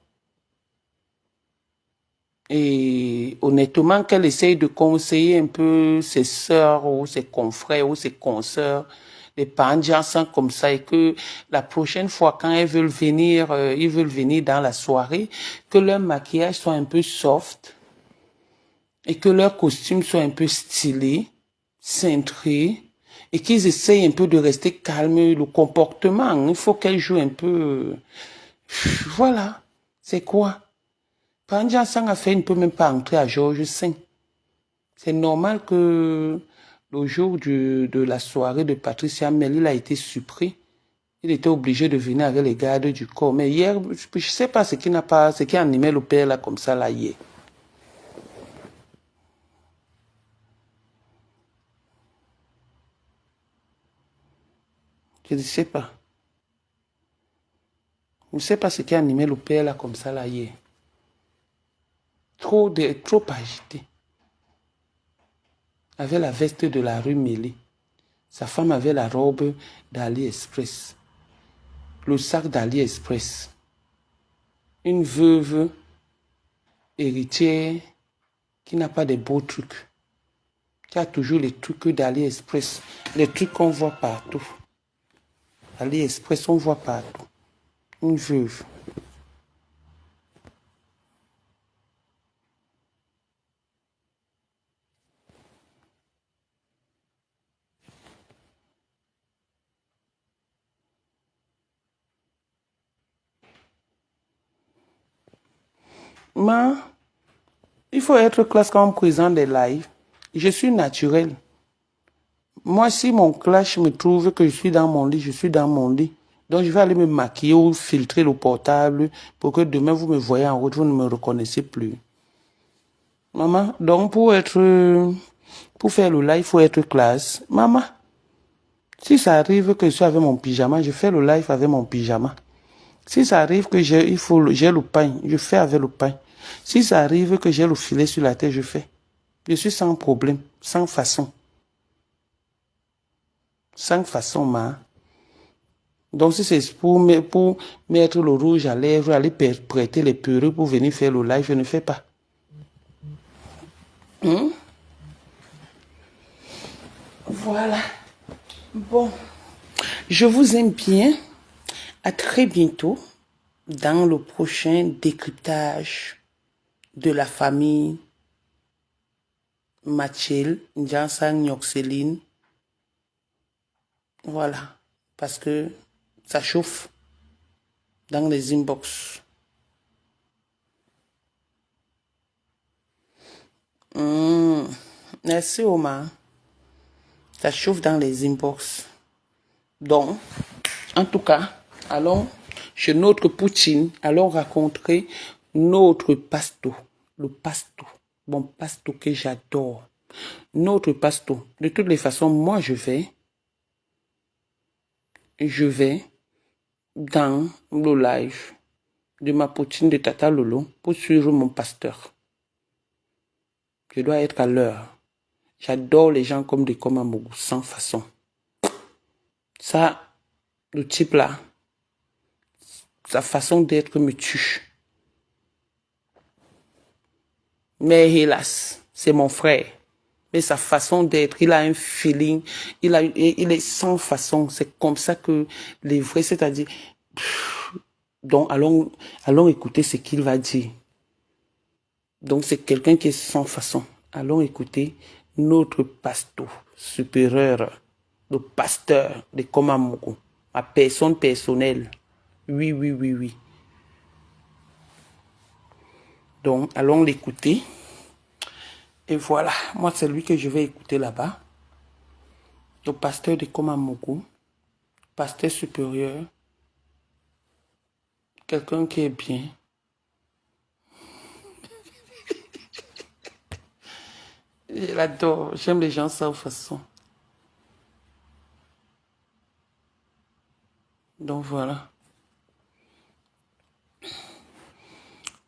Et honnêtement, qu'elle essaye de conseiller un peu ses sœurs ou ses confrères ou ses consoeurs, les Pandjassans comme ça, et que la prochaine fois, quand elles veulent venir, ils veulent venir dans la soirée, que leur maquillage soit un peu soft et que leur costume soit un peu stylé, cintré, et qu'ils essayent un peu de rester calmes, le comportement. Il faut qu'elles jouent un peu... Voilà. C'est quoi? Pandjassang a fait, il ne peut même pas entrer à Georges V. C'est normal que le jour de la soirée de Patricia Mel, il a été surpris. Il était obligé de venir avec les gardes du corps. Mais hier, je ne sais pas ce qui animait le père là comme ça là hier. Je ne sais pas. Je ne sais pas ce qui a animé le père là comme ça là hier. Trop agité. Avec la veste de la rue Mêlée. Sa femme avait la robe d'AliExpress. Le sac d'AliExpress. Une veuve héritière qui n'a pas de beaux trucs. Qui a toujours les trucs d'AliExpress. Les trucs qu'on voit partout. AliExpress, on voit partout. Une veuve. Mais il faut être classe quand on présente des lives. Je suis naturel. Moi, si mon clash me trouve que je suis dans mon lit, je suis dans mon lit. Donc, je vais aller me maquiller ou filtrer le portable pour que demain, vous me voyez en route, vous ne me reconnaissez plus. Maman, donc pour faire le live, il faut être classe. Maman, si ça arrive que je suis avec mon pyjama, je fais le live avec mon pyjama. Si ça arrive que j'ai le pain, je fais avec le pain. Si ça arrive que j'ai le filet sur la tête, je fais. Je suis sans problème, sans façon. Sans façon, ma. Donc, si c'est pour mettre le rouge à lèvres, aller prêter les perruques pour venir faire le live, je ne fais pas. Voilà. Bon. Je vous aime bien. À très bientôt dans le prochain décryptage de la famille Machel, Njansang Nyoxeline. Voilà. Parce que ça chauffe dans les inbox. Merci Omar. Ça chauffe dans les inbox. Donc, en tout cas, allons chez notre Poutine, allons rencontrer notre pasto. Le pasto. Bon pasto que j'adore. Notre pasto. De toutes les façons, moi je vais dans le live de ma Poutine de Tata Lolo pour suivre mon pasteur. Je dois être à l'heure. J'adore les gens comme des Komamougou, sans façon. Ça, le type là, sa façon d'être me tue. Mais hélas, c'est mon frère. Mais sa façon d'être, il a un feeling, il est sans façon. C'est comme ça que les vrais, c'est-à-dire... Donc, allons écouter ce qu'il va dire. Donc, c'est quelqu'un qui est sans façon. Allons écouter notre pasteur supérieur, le pasteur de Komamoko, ma personne personnelle. Oui, oui, oui, oui. Donc, allons l'écouter. Et voilà, moi, c'est lui que je vais écouter là-bas. Le pasteur de Komamoko, pasteur supérieur, quelqu'un qui est bien. Je l'adore, j'aime les gens sans façon. Donc voilà.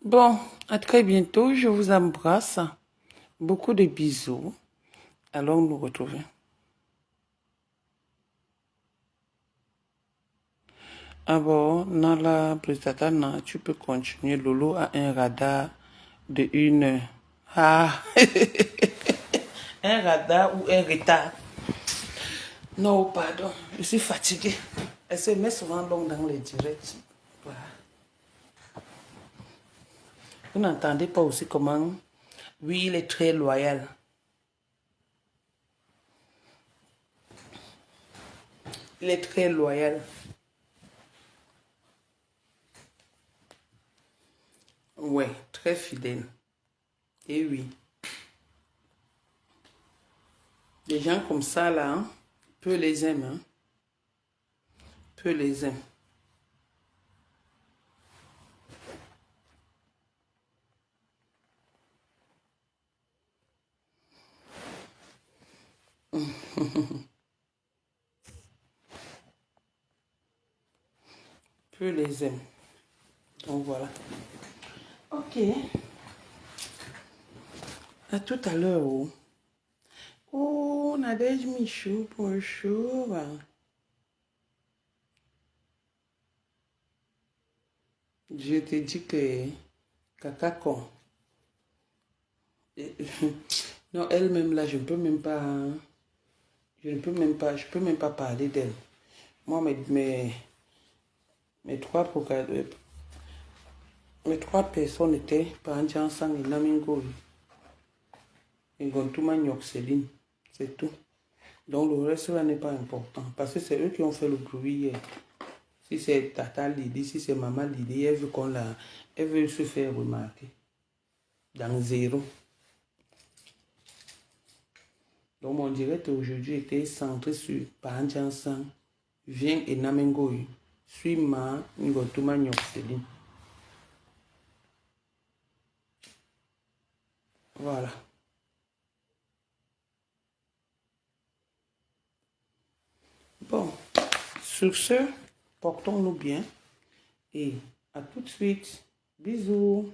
Bon, à très bientôt, je vous embrasse. Beaucoup de bisous. Allons nous retrouver. Ah bon, Nala Prestatana, tu peux continuer. Lolo a un radar de 1 heure. Ah, un radar ou un retard. Non, pardon, je suis fatiguée. Elle se met souvent longue dans les directs. Voilà. Vous n'entendez pas aussi comment... Oui, il est très loyal. Il est très loyal. Ouais, très fidèle. Et oui. Les gens comme ça, là, hein, peu les aiment. Hein. Peu les aiment. peu les aime. Donc voilà. Ok. À tout à l'heure. Oh, oh Nadège Michou, bonjour. Je te dis que caca con. Non, elle-même là, je ne peux même pas. Je ne peux même pas. Je peux même pas parler d'elle. Moi, mes trois personnes étaient Paranjansan et Namingo. Et Gontuma Nyoxeline. C'est tout. Donc le reste là n'est pas important. Parce que c'est eux qui ont fait le bruit hier. Si c'est Tata Lydie, si c'est Maman Lydie, elle veut se faire remarquer. Dans zéro. Donc mon direct aujourd'hui était centré sur Paranjansan, Vien et Namengo. Suis-moi, Ngotuma Nyoxeline. Voilà. Bon, sur ce, portons-nous bien et à tout de suite. Bisous.